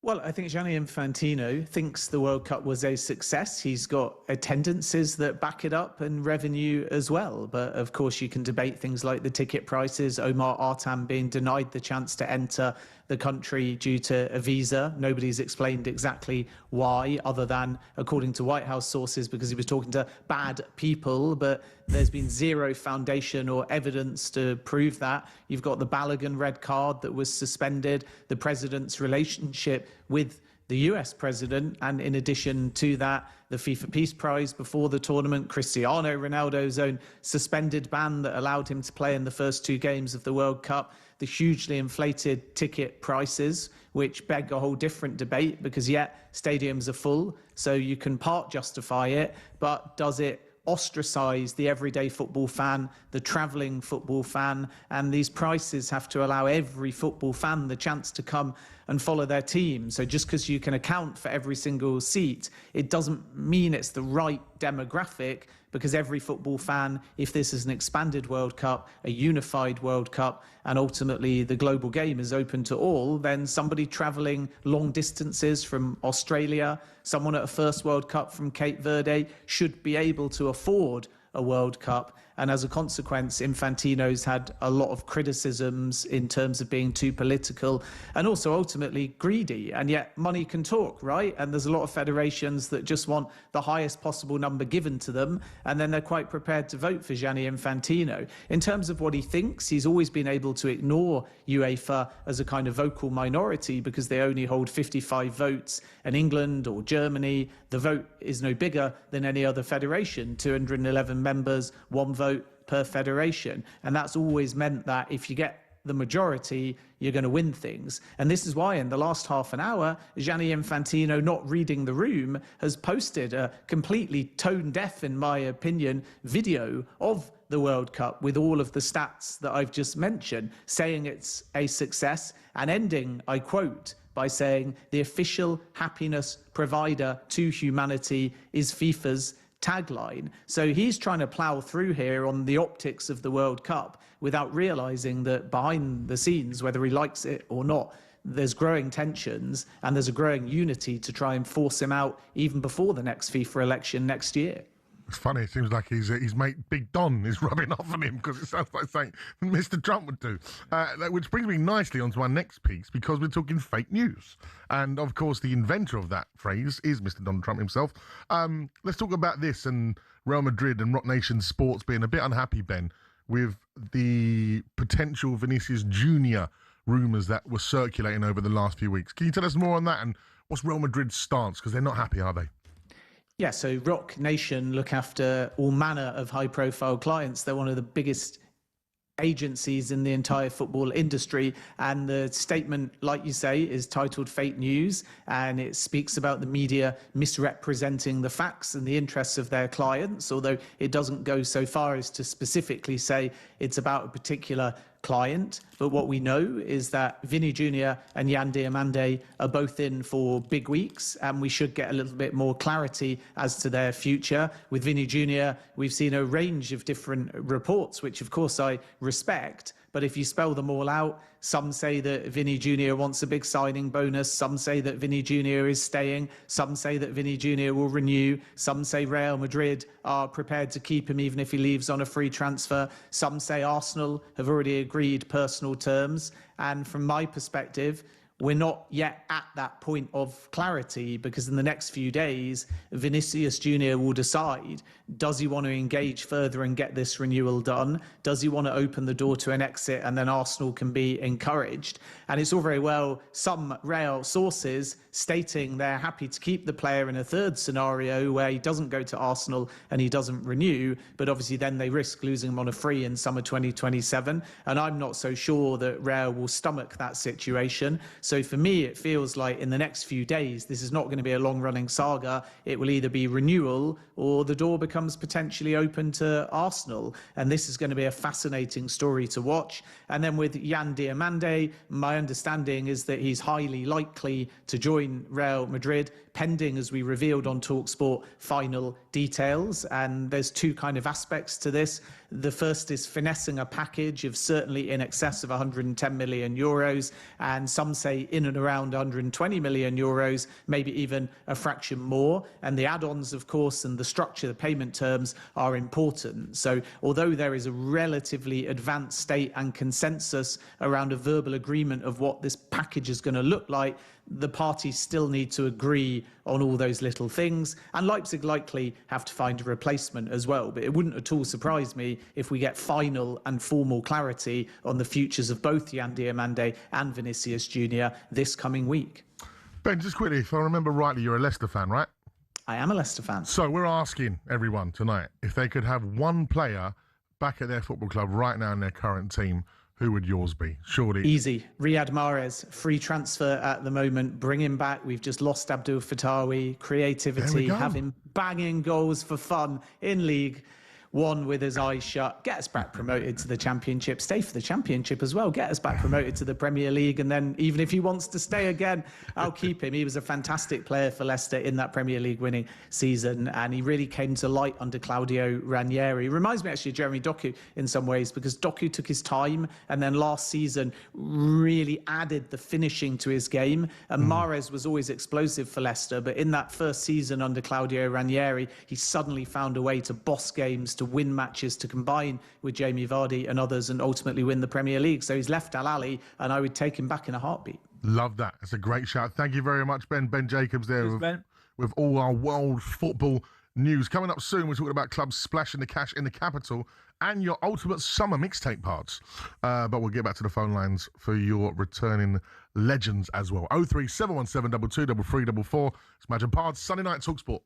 N: Well, I think Gianni Infantino thinks the World Cup was a success. He's got attendances that back it up and revenue as well. But of course, you can debate things like the ticket prices, Omar Artan being denied the chance to enter the country due to a visa. Nobody's explained exactly why, other than, according to White House sources, because he was talking to bad people. But there's been zero foundation or evidence to prove that. You've got the Balogun red card that was suspended, the president's relationship with the US president, and in addition to that, the FIFA Peace Prize before the tournament, Cristiano Ronaldo's own suspended ban that allowed him to play in the first two games of the World Cup, the hugely inflated ticket prices, which beg a whole different debate, because yet stadiums are full, so you can part justify it, but does it ostracize the everyday football fan, the travelling football fan? And these prices have to allow every football fan the chance to come and follow their team. So just because you can account for every single seat, it doesn't mean it's the right demographic, because every football fan, if this is an expanded World Cup, a unified World Cup, and ultimately the global game is open to all, then somebody travelling long distances from Australia, someone at a first World Cup from Cape Verde, should be able to afford a World Cup. And as a consequence, Infantino's had a lot of criticisms in terms of being too political and also ultimately greedy. And yet money can talk, right? And there's a lot of federations that just want the highest possible number given to them, and then they're quite prepared to vote for Gianni Infantino. In terms of what he thinks, he's always been able to ignore UEFA as a kind of vocal minority, because they only hold 55 votes, and England or Germany, the vote is no bigger than any other federation, 211 members, one vote per federation. And that's always meant that if you get the majority, you're going to win things. And this is why in the last half an hour, Gianni Infantino, not reading the room, has posted a completely tone-deaf, in my opinion, video of the World Cup with all of the stats that I've just mentioned, saying it's a success and ending, I quote, by saying the official happiness provider to humanity is FIFA's tagline. So he's trying to plough through here on the optics of the World Cup without realising that behind the scenes, whether he likes it or not, there's growing tensions and there's a growing unity to try and force him out even before the next FIFA election next year.
D: It's funny. It seems like his mate Big Don is rubbing off on him because it sounds like something Mr. Trump would do. Which brings me nicely onto our next piece because we're talking fake news. And, of course, the inventor of that phrase is Mr. Donald Trump himself. Let's talk about this and Real Madrid and Rock Nation Sports being a bit unhappy, Ben, with the potential Vinicius Jr. rumours that were circulating over the last few weeks. Can you tell us more on that and what's Real Madrid's stance? Because they're not happy, are they?
N: Yeah, so Rock Nation look after all manner of high-profile clients. They're one of the biggest agencies in the entire football industry, and the statement, like you say, is titled Fake News, and it speaks about the media misrepresenting the facts and the interests of their clients, although it doesn't go so far as to specifically say it's about a particular client. But what we know is that Vinny Jr. and Yan Diomande are both in for big weeks, and we should get a little bit more clarity as to their future. With Vinny Jr., we've seen a range of different reports, which of course I respect. But if you spell them all out, some say that Vinny Jr. wants a big signing bonus. Some say that Vinny Jr. is staying. Some say that Vinny Jr. will renew. Some say Real Madrid are prepared to keep him even if he leaves on a free transfer. Some say Arsenal have already agreed personal terms. And from my perspective, we're not yet at that point of clarity because in the next few days, Vinicius Jr. will decide, does he want to engage further and get this renewal done? Does he want to open the door to an exit and then Arsenal can be encouraged? And it's all very well some Real sources stating they're happy to keep the player in a third scenario where he doesn't go to Arsenal and he doesn't renew, but obviously then they risk losing him on a free in summer 2027. And I'm not so sure that Real will stomach that situation. So for me, it feels like in the next few days, this is not going to be a long-running saga. It will either be renewal or the door becomes potentially open to Arsenal. And this is going to be a fascinating story to watch. And then with Yan Diomande, my understanding is that he's highly likely to join Real Madrid, pending, as we revealed on talkSPORT, final details. And there's two kind of aspects to this. The first is finessing a package of certainly in excess of 110 million euros, and some say in and around 120 million euros, maybe even a fraction more. And the add-ons, of course, and the structure, the payment terms are important. So although there is a relatively advanced state and consensus around a verbal agreement of what this package is going to look like, the parties still need to agree on all those little things, and Leipzig likely have to find a replacement as well. But it wouldn't at all surprise me if we get final and formal clarity on the futures of both Yan Diomande and Vinicius Jr. this coming week.
D: Ben, just quickly, if I remember rightly, you're a Leicester fan, right?
N: I am a Leicester fan.
D: So we're asking everyone tonight if they could have one player back at their football club right now in their current team, who would yours be? Surely.
N: Easy. Riyad Mahrez, free transfer at the moment. Bring him back. We've just lost Abdul Fatawi. Creativity, have him banging goals for fun in League One with his eyes shut. Get us back promoted to the Championship. Stay for the Championship as well. Get us back promoted to the Premier League. And then even if he wants to stay again, I'll keep him. He was a fantastic player for Leicester in that Premier League winning season. And he really came to light under Claudio Ranieri. Reminds me actually of Jeremy Doku in some ways, because Doku took his time and then last season really added the finishing to his game. And Mahrez was always explosive for Leicester. But in that first season under Claudio Ranieri, he suddenly found a way to boss games, to win matches, to combine with Jamie Vardy and others and ultimately win the Premier League. So he's left Al Ahly and I would take him back in a heartbeat.
D: Love that. It's a great shout. Thank you very much, Ben. Ben Jacobs there with all our world football news. Coming up soon, we're talking about clubs splashing the cash in the capital and your ultimate summer mixtape parts. But we'll get back to the phone lines for your returning legends as well. 03717 22 3344. It's Madge and Pards, Sunday night talkSPORT.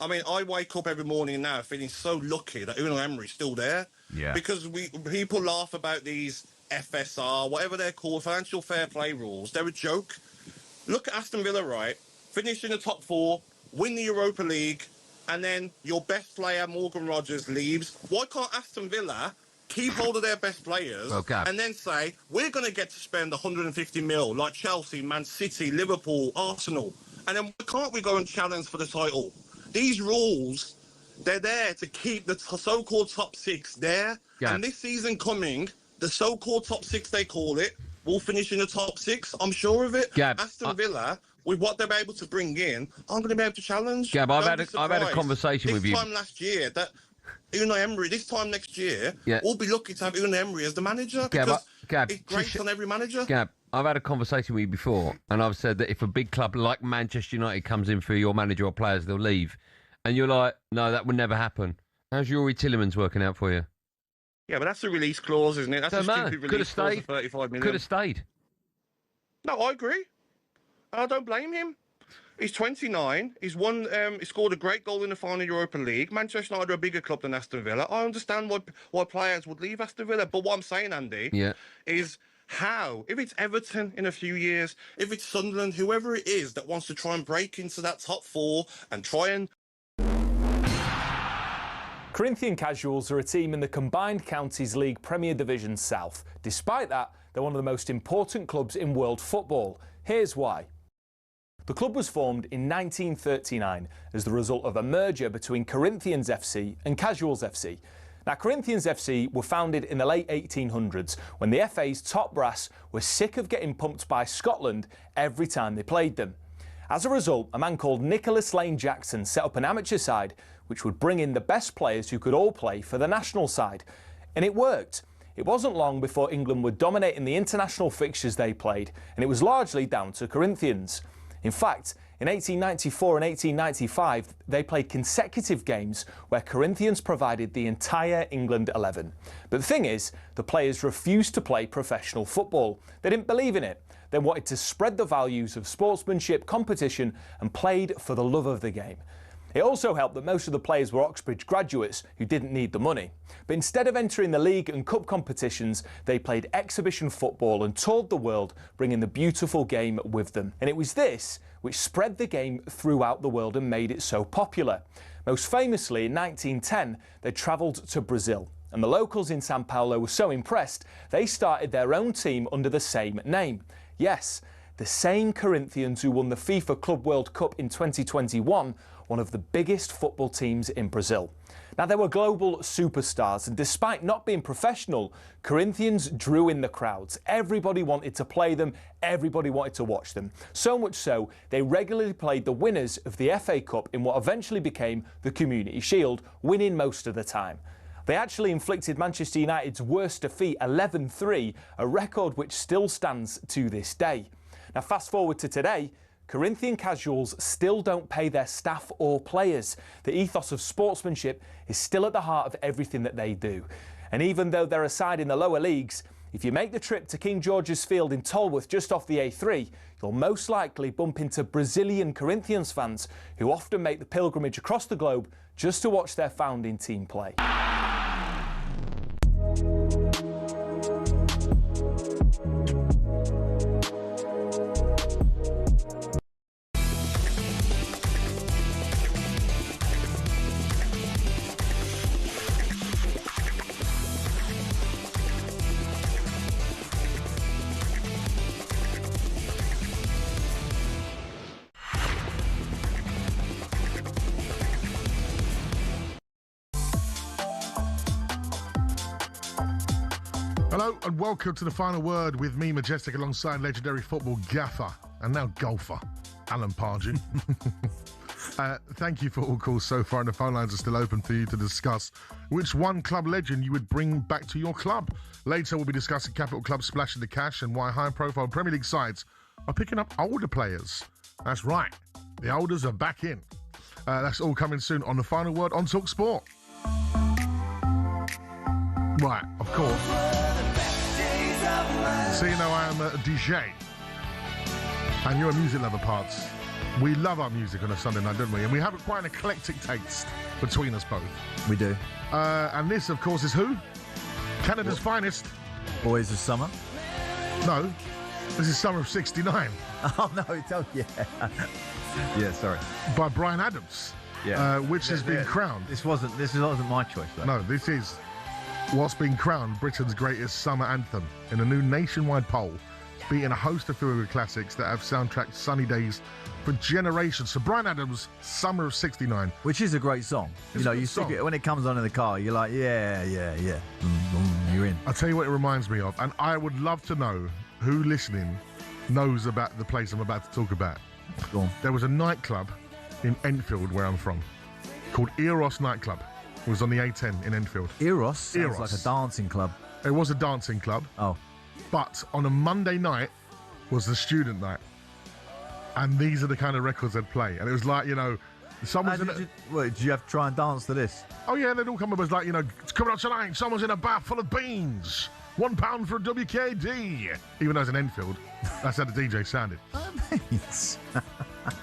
S: I mean, I wake up every morning now feeling so lucky that Unai Emery's still there.
E: Yeah.
S: Because people laugh about these FSR, whatever they're called, financial fair play rules. They're a joke. Look at Aston Villa, right? Finish in the top 4, win the Europa League, and then your best player, Morgan Rogers, leaves. Why can't Aston Villa keep hold of their best players and then say, we're going to get to spend 150 mil like Chelsea, Man City, Liverpool, Arsenal, and then why can't we go and challenge for the title? These rules, they're there to keep the so-called top 6 there. And this season coming, the so-called top 6, they call it, will finish in the top 6. I'm sure of it. Aston Villa, with what they're able to bring in, I'm going to be able to challenge.
T: Gab, I've had a conversation with you.
S: This time last year, that Unai Emery, this time next year, we'll be lucky to have Unai Emery as the manager. Gab, it's great on every manager.
T: Gab, I've had a conversation with you before, and I've said that if a big club like Manchester United comes in for your manager or players, they'll leave. And you're like, no, that would never happen. How's Yuri Tillemans working out for you?
S: Yeah, but that's a release clause, isn't it? That's a stupid release clause of 35 million.
T: Could have stayed.
S: No, I agree. I don't blame him. He's 29. He's won. He scored a great goal in the final Europa League. Manchester United are a bigger club than Aston Villa. I understand why players would leave Aston Villa. But what I'm saying, Andy, is how, if it's Everton in a few years, if it's Sunderland, whoever it is that wants to try and break into that top 4 and try and...
W: Corinthian Casuals are a team in the Combined Counties League Premier Division South. Despite that, they're one of the most important clubs in world football. Here's why. The club was formed in 1939 as the result of a merger between Corinthians FC and Casuals FC. Now, Corinthians FC were founded in the late 1800s when the FA's top brass were sick of getting pumped by Scotland every time they played them. As a result, a man called Nicholas Lane Jackson set up an amateur side which would bring in the best players who could all play for the national side. And it worked. It wasn't long before England were dominating the international fixtures they played, and it was largely down to Corinthians. In fact, in 1894 and 1895, they played consecutive games where Corinthians provided the entire England 11. But the thing is, the players refused to play professional football. They didn't believe in it. They wanted to spread the values of sportsmanship, competition, and played for the love of the game. It also helped that most of the players were Oxbridge graduates who didn't need the money. But instead of entering the league and cup competitions, they played exhibition football and toured the world, bringing the beautiful game with them. And it was this which spread the game throughout the world and made it so popular. Most famously, in 1910, they travelled to Brazil. And the locals in Sao Paulo were so impressed, they started their own team under the same name. Yes, the same Corinthians who won the FIFA Club World Cup in 2021, one of the biggest football teams in Brazil. Now, they were global superstars, and despite not being professional, Corinthians drew in the crowds. Everybody wanted to play them, everybody wanted to watch them. So much so, they regularly played the winners of the FA Cup in what eventually became the Community Shield, winning most of the time. They actually inflicted Manchester United's worst defeat, 11-3, a record which still stands to this day. Now, fast forward to today, Corinthian Casuals still don't pay their staff or players. The ethos of sportsmanship is still at the heart of everything that they do. And even though they're a side in the lower leagues, if you make the trip to King George's Field in Tolworth just off the A3, you'll most likely bump into Brazilian Corinthians fans who often make the pilgrimage across the globe just to watch their founding team play.
D: Hello and welcome to the final word with me, Majestic, alongside legendary football gaffer and now golfer, Alan Pardew. Thank you for all calls so far, and the phone lines are still open for you to discuss which one club legend you would bring back to your club. Later, we'll be discussing Capital Club splashing the cash and why high-profile Premier League sides are picking up older players. That's right, the olders are back in. That's all coming soon on the final word on talkSPORT. Right, of course. So you know I am a DJ, and you're a music lover, Pards. We love our music on a Sunday night, don't we? And we have quite an eclectic taste between us both.
E: We do.
D: And this, of course, is who? Canada's finest.
E: Boys of Summer.
D: No, this is Summer of '69.
E: Oh no, yeah. Yeah, sorry.
D: By Bryan Adams.
E: Yeah.
D: Which has been crowned.
E: This wasn't my choice, though.
D: No, this is what's been crowned Britain's greatest summer anthem in a new nationwide poll. It's beaten a host of feel-good classics that have soundtracked sunny days for generations. So Bryan Adams, Summer of '69.
E: Which is a great song.
D: It's
E: You stick it, when it comes on in the car, you're like, yeah. You're in.
D: I'll tell you what it reminds me of, and I would love to know who listening knows about the place I'm about to talk about.
E: Go on.
D: There was a nightclub in Enfield, where I'm from, called Eros Nightclub. It was on the A10 in Enfield.
E: Eros? Sounds like a dancing club.
D: It was a dancing club.
E: Oh.
D: But on a Monday night was the student night. And these are the kind of records they'd play. And it was like, someone's
E: did you have to try and dance to this?
D: Oh, yeah, they'd all come up as like, it's coming up tonight. Someone's in a bath full of beans. £1 for a WKD. Even though it's in Enfield, that's how the DJ sounded.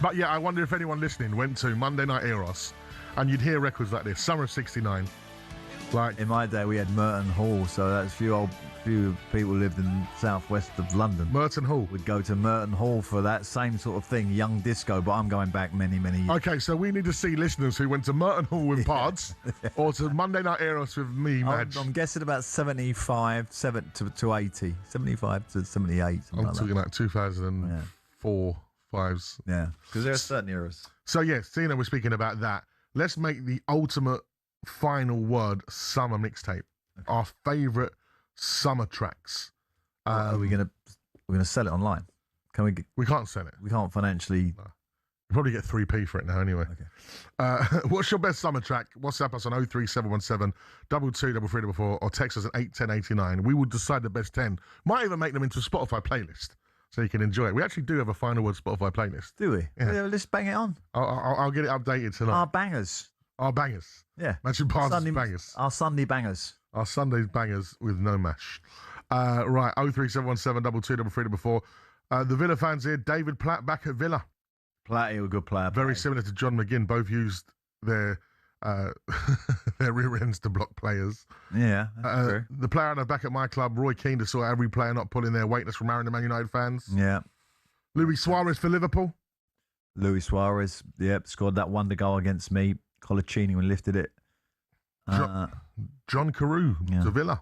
D: But yeah, I wonder if anyone listening went to Monday Night Eros and you'd hear records like this, Summer of '69. Like
E: in my day, we had Merton Hall, so that's few people lived in southwest of London.
D: Merton Hall.
E: Would go to Merton Hall for that same sort of thing, young disco. But I'm going back many years.
D: Okay, so we need to see listeners who went to Merton Hall with Pards, or to Monday Night Eros with me, Madge.
E: I'm guessing about 75 to 80, 75 to 78.
D: I'm talking like 2004, 5s.
E: Yeah, because there are certain eras.
D: So yes, seeing that we're speaking about that, let's make the ultimate final word summer mixtape. Okay. Our favourite summer tracks.
E: Are we're gonna sell it online? Can we?
D: We can't sell it.
E: We can't financially.
D: No. You probably get 3p for it now anyway.
E: Okay.
D: What's your best summer track? WhatsApp us on 03717 223344 or text us at 81089. We will decide the best 10. Might even make them into a Spotify playlist so you can enjoy it. We actually do have a final word Spotify playlist.
E: Do we? Yeah. Let's bang it on.
D: I'll get it updated tonight.
E: Our bangers.
D: Our bangers.
E: Yeah.
D: Imagine Pards' bangers.
E: Our Sunday bangers.
D: Our Sunday's bangers with no mash. Right, 03717 223344. The Villa fans here, David Platt back at Villa.
E: Platt, a good player.
D: Very similar to John McGinn. Both used their their rear ends to block players.
E: Yeah, that's true.
D: The player I know back at my club, Roy Keane, to sort every player not pulling their weight. That's from Aaron, the Man United fans.
E: Yeah.
D: Luis Suarez for Liverpool.
E: Luis Suarez, scored that wonder goal against me. Colaccini when lifted it.
D: John Carew to Villa.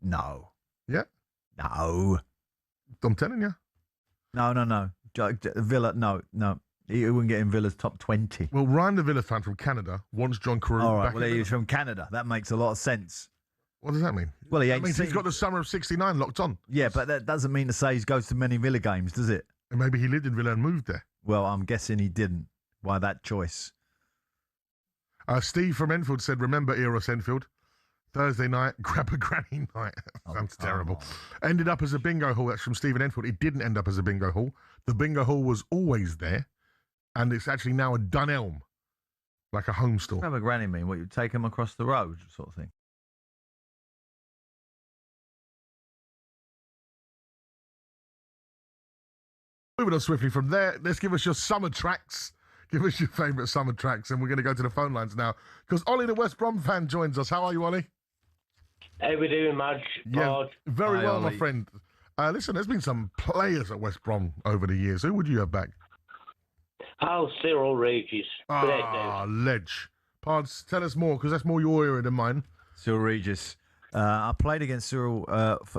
E: No.
D: Yeah.
E: No.
D: I'm telling you.
E: No. Villa, no. He wouldn't get in Villa's top 20.
D: Well, Ryan, the Villa fan from Canada, wants John Carew
E: All right,
D: back.
E: well, he's from Canada. That makes a lot of sense.
D: What does that mean?
E: Well,
D: that means he's got the summer of '69 locked on.
E: Yeah, but that doesn't mean to say he goes to many Villa games, does it?
D: And maybe he lived in Villa and moved there.
E: Well, I'm guessing he didn't. Why that choice?
D: Steve from Enfield said, remember Eros Enfield? Thursday night, grab a granny night. Sounds terrible. Ended up as a bingo hall. That's from Stephen Enfield. It didn't end up as a bingo hall. The bingo hall was always there, and it's actually now a Dunelm, like a home store.
E: Grab a granny mean? What, you take them across the road sort of thing?
D: Moving on swiftly from there, let's give us your summer tracks. Give us your favourite summer tracks, and we're going to go to the phone lines now because Ollie, the West Brom fan, joins us. How are you, Ollie?
A: How we doing, Madge?
D: Yeah, very
E: Hi,
D: well,
E: Ollie.
D: my friend. Listen, there's been some players at West Brom over the years. Who would you have back?
A: Oh, Cyril Regis.
D: Ledge. Pards, tell us more, because that's more your era than mine.
E: Cyril Regis. I played against Cyril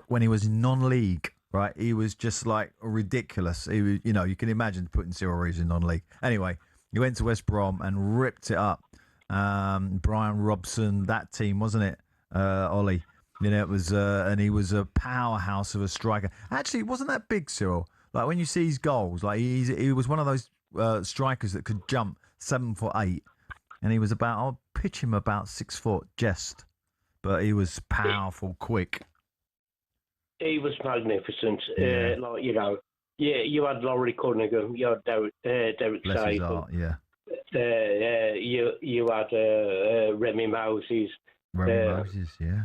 E: when he was non-league, right? He was just like ridiculous. He was, you can imagine putting Cyril Regis in non-league. Anyway, he went to West Brom and ripped it up. Brian Robson, that team, wasn't it, Ollie? It was, and he was a powerhouse of a striker. Actually, it wasn't that big, Cyril. Like when you see his goals, like he was one of those strikers that could jump 7'8", and he was I'll pitch him about 6 foot, but he was powerful, quick.
A: He was magnificent.
E: Yeah.
A: You had Laurie Cunningham, you had Derek Seifel. You had Remy Moses.
E: Moses, yeah.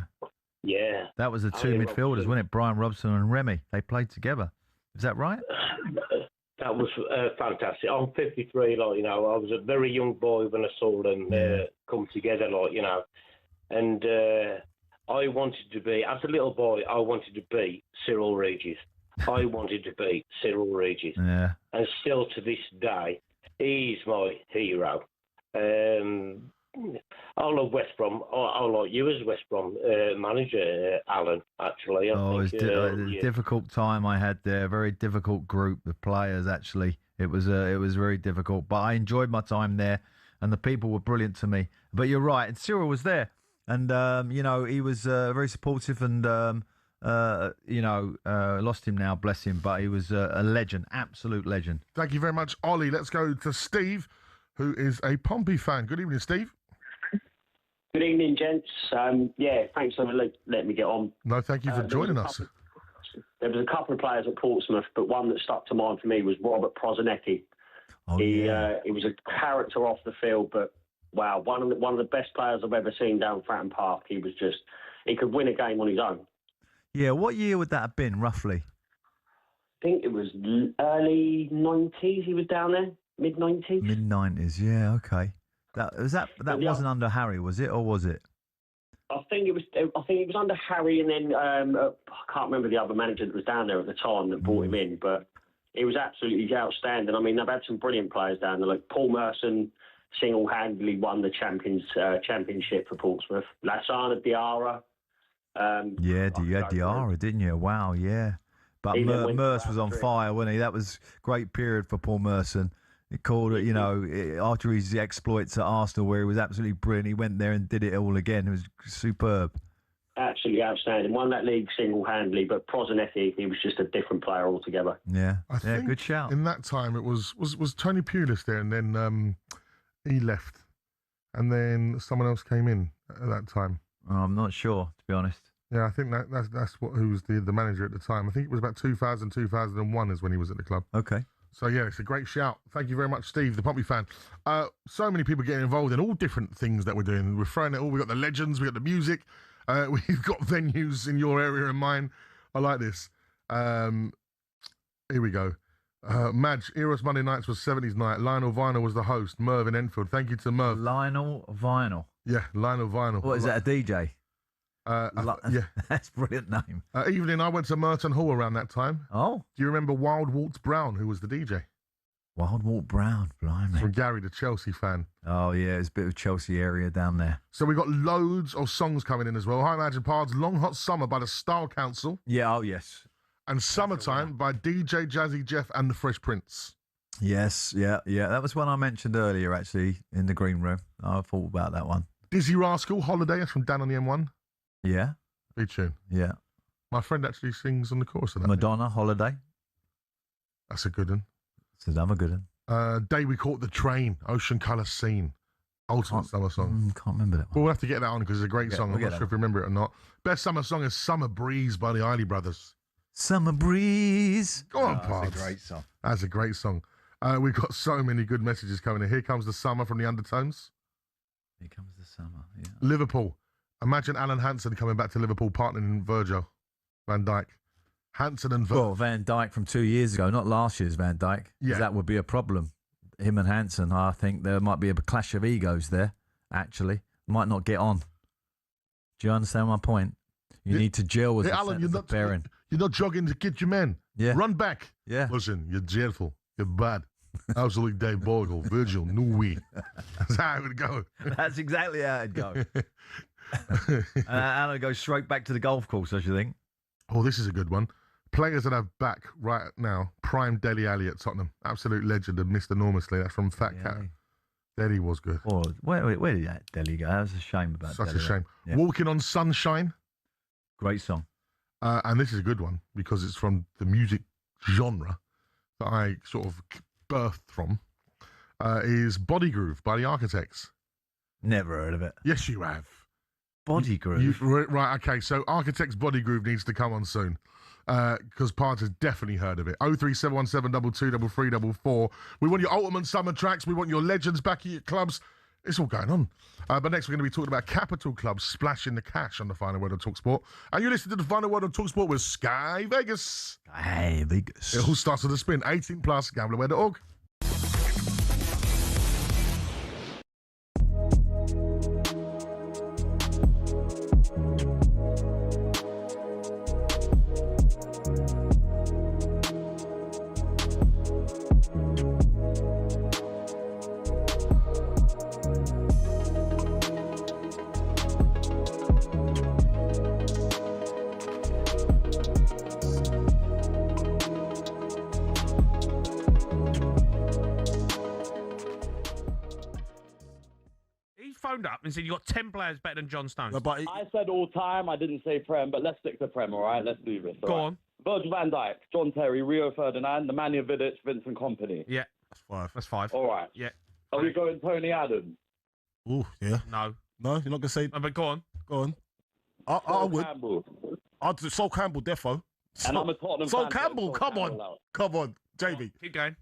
A: Yeah.
E: That was the two midfielders, wasn't it? Brian Robson and Remy. They played together. Is that right?
A: That was fantastic. I'm 53, like, you know, I was a very young boy when I saw them come together, like, you know. And I wanted to be, as a little boy, I wanted to be Cyril Regis. I wanted to be Cyril Regis.
E: Yeah.
A: And still to this day, he's my hero. I love West Brom. I like you as West Brom manager, Alan, actually.
E: It was a difficult time I had there. Very difficult group of players, actually. It was very difficult. But I enjoyed my time there, and the people were brilliant to me. But you're right, and Cyril was there. And, you know, he was very supportive and, you know, lost him now, bless him. But he was a legend, absolute legend.
D: Thank you very much, Ollie. Let's go to Steve, who is a Pompey fan. Good evening, Steve.
F: Good evening, gents. Yeah, thanks for letting me get on.
D: No, thank you for joining us.
F: There was a couple of players at Portsmouth, but one that stuck to mind for me was Robert Prozanetti. He was a character off the field, but wow, one of the best players I've ever seen down Fratton Park. He could win a game on his own.
E: Yeah, what year would that have been, roughly?
F: I think it was early 90s he was down there, mid-90s.
E: Mid-90s, yeah, okay. That wasn't under Harry, was it, or was it?
F: I think it was under Harry, and then I can't remember the other manager that was down there at the time that brought him in, but it was absolutely outstanding. I mean, they've had some brilliant players down there, like Paul Merson single-handedly won the championship for Portsmouth. Lassana Diarra.
E: You had Diarra, didn't you? Wow, yeah. But Merce was on fire, wasn't he? That was a great period for Paul Merson. He called it, you know, after his exploits at Arsenal, where he was absolutely brilliant. He went there and did it all again. It was superb.
F: Absolutely outstanding. Won that league single-handedly, but Prozanetti, he was just a different player altogether.
E: Yeah,
D: I think
E: good shout.
D: In that time, it was Tony Pulis there, and then he left, and then someone else came in at that time.
E: Oh, I'm not sure, to be honest.
D: Yeah, I think that's who was the manager at the time. I think it was about 2000, 2001 is when he was at the club.
E: Okay.
D: So, yeah, it's a great shout. Thank you very much, Steve, the Pompey fan. So many people getting involved in all different things that we're doing. We're throwing it all. We've got the legends. We've got the music. We've got venues in your area and mine. I like this. Here we go. Madge, Eros Monday Nights was 70s night. Lionel Vinyl was the host. Merv in Enfield. Thank you to Merv.
E: Lionel Vinyl.
D: Yeah, Lionel Vinyl.
E: What, is that a DJ?
D: Yeah.
E: That's a brilliant name.
D: Evening, I went to Merton Hall around that time.
E: Oh.
D: Do you remember Wild Waltz Brown, who was the DJ?
E: Wild Walt Brown, blimey.
D: From Gary, the Chelsea fan.
E: Oh, yeah, it's a bit of Chelsea area down there.
D: So we got loads of songs coming in as well. Hi, Imagine Pards, Long Hot Summer by the Style Council.
E: Yeah, oh, yes.
D: And Summertime by DJ Jazzy Jeff and the Fresh Prince.
E: Yes, yeah. That was one I mentioned earlier, actually, in the green room. I thought about that one.
D: Dizzy Rascal, Holiday, that's from Dan on the M1.
E: Yeah.
D: Big tune.
E: Yeah.
D: My friend actually sings on the chorus of that.
E: Madonna, Holiday.
D: That's a good one.
E: It's another good one.
D: Day We Caught the Train, Ocean Colour Scene. Ultimate summer song.
E: Can't remember that one.
D: Well, we'll have to get that on because it's a great song. I'm not sure if you remember it or not. Best summer song is Summer Breeze by the Eiley Brothers.
E: Summer Breeze.
D: Go on, Pards.
E: That's a great song.
D: That's a great song. We've got so many good messages coming in. Here Comes the Summer from the Undertones.
E: Here Comes the Summer, yeah.
D: Liverpool. Imagine Alan Hansen coming back to Liverpool, partnering Virgil van Dijk. Hansen and
E: Well, Van Dijk from 2 years ago, not last year's Van Dijk.
D: Yeah.
E: That would be a problem. Him and Hansen, I think there might be a clash of egos there, actually. Might not get on. Do you understand my point? You need to gel with
D: Alan,
E: the pairing.
D: You're not jogging to get your men.
E: Yeah.
D: Run back.
E: Yeah.
D: Listen, you're dreadful. You're bad. Absolutely diabolical. Virgil, no way. That's how it would go.
E: That's exactly how it'd go. And I'd go straight back to the golf course, I should think.
D: Oh, this is a good one. Players that have back right now. Prime Dele Alli at Tottenham. Absolute legend and missed enormously. That's from Fat Cat. Dele was good.
E: Oh, where did that Dele go? That was a shame about
D: Such
E: Dele.
D: a shame.
E: Yeah.
D: Walking on Sunshine.
E: Great song.
D: And this is a good one because it's from the music genre that I sort of birthed from. Is Body Groove by the Architects.
E: Never heard of it.
D: Yes, you have.
E: Body Groove?
D: Right, okay. So Architects Body Groove needs to come on soon. Because Pards has definitely heard of it. 03717 223344. We want your ultimate summer tracks. We want your legends back at your clubs. It's all going on. But next we're going to be talking about capital clubs splashing the cash on the Final Word on talkSPORT. And you listen to the Final Word on talkSPORT with Sky Vegas.
E: Hey, Vegas.
D: It all starts with a spin. 18 plus, gamblerware.org.
C: Phoned up and said you got 10 players better than John Stones.
O: I said all time. I didn't say Prem, but let's stick to Prem, all right? Let's do this.
C: Go on.
O: Virgil van Dijk, John Terry, Rio Ferdinand, Nemanja Vidic, Vincent Kompany.
C: Yeah. That's five.
O: All right.
C: Yeah.
O: Are we going Tony Adams?
U: Oh, yeah.
C: No.
U: No, you're not going to say...
C: No, but go on.
U: Go on. I would.
O: Campbell.
U: I'd do Sol Campbell, defo.
O: And I'm a Tottenham
U: Sol
O: fan, so
U: Campbell,
O: Sol
U: come
O: Campbell
U: on.
O: out.
U: Come on, Jamie.
C: Keep going.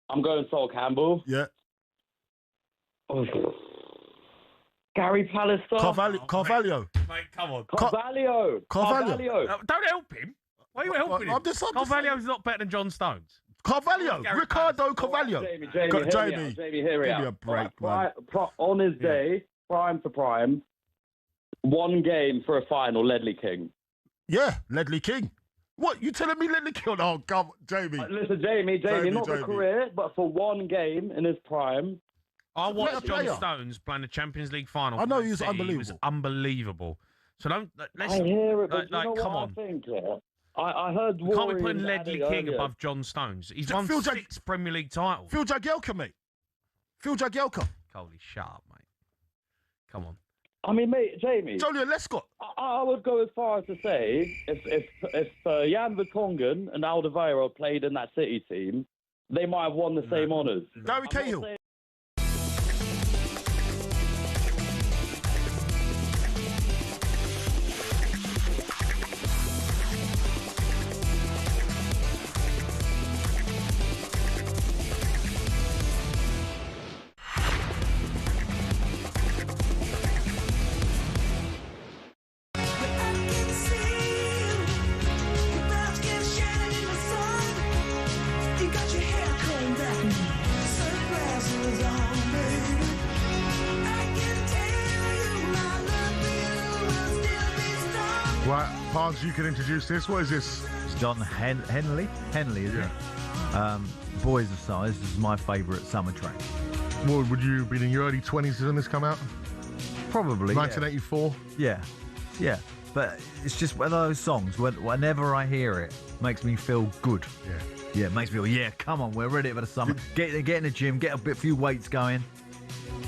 O: I'm going Sol Campbell.
U: Yeah.
O: Oh. Gary Pallister.
U: Carvalho.
C: Mate, come on.
O: Carvalho.
C: Don't help him. Why are you helping him? Carvalho's not better than John Stones.
U: Carvalho. Ricardo Carvalho.
O: Jamie, hear me
U: give
O: out.
U: me a break, man.
O: On his day, prime for prime, one game for a final, Ledley King.
U: Yeah, Ledley King. What, you telling me Ledley King? Oh, come on, Jamie.
O: Listen, Jamie, not the career, but for one game in his prime.
C: I watched John Stones playing the Champions League final.
U: I know
C: he
U: was unbelievable.
C: He was unbelievable. So don't. Let's,
O: I hear it, but
C: like,
O: you know
C: come
O: what
C: on.
O: I think, yeah? I heard.
C: You can't be
O: Rory
C: putting
O: and
C: Ledley
O: Addy
C: King
O: earlier.
C: above John Stones. He's won 6 Premier League titles.
U: Phil Jagielka, mate. Phil Jagielka.
C: Holy shut up, mate. Come on.
O: I mean, mate, Jamie.
U: Julian Lescott.
O: I would go as far as to say if Jan Vertonghen and Alderweireld played in that City team, they might have won the same honours.
U: Gary Cahill.
D: Right, Pards, you can introduce this. What is this?
E: It's John Henley. Henley, isn't it? Boys of Summer. This is my favourite summer track.
D: What, would you have been in your early 20s when this come out?
E: Probably.
D: 1984?
E: Yeah. But it's just one of those songs, whenever I hear it, makes me feel good. Yeah, it makes me feel, come on, we're ready for the summer. Get in the gym, get a few weights going.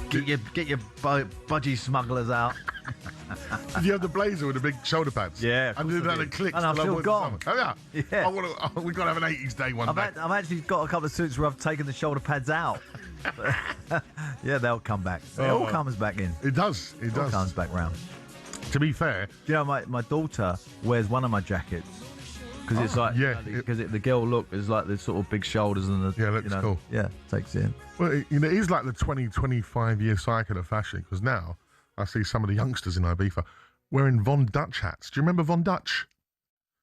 E: Get your budgie smugglers out.
D: Did you have the blazer with the big shoulder pads?
E: Yeah.
D: And did that click?
E: And I've still got 'em.
D: Oh, yeah?
E: Yeah.
D: We've got to have an 80s day one day.
E: I've actually got a couple of suits where I've taken the shoulder pads out. Yeah, they'll come back. It all comes back in.
D: It does. It
E: all
D: does.
E: comes back round.
D: To be fair,
E: you know, my daughter wears one of my jackets because it's like because the girl look is like the sort of big shoulders and the
D: looks cool.
E: Yeah, takes it in.
D: Well, it is like the 20-25 year cycle of fashion because now I see some of the youngsters in Ibiza wearing Von Dutch hats. Do you remember Von Dutch?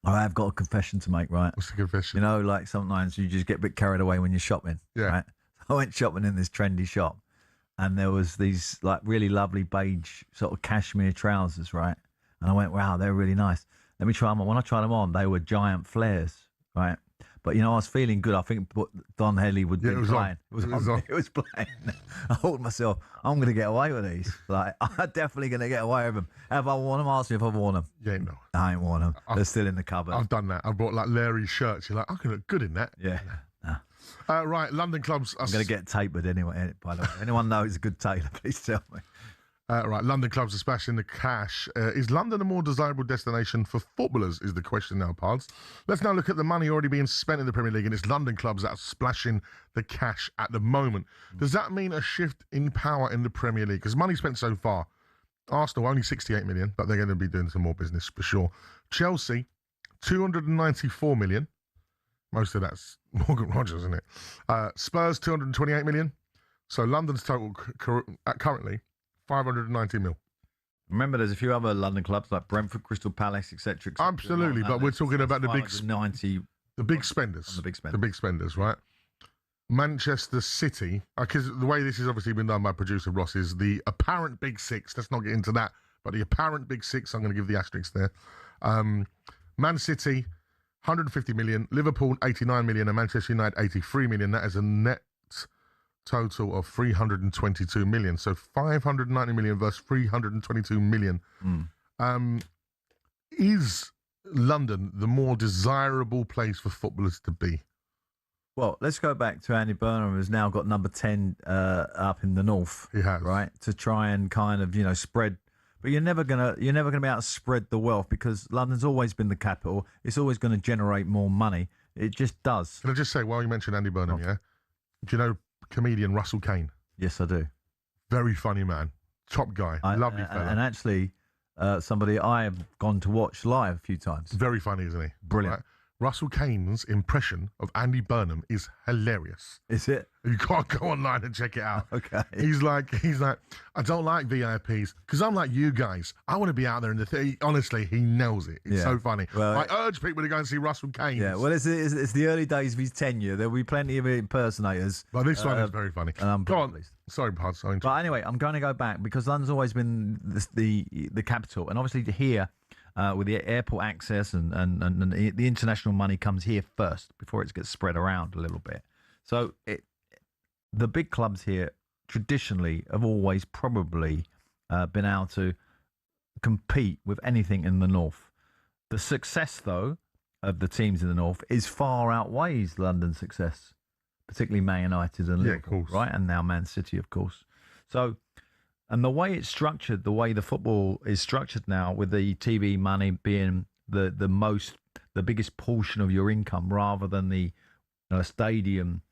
E: I have got a confession to make, right?
D: What's the confession?
E: You know, like sometimes you just get a bit carried away when you're shopping.
D: Yeah.
E: Right? I went shopping in this trendy shop, and there was these like really lovely beige sort of cashmere trousers, right? And I went, wow, they're really nice. Let me try them on. When I tried them on, they were giant flares, right? But you know, I was feeling good. I think Don Henley would be playing. It was playing. I thought to myself, I'm going to get away with these. Like, I'm definitely going to get away with them. Have I worn them? Ask me if I've worn them.
D: Yeah, no.
E: I ain't worn them. They're still in the cupboard.
D: I've done that. I bought like Larry's shirts. You're like, I can look good in that.
E: Yeah.
D: Right, London clubs.
E: I'm going to get tapered anyway, by the way. Anyone knows a good tailor, please tell me.
D: Right, London clubs are splashing the cash. Is London a more desirable destination for footballers is the question now, Pards. Let's now look at the money already being spent in the Premier League, and it's London clubs that are splashing the cash at the moment. Does that mean a shift in power in the Premier League? Because money spent so far, Arsenal only 68 million, but they're going to be doing some more business for sure. Chelsea, 294 million. Most of that's Morgan Rogers, isn't it? Spurs, 228 million. So London's total currently 590 mil.
E: Remember, there's a few other London clubs like Brentford, Crystal Palace, etc.
D: Absolutely, but we're talking about the big
E: 90.
D: The big spenders.
E: The big spenders.
D: The big spenders, right? Manchester City, because the way this has obviously been done by producer Ross is the apparent big six. Let's not get into that, but the apparent big six, I'm going to give the asterisk there. Man City, 150 million. Liverpool, 89 million. And Manchester United, 83 million. That is a net total of 322 million. So 590 million versus 322 million. Is London the more desirable place for footballers to be?
E: Well, let's go back to Andy Burnham, who's now got number 10 up in the north.
D: He has,
E: right, to try and kind of spread. But you're never gonna be able to spread the wealth because London's always been the capital. It's always going to generate more money. It just does.
D: Can I just say, while you mentioned Andy Burnham, do you know comedian Russell Kane?
E: Yes, I do.
D: Very funny man, top guy, lovely fella,
E: and actually somebody I have gone to watch live a few times.
D: Very funny, isn't he?
E: Brilliant.
D: Right? Russell Kane's impression of Andy Burnham is hilarious.
E: Is it?
D: You can't go online and check it out.
E: Okay.
D: He's like, I don't like VIPs because I'm like you guys. I want to be out there in the honestly, he nails it. It's so funny.
E: Well,
D: I urge people to go and see Russell Kane.
E: Yeah, well, it's the early days of his tenure. There'll be plenty of impersonators.
D: But this one is very funny. Go on. Sorry, Pod. Sorry.
E: But anyway, I'm going to go back because London's always been the capital, and obviously here. With the airport access and the international money comes here first before it gets spread around a little bit. So the big clubs here traditionally have always probably been able to compete with anything in the north. The success, though, of the teams in the north is far outweighs London's success, particularly Man United and Liverpool, right? And now Man City, of course. So... And the way it's structured, the way the football is structured now, with the TV money being the biggest portion of your income, rather than the stadium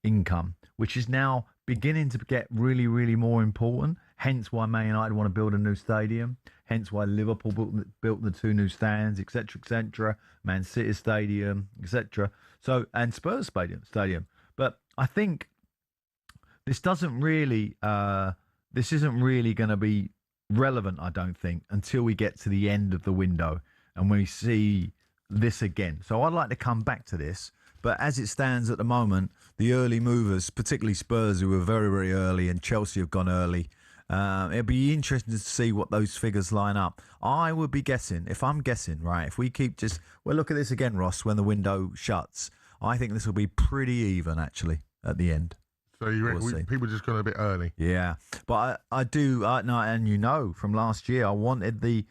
E: income, which is now beginning to get really, really more important. Hence why Man United want to build a new stadium. Hence why Liverpool built the 2 new stands, etc., etc. Man City Stadium, etc. So and Spurs Stadium. But I think this doesn't really. This isn't really going to be relevant, I don't think, until we get to the end of the window and we see this again. So I'd like to come back to this. But as it stands at the moment, the early movers, particularly Spurs, who were very, very early, and Chelsea have gone early, it'll be interesting to see what those figures line up. I would be guessing, if I'm guessing, right, if we keep look at this again, Ross, when the window shuts, I think this will be pretty even, actually, at the end.
D: So you reckon people just gone a bit early?
E: Yeah, but I do, and from last year, I wanted the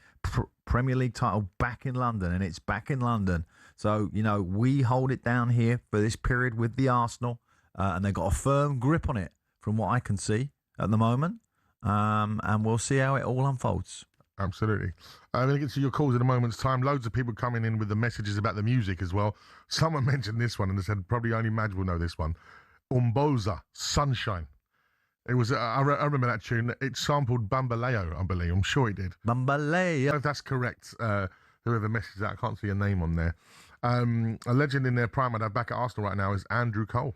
E: Premier League title back in London, and it's back in London. So, we hold it down here for this period with the Arsenal, and they've got a firm grip on it from what I can see at the moment, and we'll see how it all unfolds.
D: Absolutely. I'm going to get to your calls in a moment's time. Loads of people coming in with the messages about the music as well. Someone mentioned this one and they said probably only Madge will know this one. Umboza, Sunshine. It was, I remember that tune. It sampled Bambaleo, I believe. I'm sure it did.
E: Bambaleo.
D: If that's correct, whoever messaged that, I can't see a name on there. A legend in their prime I'd have back at Arsenal right now is Andrew Cole.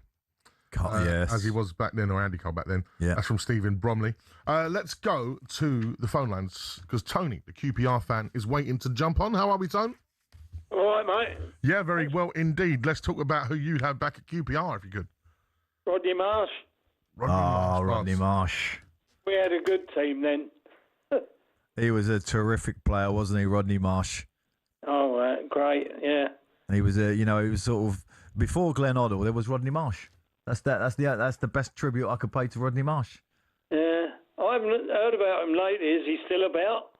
E: Yes.
D: As he was back then, or Andy Cole back then.
E: Yeah.
D: That's from Stephen Bromley. Let's go to the phone lines, because Tony, the QPR fan, is waiting to jump on. How are we, Tone?
G: All right, mate.
D: Yeah, very well indeed. Let's talk about who you'd have back at QPR, if you could.
G: Rodney Marsh.
E: Rodney Marsh.
G: We had a good team then.
E: He was a terrific player, wasn't he, Rodney Marsh?
G: Oh, great, yeah.
E: And he was he was sort of before Glenn Hoddle. There was Rodney Marsh. That's the best tribute I could pay to Rodney Marsh.
G: Yeah, I haven't heard about him lately. Is he still about?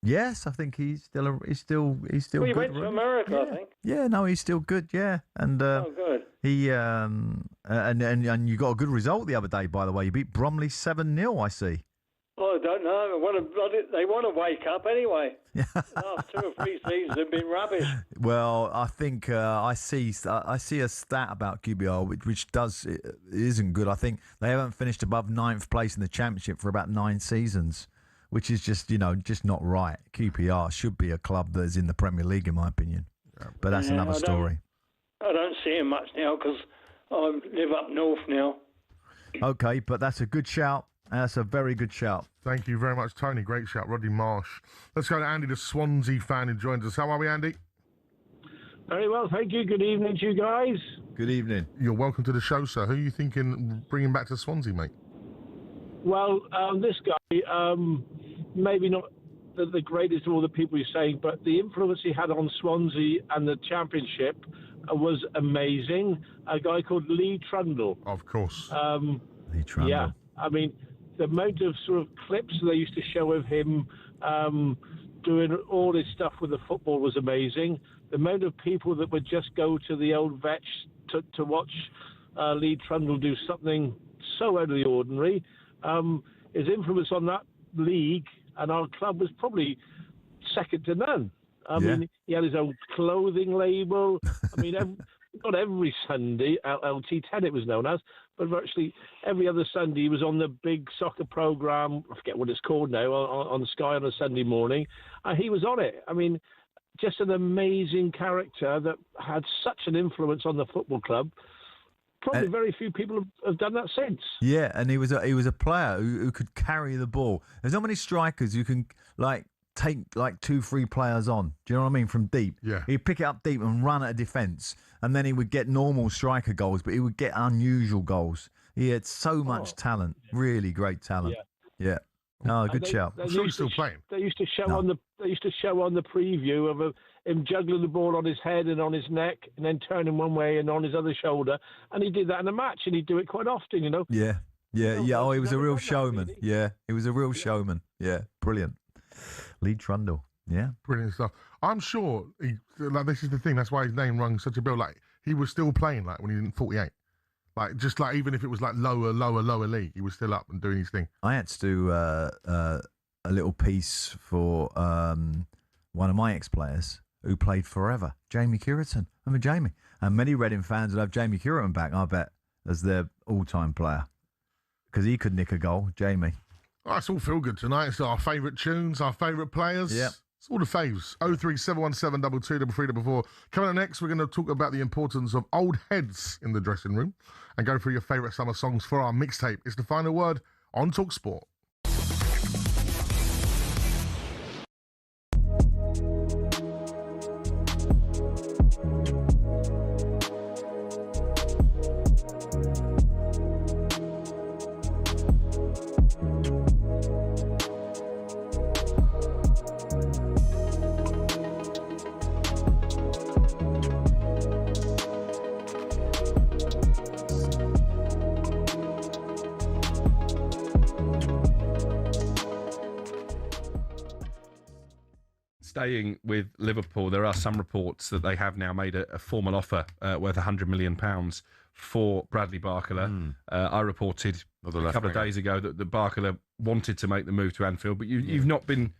E: Yes, I think he's still
G: Well, he
E: good.
G: went to America,
E: yeah.
G: I think.
E: Yeah, no, he's still good. Yeah, and
G: good.
E: He and you got a good result the other day, by the way. You beat Bromley 7-0. I see.
G: Oh, I don't know. They want to wake up anyway. The last 2 or 3 seasons have been rubbish.
E: Well, I think I see a stat about QPR which isn't good. I think they haven't finished above 9th place in the Championship for about 9 seasons, which is just not right. QPR should be a club that is in the Premier League, in my opinion. But that's another story.
G: I don't see him much now because I live up north now.
E: Okay, but that's a good shout. That's a very good shout.
D: Thank you very much, Tony. Great shout, Rodney Marsh. Let's go to Andy, the Swansea fan who joins us. How are we, Andy?
I: Very well, thank you. Good evening to you guys.
E: Good evening.
D: You're welcome to the show, sir. Who are you thinking bringing back to Swansea, mate?
I: Well, this guy, maybe not the greatest of all the people you're saying, but the influence he had on Swansea and the Championship was amazing. A guy called Lee Trundle.
D: Of course.
E: Lee Trundle.
I: Yeah, I mean, the amount of sort of clips they used to show of him doing all this stuff with the football was amazing. The amount of people that would just go to the old vets to watch Lee Trundle do something so out of the ordinary. His influence on that league and our club was probably second to none. I mean, he had his own clothing label. I mean, not every Sunday, LT10 it was known as, but virtually every other Sunday he was on the big soccer programme, I forget what it's called now, on Sky on a Sunday morning. He was on it. I mean, just an amazing character that had such an influence on the football club. Probably very few people have done that since.
E: Yeah, and he was a player who could carry the ball. There's not many strikers who can take 2-3 players on. Do you know what I mean? From deep.
D: Yeah.
E: He'd pick it up deep and run at a defence, and then he would get normal striker goals, but he would get unusual goals. He had so much talent, really great talent. Yeah. No, good shout.
D: I'm sure he's still playing.
I: They used to show on the preview of him juggling the ball on his head and on his neck, and then turning one way and on his other shoulder, and he did that in a match, and he'd do it quite often, you know.
E: Yeah. Oh, he was a real showman. Yeah, he was a real showman. Yeah, brilliant. Lee Trundle. Yeah,
D: brilliant stuff. I'm sure this is the thing. That's why his name rung such a bell. Like he was still playing when he was in 48. Even if it was lower league, he was still up and doing his thing.
E: I had to do a little piece for one of my ex-players who played forever, Jamie Curriton. I mean, Jamie. And many Reading fans would have Jamie Curriton back, I bet, as their all-time player. Because he could nick a goal, Jamie.
D: Oh, it's all feel good tonight. It's our favourite tunes, our favourite players.
E: Yeah.
D: It's all the faves. 03717 22 Coming up next, we're going to talk about the importance of old heads in the dressing room and go through your favourite summer songs for our mixtape. It's the final word on talkSPORT.
Q: Staying with Liverpool, there are some reports that they have now made a formal offer worth £100 million for Bradley Barcola. I reported a couple of days ago that Barcola wanted to make the move to Anfield, but you've not been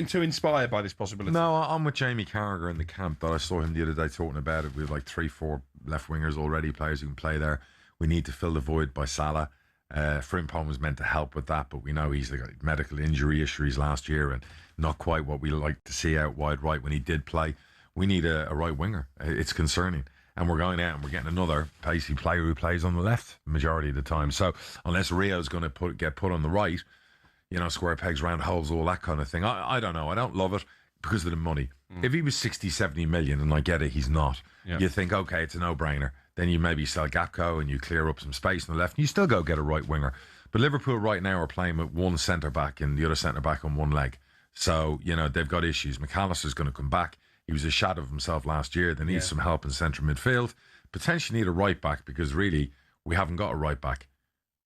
Q: too inspired by this possibility.
R: No, I'm with Jamie Carragher in the camp that I saw him the other day talking about it. We have 3-4 left wingers already, players who can play there. We need to fill the void by Salah. Frimpong was meant to help with that, but we know he's got medical injury issues last year and not quite what we like to see out wide right when he did play. We need a right winger. It's concerning. And we're going out and we're getting another pacey player who plays on the left majority of the time. So unless Rio's going to get put on the right, square pegs, round holes, all that kind of thing. I don't know. I don't love it because of the money. If he was 60, 70 million, and I get it, he's not. Yeah. You think, okay, it's a no-brainer. Then you maybe sell Gapco and you clear up some space on the left and you still go get a right winger. But Liverpool right now are playing with one centre-back and the other centre-back on one leg. So, they've got issues. McAllister's going to come back. He was a shadow of himself last year. They need some help in central midfield. Potentially need a right-back because really we haven't got a right-back.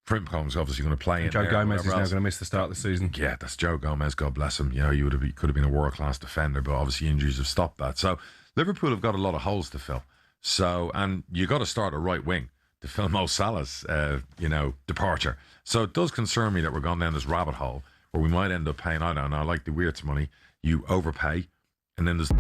R: Frimpong's obviously going to play in
Q: Joe
R: there,
Q: Gomez is now going to miss the start of the season.
R: Yeah, that's Joe Gomez. God bless him. He could have been a world-class defender, but obviously injuries have stopped that. So Liverpool have got a lot of holes to fill. So, and you got to start a right wing to fill Mo Salah's, departure. So it does concern me that we're going down this rabbit hole where we might end up paying, I don't know, like the Weirds money, you overpay, and then there's...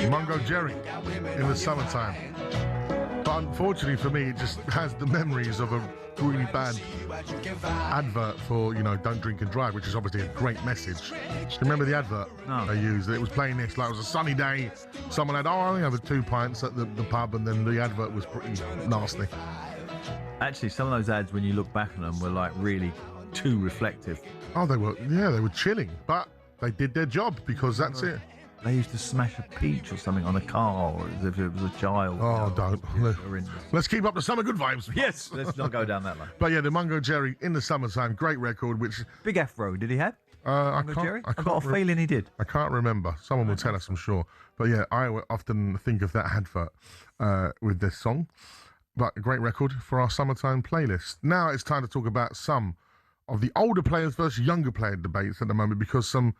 D: Mungo Jerry in the summertime. But unfortunately for me, it just has the memories of a really bad advert for, don't drink and drive, which is obviously a great message. Do you remember the advert they used? It was playing this, like it was a sunny day. Someone had, I only have 2 pints at the pub, and then the advert was pretty nasty.
E: Actually, some of those ads, when you look back on them, were like really too reflective.
D: Oh, they were chilling, but they did their job because that's it.
E: They used to smash a peach or something on a car as if it was a child.
D: Oh, don't. Let's keep up the summer good vibes.
E: Yes, let's not go down that line.
D: But yeah, the Mungo Jerry in the summertime, great record, which...
E: Big afro, did he have?
D: I've
E: got a feeling he did.
D: I can't remember. Someone will tell us, I'm sure. But yeah, I often think of that advert with this song. But a great record for our summertime playlist. Now it's time to talk about some of the older players versus younger player debates at the moment, because some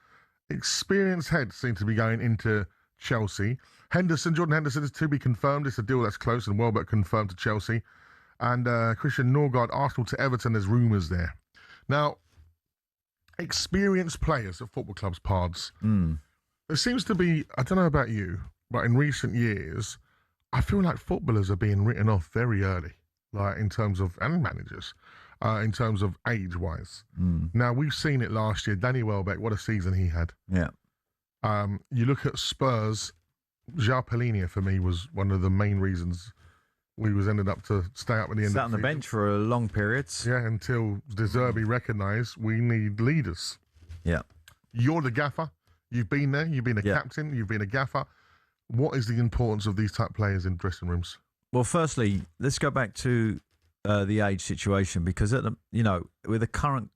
D: experienced heads seem to be going into Chelsea. Jordan Henderson is to be confirmed. It's a deal that's close and Welbeck confirmed to Chelsea. And Christian Norgard, Arsenal to Everton, there's rumours there. Now, experienced players at football clubs, Pards. There seems to be, I don't know about you, but in recent years, I feel like footballers are being written off very early, like in terms of, and managers, in terms of age-wise. Now, we've seen it last year. Danny Welbeck, what a season he had.
E: Yeah.
D: You look at Spurs, João Palhinha, for me, was one of the main reasons we ended up to stay up at the end
E: Sat
D: of the
E: on the bench for long periods.
D: Yeah, until De Zerbi recognised we need leaders.
E: Yeah.
D: You're the gaffer. You've been there. You've been a captain. You've been a gaffer. What is the importance of these type players in dressing rooms?
E: Well, firstly, let's go back to the age situation, because with the current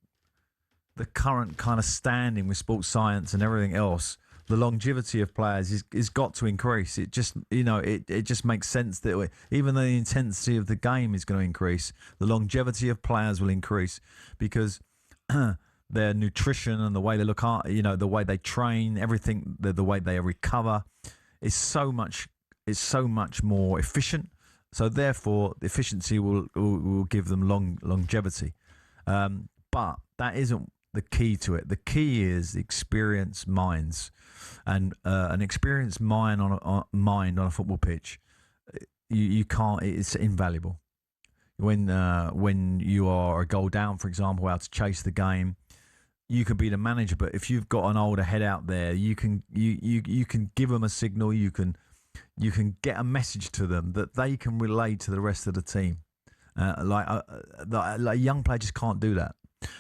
E: kind of standing with sports science and everything else, the longevity of players is got to increase. It just it just makes sense that even though the intensity of the game is going to increase, the longevity of players will increase, because their nutrition and the way they look at, the way they train, everything, the way they recover is so much more efficient. So therefore, the efficiency will give them longevity. But that isn't the key to it. The key is the experienced minds, and an experienced mind on a football pitch. You can't. It's invaluable. When you are a goal down, for example, how to chase the game, you can be the manager. But if you've got an older head out there, you can give them a signal. You can get a message to them that they can relay to the rest of the team. Like a young player just can't do that,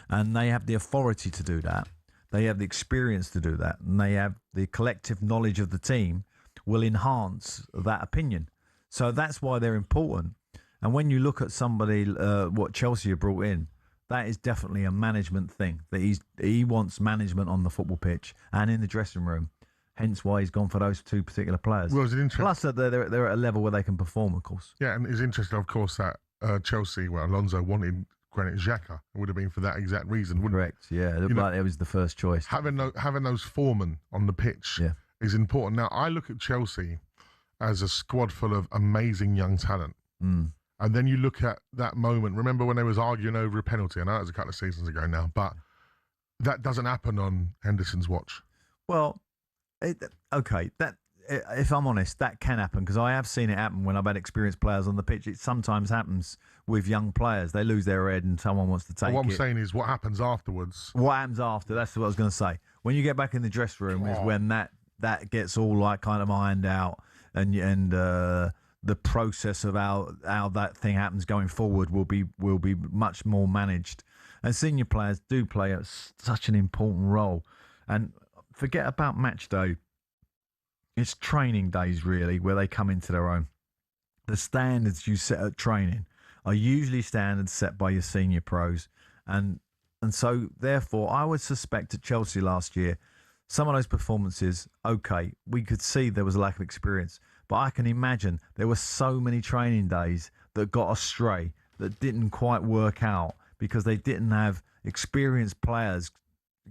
E: and they have the authority to do that. They have the experience to do that, and they have the collective knowledge of the team will enhance that opinion. So that's why they're important. And when you look at somebody, what Chelsea have brought in, that is definitely a management thing. That he wants management on the football pitch and in the dressing room. Hence why he's gone for those two particular players.
D: Well, it's interesting.
E: Plus, that they're at a level where they can perform, of course.
D: Yeah, and it's interesting, of course, that Chelsea, Alonso wanted Granit Xhaka. It would have been for that exact reason, wouldn't
E: Correct, yeah. It looked like it was the first choice.
D: Having those foremen on the pitch is important. Now, I look at Chelsea as a squad full of amazing young talent. And then you look at that moment. Remember when they was arguing over a penalty? I know it was a couple of seasons ago now, but that doesn't happen on Henderson's watch.
E: Well, if I'm honest, that can happen, because I have seen it happen when I've had experienced players on the pitch. It sometimes happens with young players. They lose their head and someone wants to take it.
D: What I'm saying is what happens afterwards.
E: What happens after, that's what I was going to say. When you get back in the dressing room is when that gets all like kind of ironed out, and the process of how that thing happens going forward will be much more managed. And senior players do play such an important role. And forget about match day. It's training days, really, where they come into their own. The standards you set at training are usually standards set by your senior pros. And so, therefore, I would suspect at Chelsea last year, some of those performances, okay, we could see there was a lack of experience. But I can imagine there were so many training days that got astray, that didn't quite work out because they didn't have experienced players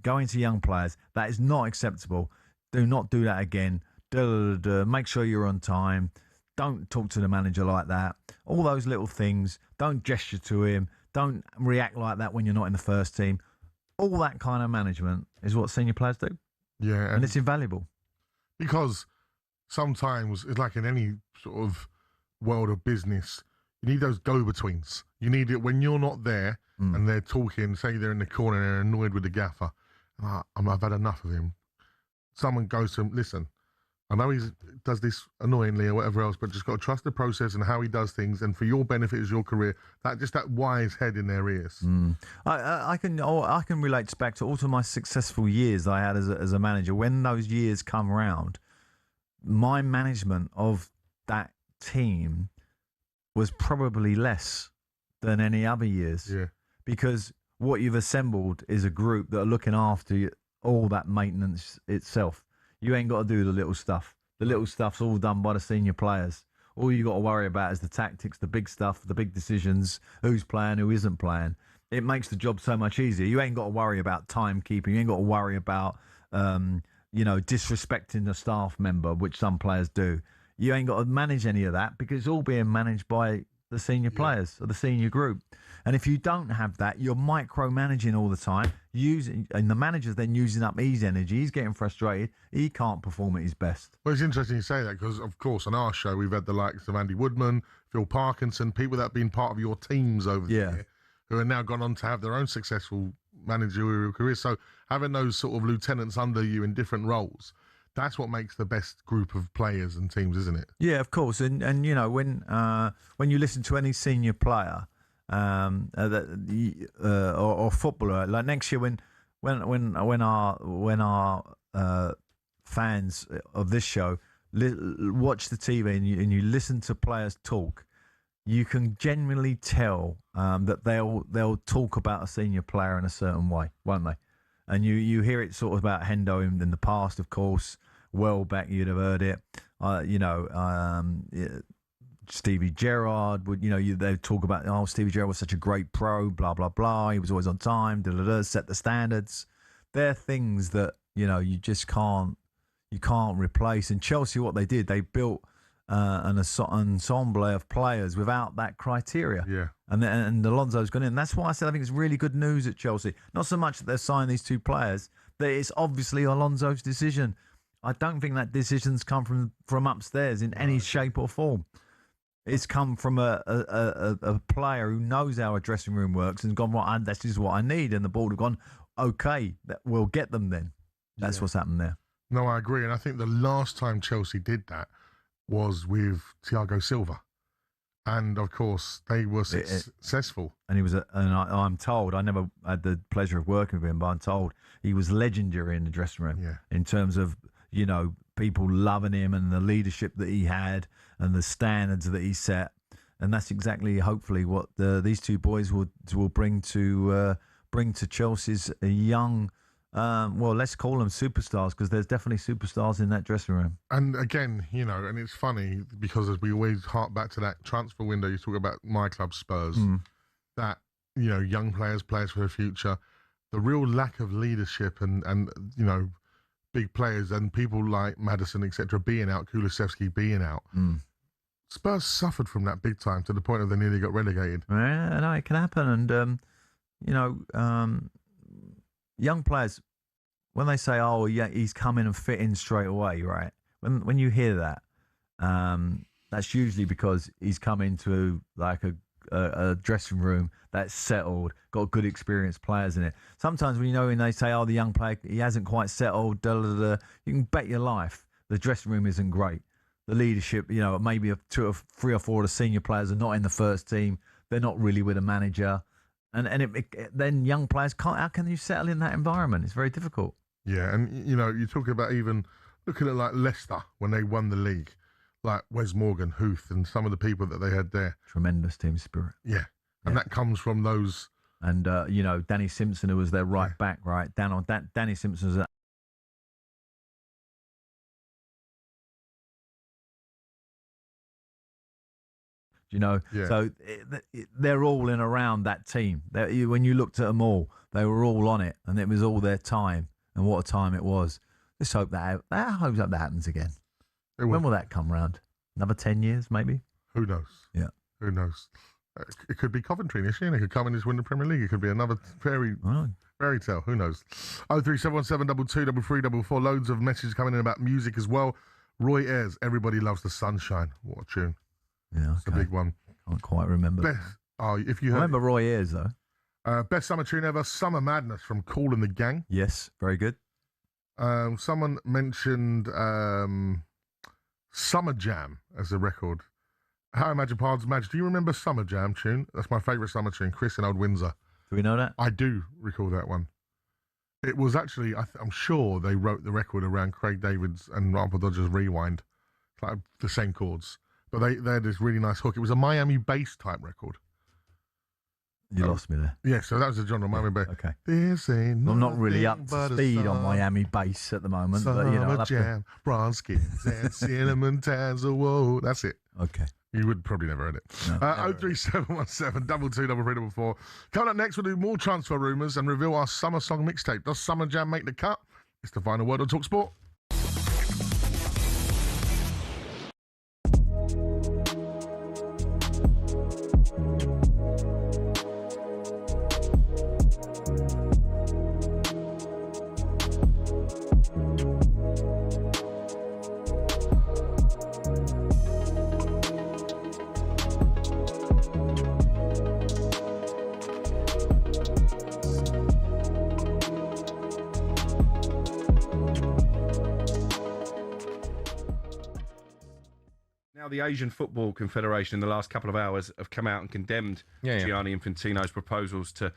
E: going to young players. That is not acceptable. Do not do that again. Make sure you're on time. Don't talk to the manager like that. All those little things. Don't gesture to him. Don't react like that when you're not in the first team. All that kind of management is what senior players do.
D: Yeah.
E: And it's invaluable.
D: Because sometimes it's like in any sort of world of business, you need those go-betweens. You need it when you're not there and they're talking, say they're in the corner and they're annoyed with the gaffer. I've had enough of him. Someone goes to him, listen, I know he does this annoyingly or whatever else, but just got to trust the process and how he does things. And for your benefit as your career, that wise head in their ears.
E: I can relate back to all of my successful years I had as a manager. When those years come around, my management of that team was probably less than any other years.
D: Yeah.
E: Because what you've assembled is a group that are looking after all that maintenance itself. You ain't got to do the little stuff. The little stuff's all done by the senior players. All you got to worry about is the tactics, the big stuff, the big decisions, who's playing, who isn't playing. It makes the job so much easier. You ain't got to worry about timekeeping. You ain't got to worry about, disrespecting the staff member, which some players do. You ain't got to manage any of that because it's all being managed by the senior players or the senior group. And if you don't have that, you're micromanaging all the time, and the manager's then using up his energy. He's getting frustrated. He can't perform at his best.
D: Well, it's interesting you say that because, of course, on our show, we've had the likes of Andy Woodman, Phil Parkinson, people that have been part of your teams over the year, who are now gone on to have their own successful managerial careers. So having those sort of lieutenants under you in different roles, that's what makes the best group of players and teams, isn't it?
E: Yeah, of course. And when you listen to any senior player or footballer, like next year when our fans of this show watch the TV and you listen to players talk, you can genuinely tell that they'll talk about a senior player in a certain way, won't they? And you hear it sort of about Hendo in the past, of course. Well back, you'd have heard it. Stevie Gerrard would, they talk about, Stevie Gerrard was such a great pro, blah, blah, blah. He was always on time, set the standards. They're things that, you just can't replace. And Chelsea, what they did, they built an ensemble of players without that criteria.
D: Yeah.
E: And Alonso's gone in. That's why I said I think it's really good news at Chelsea. Not so much that they've signed these two players, that it's obviously Alonso's decision. I don't think that decision's come from upstairs in any shape or form. It's come from a player who knows how a dressing room works and gone, right, this is what I need. And the board have gone, okay, we'll get them then. That's what's happened there.
D: No, I agree. And I think the last time Chelsea did that was with Thiago Silva. And, of course, they were successful.
E: And he was, I'm told, I never had the pleasure of working with him, but I'm told he was legendary in the dressing room in terms of, people loving him and the leadership that he had and the standards that he set. And that's exactly, hopefully, what these two boys will bring to Chelsea's young, let's call them superstars, because there's definitely superstars in that dressing room.
D: And again, and it's funny because as we always hark back to that transfer window, you talk about my club Spurs, that, young players for the future, the real lack of leadership and big players and people like Maddison, etc., being out, Kulusevski being out. Spurs suffered from that big time to the point of they nearly got relegated.
E: Yeah, no, it can happen. And, young players, when they say, "Oh, yeah, he's coming and fit in straight away," right? When you hear that, that's usually because he's come into like a dressing room that's settled, got good experienced players in it. Sometimes when they say, "Oh, the young player, he hasn't quite settled," you can bet your life the dressing room isn't great. The leadership, maybe three or four of the senior players are not in the first team. They're not really with a manager. And then young players can't. How can you settle in that environment? It's very difficult.
D: Yeah, and you talk about even looking at like Leicester when they won the league, like Wes Morgan, Huth, and some of the people that they had there.
E: Tremendous team spirit.
D: Yeah, and that comes from those.
E: And Danny Simpson, who was their right back, right? Danny Simpson was So they're all in around that team. When you looked at them all, they were all on it, and it was all their time. And what a time it was! Let's hope that happens again. When will that come round? Another 10 years, maybe.
D: Who knows?
E: Yeah,
D: who knows? It could be Coventry this year. They could come and just win the Premier League. It could be another fairy tale. Who knows? 03717 22 33 44. Loads of messages coming in about music as well. Roy Ayers, Everybody Loves the Sunshine. What a tune.
E: Yeah,
D: It's a big one.
E: Can't quite remember.
D: If you
E: I remember Roy Ayers, though.
D: Best summer tune ever, Summer Madness from Kool and the Gang.
E: Yes, very good.
D: Someone mentioned Summer Jam as a record. How Imagine Pards Madge, do you remember Summer Jam tune? That's my favourite summer tune, Chris in Old Windsor.
E: Do we know that?
D: I do recall that one. It was actually, I'm sure they wrote the record around Craig David's and Rampa Dodgers Rewind, like the same chords. But they had this really nice hook. It was a Miami bass type record.
E: You lost me there.
D: Yeah, so that was the genre, Miami bass.
E: Okay.
D: This ain't
E: I'm not really up
D: but
E: to
D: a
E: speed on
D: summer-
E: Miami bass at the moment, but you know, I'll
D: Summer
E: have to-
D: Jam, bronze skins and cinnamon tans. Whoa, that's it.
E: Okay.
D: You would probably never heard it. 03717 223344. Coming up next, we'll do more transfer rumours and reveal our summer song mixtape. Does Summer Jam make the cut? It's the final word on talkSPORT.
Q: Now, the Asian Football Confederation in the last couple of hours have come out and condemned Gianni Infantino's proposals to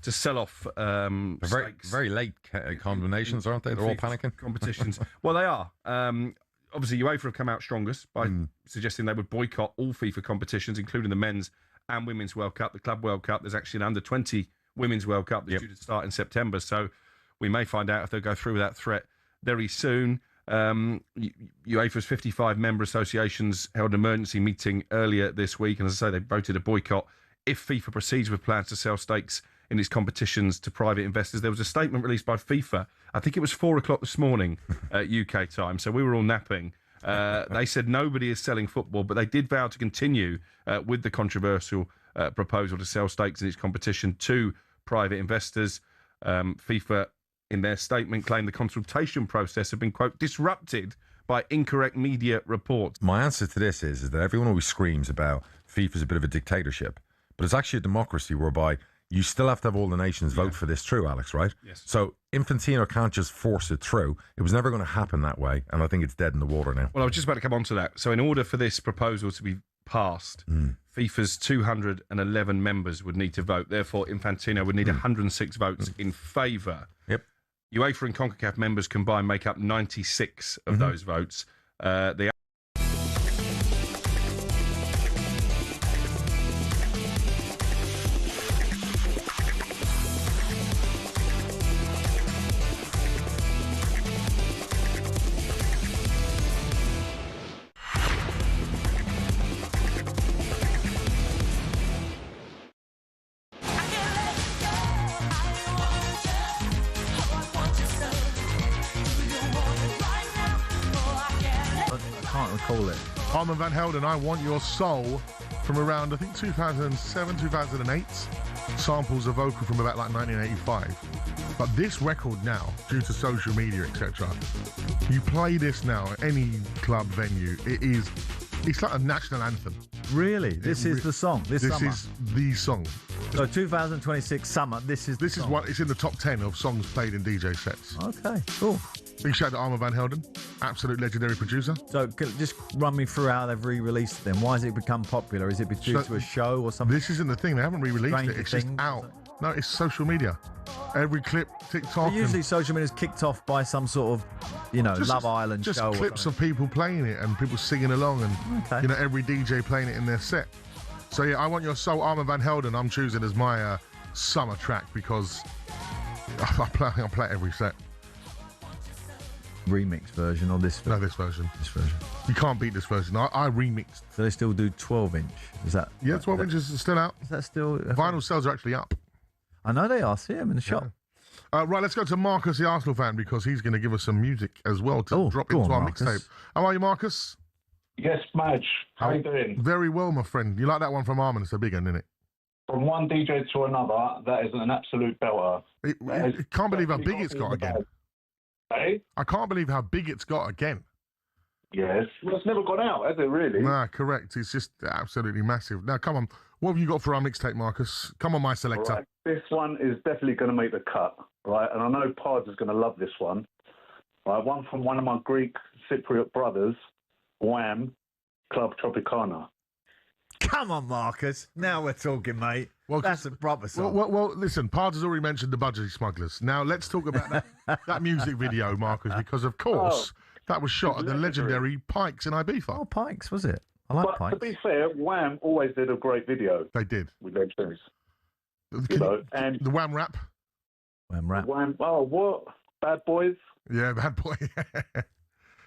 Q: sell off
R: Very late condemnations, aren't they? They're all panicking.
Q: Competitions. Well, they are. Obviously, UEFA have come out strongest by suggesting they would boycott all FIFA competitions, including the Men's and Women's World Cup, the Club World Cup. There's actually an under-20 Women's World Cup that's due to start in September, so we may find out if they'll go through with that threat very soon. UEFA's 55 member associations held an emergency meeting earlier this week, and as I say, they voted a boycott if FIFA proceeds with plans to sell stakes in its competitions to private investors. There was a statement released by FIFA, I think it was 4 o'clock this morning UK time, so we were all napping. They said nobody is selling football, but they did vow to continue with the controversial proposal to sell stakes in its competition to private investors. FIFA, in their statement, claimed the consultation process had been, quote, disrupted by incorrect media reports.
R: My answer to this is that everyone always screams about FIFA's a bit of a dictatorship, but it's actually a democracy whereby you still have to have all the nations vote for this through, Alex, right?
Q: Yes.
R: So Infantino can't just force it through. It was never going to happen that way, and I think it's dead in the water now.
Q: Well, I was just about to come on to that. So in order for this proposal to be passed, FIFA's 211 members would need to vote. Therefore, Infantino would need 106 votes in favour.
R: Yep.
Q: UEFA and CONCACAF members combined make up 96 of those votes. The
E: Call it.
D: Armand Van Helden, I Want Your Soul, from around, I think, 2007, 2008. Samples of vocal from about like 1985. But this record now, due to social media, etc., you play this now at any club venue, it's like a national anthem.
E: Really? This is the song. This summer.
D: is the song.
E: So 2026 summer, this is
D: what it's in the top 10 of songs played in DJ sets.
E: Okay, cool.
D: Big shout out to Armand Van Helden, absolute legendary producer.
E: So just run me through how they've re-released it then. Why has it become popular? Is it due to a show or something?
D: This isn't the thing. They haven't re-released
E: Stranger
D: it. It's just
E: Things
D: out. No, it's social media. Every clip, TikTok.
E: But usually social media is kicked off by some sort of, Love Island
D: just
E: show.
D: Just clips of people playing it and people singing along and, every DJ playing it in their set. So, yeah, I Want Your Soul, Armand Van Helden, I'm choosing as my summer track because I play it every set.
E: Remix version or this version?
D: No, this version.
E: This version.
D: You can't beat this version. I remixed.
E: So they still do 12-inch? Is that?
D: Yeah, 12 inches is still out.
E: Is that still?
D: Vinyl sales are actually up.
E: I know they are. See them in the shop.
D: Right, let's go to Marcus, the Arsenal fan, because he's going to give us some music as well to drop into our mixtape. How are you, Marcus?
H: Yes, Madge. How are you doing?
D: Very well, my friend. You like that one from Armin? It's a big one, isn't it?
H: From one DJ to another, that is an absolute belter.
D: I can't believe how big it's got again.
H: Hey?
D: I can't believe how big it's got again.
H: Yes. Well, it's never gone out, has it, really?
D: Nah, correct. It's just absolutely massive. Now, come on. What have you got for our mixtape, Marcus? Come on, my selector.
H: Right. This one is definitely going to make the cut, right? And I know Pards is going to love this one. Right, one from one of my Greek Cypriot brothers, Wham, Club Tropicana.
E: Come on, Marcus. Now we're talking, mate. Well, that's a proper song.
D: Well, listen, Pards has already mentioned the Budgie Smugglers. Now, let's talk about that music video, Marcus, because, of course, that was shot at the legendary Pikes in Ibiza.
E: Oh, Pikes, was it? I like
H: But
E: Pikes.
H: to be fair, Wham always did a great video.
D: They did.
H: With their tunes. You know, and
D: the Wham rap.
E: Wham rap.
H: Wham, oh, what? Bad Boys?
D: Yeah, Bad Boy.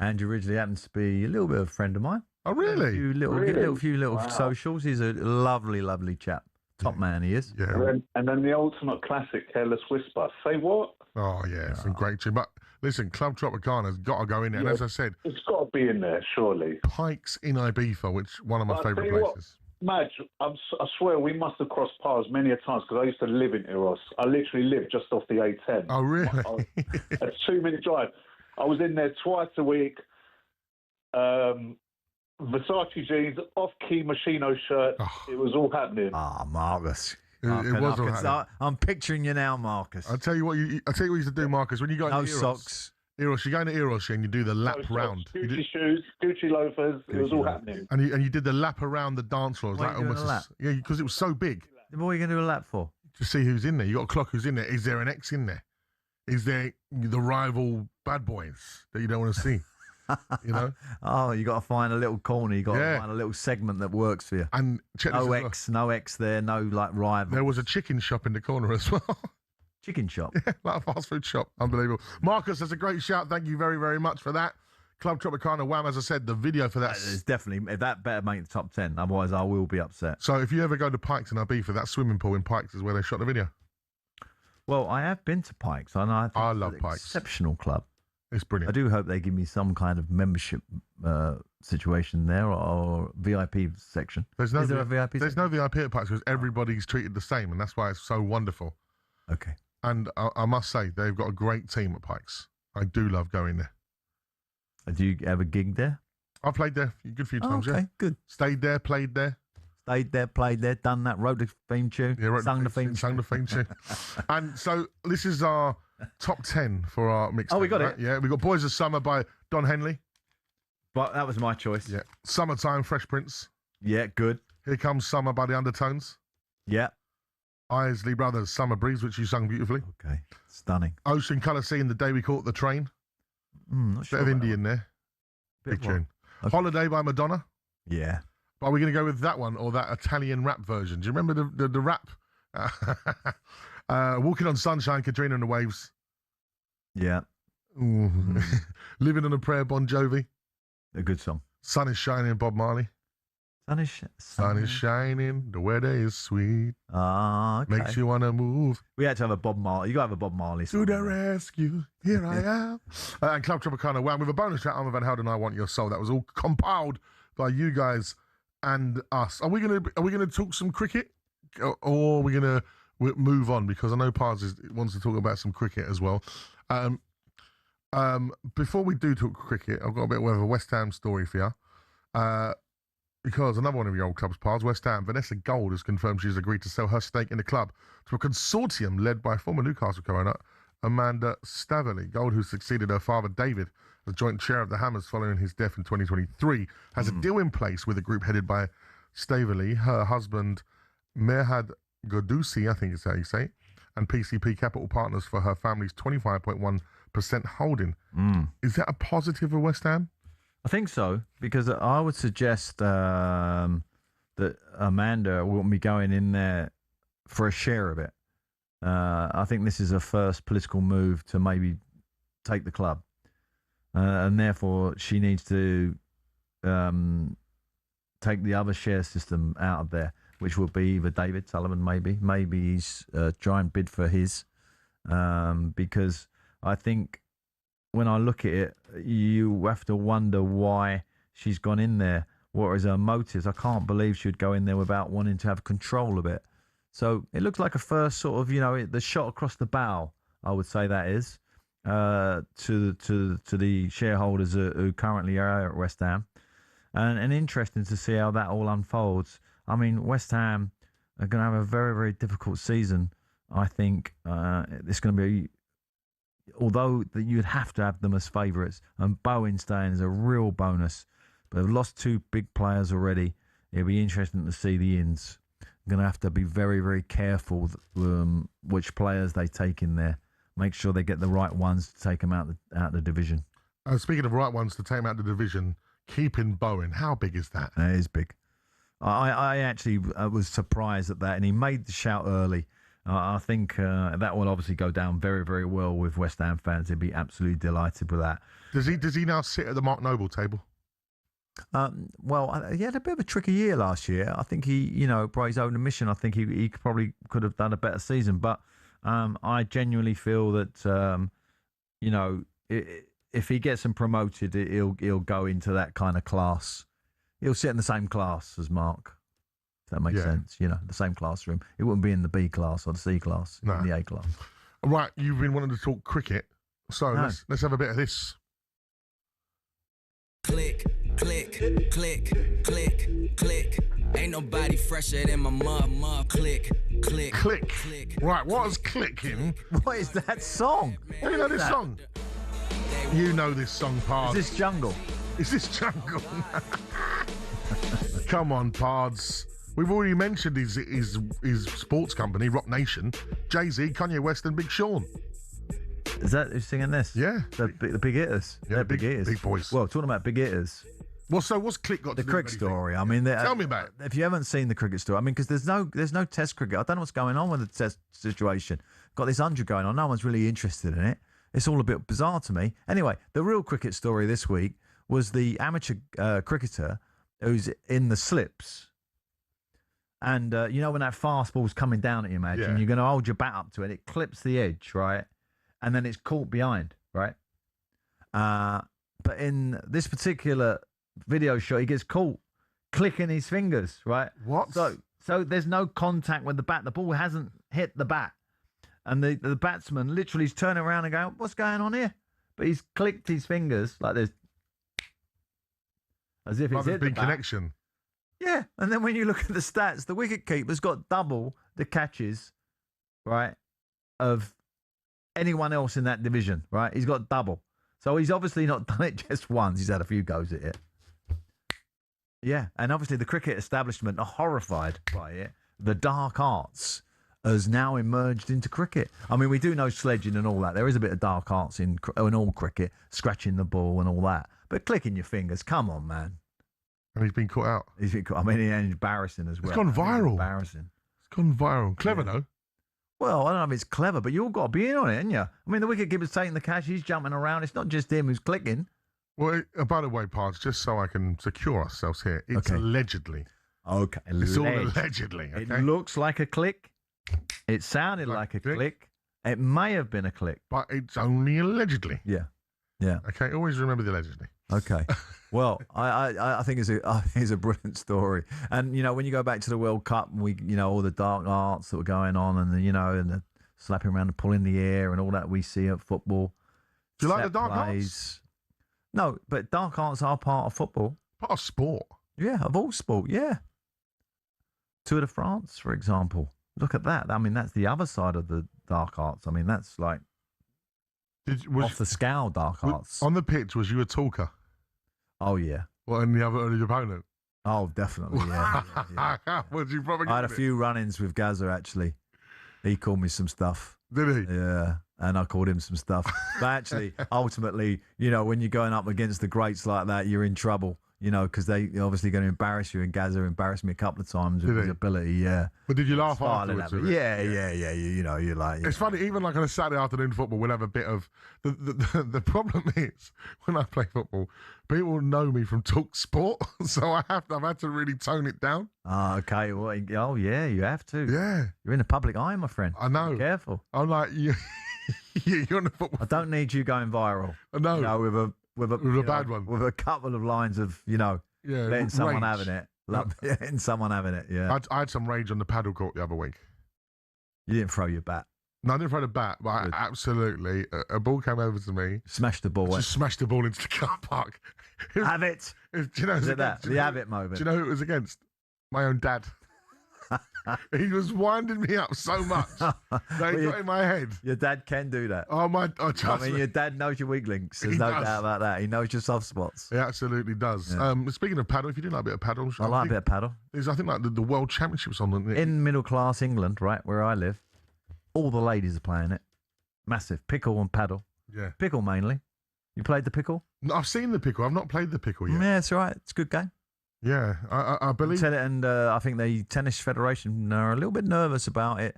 E: Andrew originally happens to be a little bit of a friend of mine.
D: Oh, really?
E: A few little
H: Wow.
E: socials. He's a lovely, lovely chap. Top man, he is.
D: Yeah.
H: And then the ultimate classic, Careless Whisper. Say what?
D: Oh, yeah, it's a great tune. But listen, Club Tropicana's got to go in there. And as I said,
H: it's got to be in there, surely.
D: Pikes in Ibiza, which one of my favourite places.
H: Madge, I swear we must have crossed paths many a times because I used to live in Eros. I literally lived just off the A10.
D: Oh, really?
H: A 2-minute drive. I was in there twice a week. Versace jeans, off-key Machino shirt. It was all happening.
E: Ah, Marcus.
D: It was all happening.
E: I'm picturing you now, Marcus.
D: I'll tell you what you used to do, Marcus. When you go
E: No
D: into Eros,
E: socks.
D: Eros, you go into Eros and you do the lap round.
H: Gucci shoes, Gucci loafers. It was all happening.
D: And you did the lap around the dance floor. It was
E: Why
D: like
E: are you doing
D: almost
E: a lap?
D: yeah, because it was so big.
E: What are you going to do a lap for?
D: To see who's in there. You got to clock who's in there. Is there an ex in there? Is there the rival bad boys that you don't want to see? You know?
E: Oh, you got to find a little corner. You got to find a little segment that works for you.
D: And check this as well.
E: No X there. No like rival.
D: There was a chicken shop in the corner as well.
E: Chicken shop.
D: Yeah, like a fast food shop. Unbelievable. Marcus, that's a great shout. Thank you very, very much for that. Club Tropicana, Wham, as I said, the video for that.
E: It's definitely, that better make the top 10. Otherwise, I will be upset.
D: So if you ever go to Pikes in Ibiza, that swimming pool in Pikes is where they shot the video.
E: Well, I have been to Pikes, and I
D: love Pikes.
E: Exceptional club.
D: It's brilliant.
E: I do hope they give me some kind of membership situation there or VIP section. Is there a VIP
D: There's no VIP at Pikes because everybody's treated the same, and that's why it's so wonderful.
E: Okay.
D: And I must say, they've got a great team at Pikes. I do love going there.
E: Do you have a gig there?
D: I've played there a good few times,
E: okay,
D: yeah.
E: Good.
D: Stayed there, played there.
E: Stayed there, played there, done that, wrote the theme tune, sung the theme tune.
D: And so this is our top 10 for our mixtape.
E: Oh, we got it?
D: Yeah, we got Boys of Summer by Don Henley.
E: But that was my choice.
D: Yeah. Summertime, Fresh Prince.
E: Yeah, good.
D: Here Comes Summer by the Undertones.
E: Yeah.
D: Isley Brothers, Summer Breeze, which you sung beautifully.
E: Okay. Stunning.
D: Ocean Colour Scene, The Day We Caught the Train.
E: Not sure
D: Bit of indie in there.
E: Bit
D: Big tune. Okay. Holiday by Madonna.
E: Yeah.
D: But are we going to go with that one or that Italian rap version? Do you remember the rap? Walking on Sunshine, Katrina and the Waves.
E: Yeah.
D: Living on a Prayer, Bon Jovi.
E: A good song.
D: Sun is Shining, Bob Marley. Sun is shining, the weather is sweet.
E: Ah, okay.
D: Makes you want to move.
E: We had to have a Bob Marley. You got to have a Bob Marley song.
D: To the rescue, here I am. And Club Tropicana, wow, with a bonus track, Armand Van Helden, I Want Your Soul. That was all compiled by you guys and us. Are we gonna talk some cricket, or are we gonna move on? Because I know Pards wants to talk about some cricket as well. Before we do talk cricket, I've got a bit of a West Ham story for you. Because another one of your old clubs, Pards, West Ham, Vanessa Gold has confirmed she's agreed to sell her stake in the club to a consortium led by former Newcastle co-owner Amanda Staveley. Gold, who succeeded her father David as joint chair of the Hammers following his death in 2023, has a deal in place with a group headed by Staveley, her husband Merhad Godusi, I think is how you say it, and PCP Capital Partners for her family's 25.1% holding. Is that a positive for West Ham?
E: I think so, because I would suggest that Amanda won't be going in there for a share of it. I think this is her first political move to maybe take the club. And therefore, she needs to take the other share system out of there, which would be either David Sullivan, maybe. Maybe he's try and bid for his. Because I think when I look at it, you have to wonder why she's gone in there. What is her motives? I can't believe she'd go in there without wanting to have control of it. So it looks like a first sort of, the shot across the bow, I would say that is. to the shareholders who currently are at West Ham, and interesting to see how that all unfolds. I mean, West Ham are going to have a very, very difficult season. I think it's going to be, although you'd have to have them as favourites, and Bowen staying is a real bonus, but they've lost 2 big players already. It'll be interesting to see the ins. Going to have to be very, very careful which players they take in there. Make sure they get the right ones to take them out the division.
D: Speaking of right ones to take them out the division, keeping Bowen, how big is that?
E: It is big. I actually was surprised at that, and he made the shout early. I think that will obviously go down very, very well with West Ham fans. They'd be absolutely delighted with that.
D: Does he now sit at the Mark Noble table?
E: Well, he had a bit of a tricky year last year. I think he, by his own admission, I think he probably could have done a better season. But I genuinely feel that, if he gets him promoted, he'll go into that kind of class. He'll sit in the same class as Mark. If that makes sense, the same classroom. It wouldn't be in the B class or the C class, in the A class.
D: Right, you've been wanting to talk cricket, so let's have a bit of this.
J: Click, click, click, click, click. Ain't nobody fresher than my mom. Click, click,
D: click. Right, what is clicking?
E: What is that song?
D: Do you know this song? You know this song, Pards.
E: Is this Jungle?
D: Is this Jungle? Come on, Pards. We've already mentioned his sports company, Rock Nation, Jay-Z, Kanye West, and Big Sean.
E: Is that who's singing this?
D: Yeah.
E: The big hitters.
D: Yeah,
E: They're big hitters.
D: Big boys.
E: Well, talking about big hitters.
D: Well, so what's Click got to do with
E: cricket story? I mean,
D: tell me about it.
E: If you haven't seen the cricket story, I mean, because there's no Test cricket. I don't know what's going on with the Test situation. Got this 100 going on. No one's really interested in it. It's all a bit bizarre to me. Anyway, the real cricket story this week was the amateur cricketer who's in the slips. And, when that fast ball's coming down at you, Madge, and you're going to hold your bat up to it, it clips the edge, right? And then it's caught behind, right? But in this particular video shot, he gets caught clicking his fingers, right?
D: What?
E: So there's no contact with the bat. The ball hasn't hit the bat. And the batsman literally is turning around and going, what's going on here? But he's clicked his fingers like this. As if it's hit the
D: big
E: bat.
D: connection.
E: Yeah, and then when you look at the stats, the wicket-keeper's got double the catches, right, of anyone else in that division, right? He's got double. So he's obviously not done it just once. He's had a few goes at it. Yeah, and obviously the cricket establishment are horrified by it. The dark arts has now emerged into cricket. I mean, we do know sledging and all that. There is a bit of dark arts in all cricket, scratching the ball and all that. But clicking your fingers, come on, man.
D: And he's been caught out.
E: He's been caught. I mean, it's embarrassing as well.
D: It's gone viral.
E: Embarrassing.
D: It's gone viral. Clever, though.
E: Well, I don't know if it's clever, but you've got to be in on it, haven't you? I mean, the wicketkeeper's taking the catch. He's jumping around. It's not just him who's clicking.
D: Well, by the way, Pards, just so I can secure ourselves here, it's allegedly.
E: Okay.
D: It's all allegedly. Okay?
E: It looks like a click. It sounded like a click. It may have been a click.
D: But it's only allegedly.
E: Yeah. Yeah.
D: Okay, always remember the allegedly.
E: Okay. Well, I think it's a brilliant story. And, when you go back to the World Cup, and all the dark arts that were going on and, and the slapping around and pulling the air and all that we see at football.
D: Do you like the dark arts?
E: No, but dark arts are part of football.
D: Part of sport?
E: Yeah, of all sport, yeah. Tour de France, for example. Look at that. I mean, that's the other side of the dark arts. I mean, that's like off the scale dark arts.
D: On the pitch, was you a talker?
E: Oh, yeah.
D: What, and the other opponent?
E: Oh, definitely, yeah.
D: What did you probably
E: I had a few run-ins with Gaza, actually. He called me some stuff.
D: Did he?
E: Yeah, and I called him some stuff. But actually, ultimately, when you're going up against the greats like that, you're in trouble. Because they're obviously going to embarrass you, and Gaza embarrassed me a couple of times with his ability, yeah.
D: But did you laugh afterwards?
E: Yeah. You're like...
D: It's funny, even like on a Saturday afternoon football, we'll have a bit of... The problem is, when I play football, people know me from talkSPORT, so I've had to really tone it down.
E: Okay. Well, oh, yeah, you have to.
D: Yeah.
E: You're in the public eye, my friend.
D: I know.
E: Be careful.
D: I'm like, you're on the football.
E: I don't need you going viral.
D: I know.
E: With a bad one. With a couple of lines of, letting someone having it. Letting someone having it, yeah.
D: I had some rage on the paddle court the other week.
E: You didn't throw your bat.
D: No, I didn't throw the bat, but I absolutely, a ball came over to me.
E: Smashed the ball.
D: Just smashed the ball into the car park.
E: Have it.
D: Do you know,
E: Is it that? The have it moment.
D: Do you know who it was against? My own dad. He was winding me up so much that he got in my head.
E: Your dad can do that.
D: Oh, trust me.
E: Your dad knows your weak links. There's no doubt about that. He knows your soft spots.
D: He absolutely does.
E: Yeah.
D: Speaking of paddle, if you do like a bit of paddle,
E: I like a bit of paddle.
D: There's, I think, like the World Championships on.
E: In middle class England, right, where I live, all the ladies are playing it. Massive. Pickle and paddle.
D: Yeah.
E: Pickle mainly. You played the pickle?
D: No, I've seen the pickle. I've not played the pickle yet.
E: Yeah, it's all right. It's a good game.
D: Yeah, I believe.
E: Tell it, and I think the Tennis Federation are a little bit nervous about it.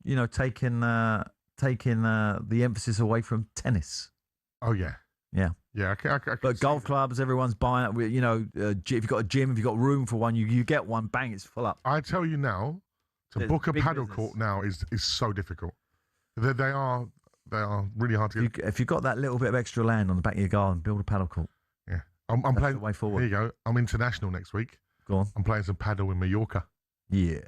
E: You know, taking the emphasis away from tennis.
D: Oh yeah,
E: yeah. But golf clubs, everyone's buying it. You know, if you've got a gym, if you've got room for one, you get one. Bang, it's full up.
D: I tell you now, to book a paddle court now is so difficult. They are really hard to get.
E: If you've got that little bit of extra land on the back of your garden, build a paddle court.
D: Yeah. I'm playing.
E: The way forward.
D: Here you go. I'm international next week.
E: Go on.
D: I'm playing some paddle in Mallorca.
E: Yeah.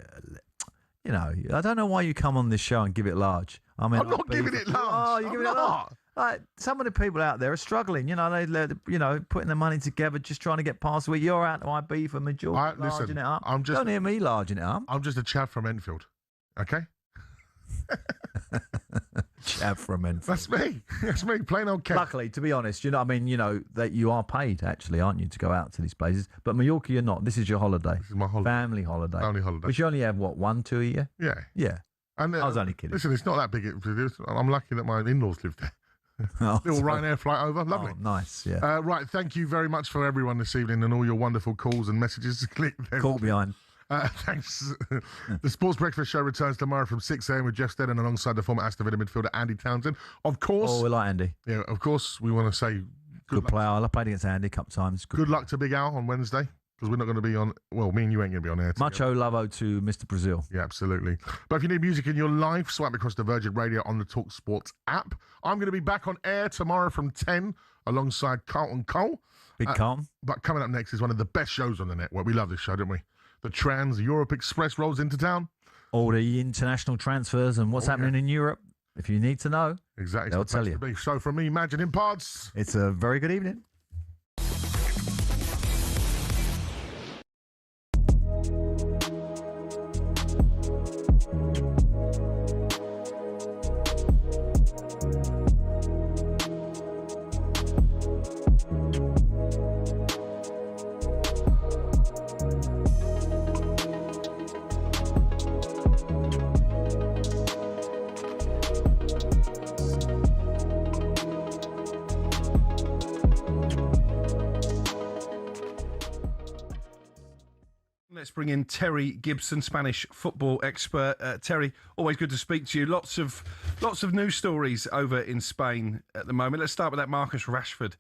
E: You know, I don't know why you come on this show and give it large. I mean,
D: I'm not giving it large.
E: Oh, you're giving it large. Like, some of the people out there are struggling. You know, they're putting their money together, just trying to get past where you're at. IB for Mallorca, larging it up. Don't hear me larging it up.
D: I'm just a chap from Enfield. Okay.
E: Chap from Enfield.
D: That's me. That's me. Plain old cat.
E: Luckily, to be honest, you know, I mean, you know that you are paid actually, aren't you, to go out to these places? But Mallorca, you're not. This is your holiday.
D: This is my holiday.
E: Family holiday.
D: Family holiday.
E: Which you only have what, 1, 2 a year?
D: Yeah.
E: Yeah.
D: And
E: I was only kidding.
D: Listen, it's not that big. I'm lucky that my in-laws live there. Little Ryanair flight over. Lovely.
E: Oh, nice. Yeah.
D: Right. Thank you very much for everyone this evening and all your wonderful calls and messages. Click them.
E: Call behind.
D: Thanks. The Sports Breakfast Show returns tomorrow from 6 a.m. with Jeff Steddon alongside the former Aston Villa midfielder Andy Townsend. Of course.
E: Oh, we like Andy.
D: Yeah, of course. We want to say
E: good player. I played against Andy a couple of times.
D: Good luck to Big Al on Wednesday because we're not going to be on. Well, me and you ain't going to be on air.
E: Mucho love to Mr. Brazil.
D: Yeah, absolutely. But if you need music in your life, swipe across the Virgin Radio on the talkSPORT app. I'm going to be back on air tomorrow from 10 alongside Carlton Cole.
E: Big Carlton.
D: But coming up next is one of the best shows on the network. We love this show, don't we? The Trans-Europe Express rolls into town.
E: All the international transfers and what's happening in Europe. If you need to know,
D: exactly,
E: they'll tell you.
D: So from me, Imagine in Pards.
E: It's a very good evening.
Q: Let's bring in Terry Gibson, Spanish football expert. Terry, always good to speak to you. Lots of news stories over in Spain at the moment. Let's start with that Marcus Rashford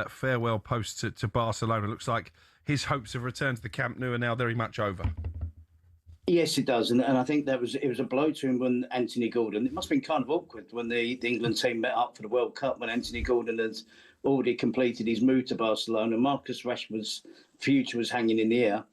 Q: farewell post to Barcelona. Looks like his hopes of return to the Camp Nou are now very much over.
L: Yes, it does, and I think it was a blow to him when Anthony Gordon. It must have been kind of awkward when the England team met up for the World Cup when Anthony Gordon had already completed his move to Barcelona. Marcus Rashford's future was hanging in the air.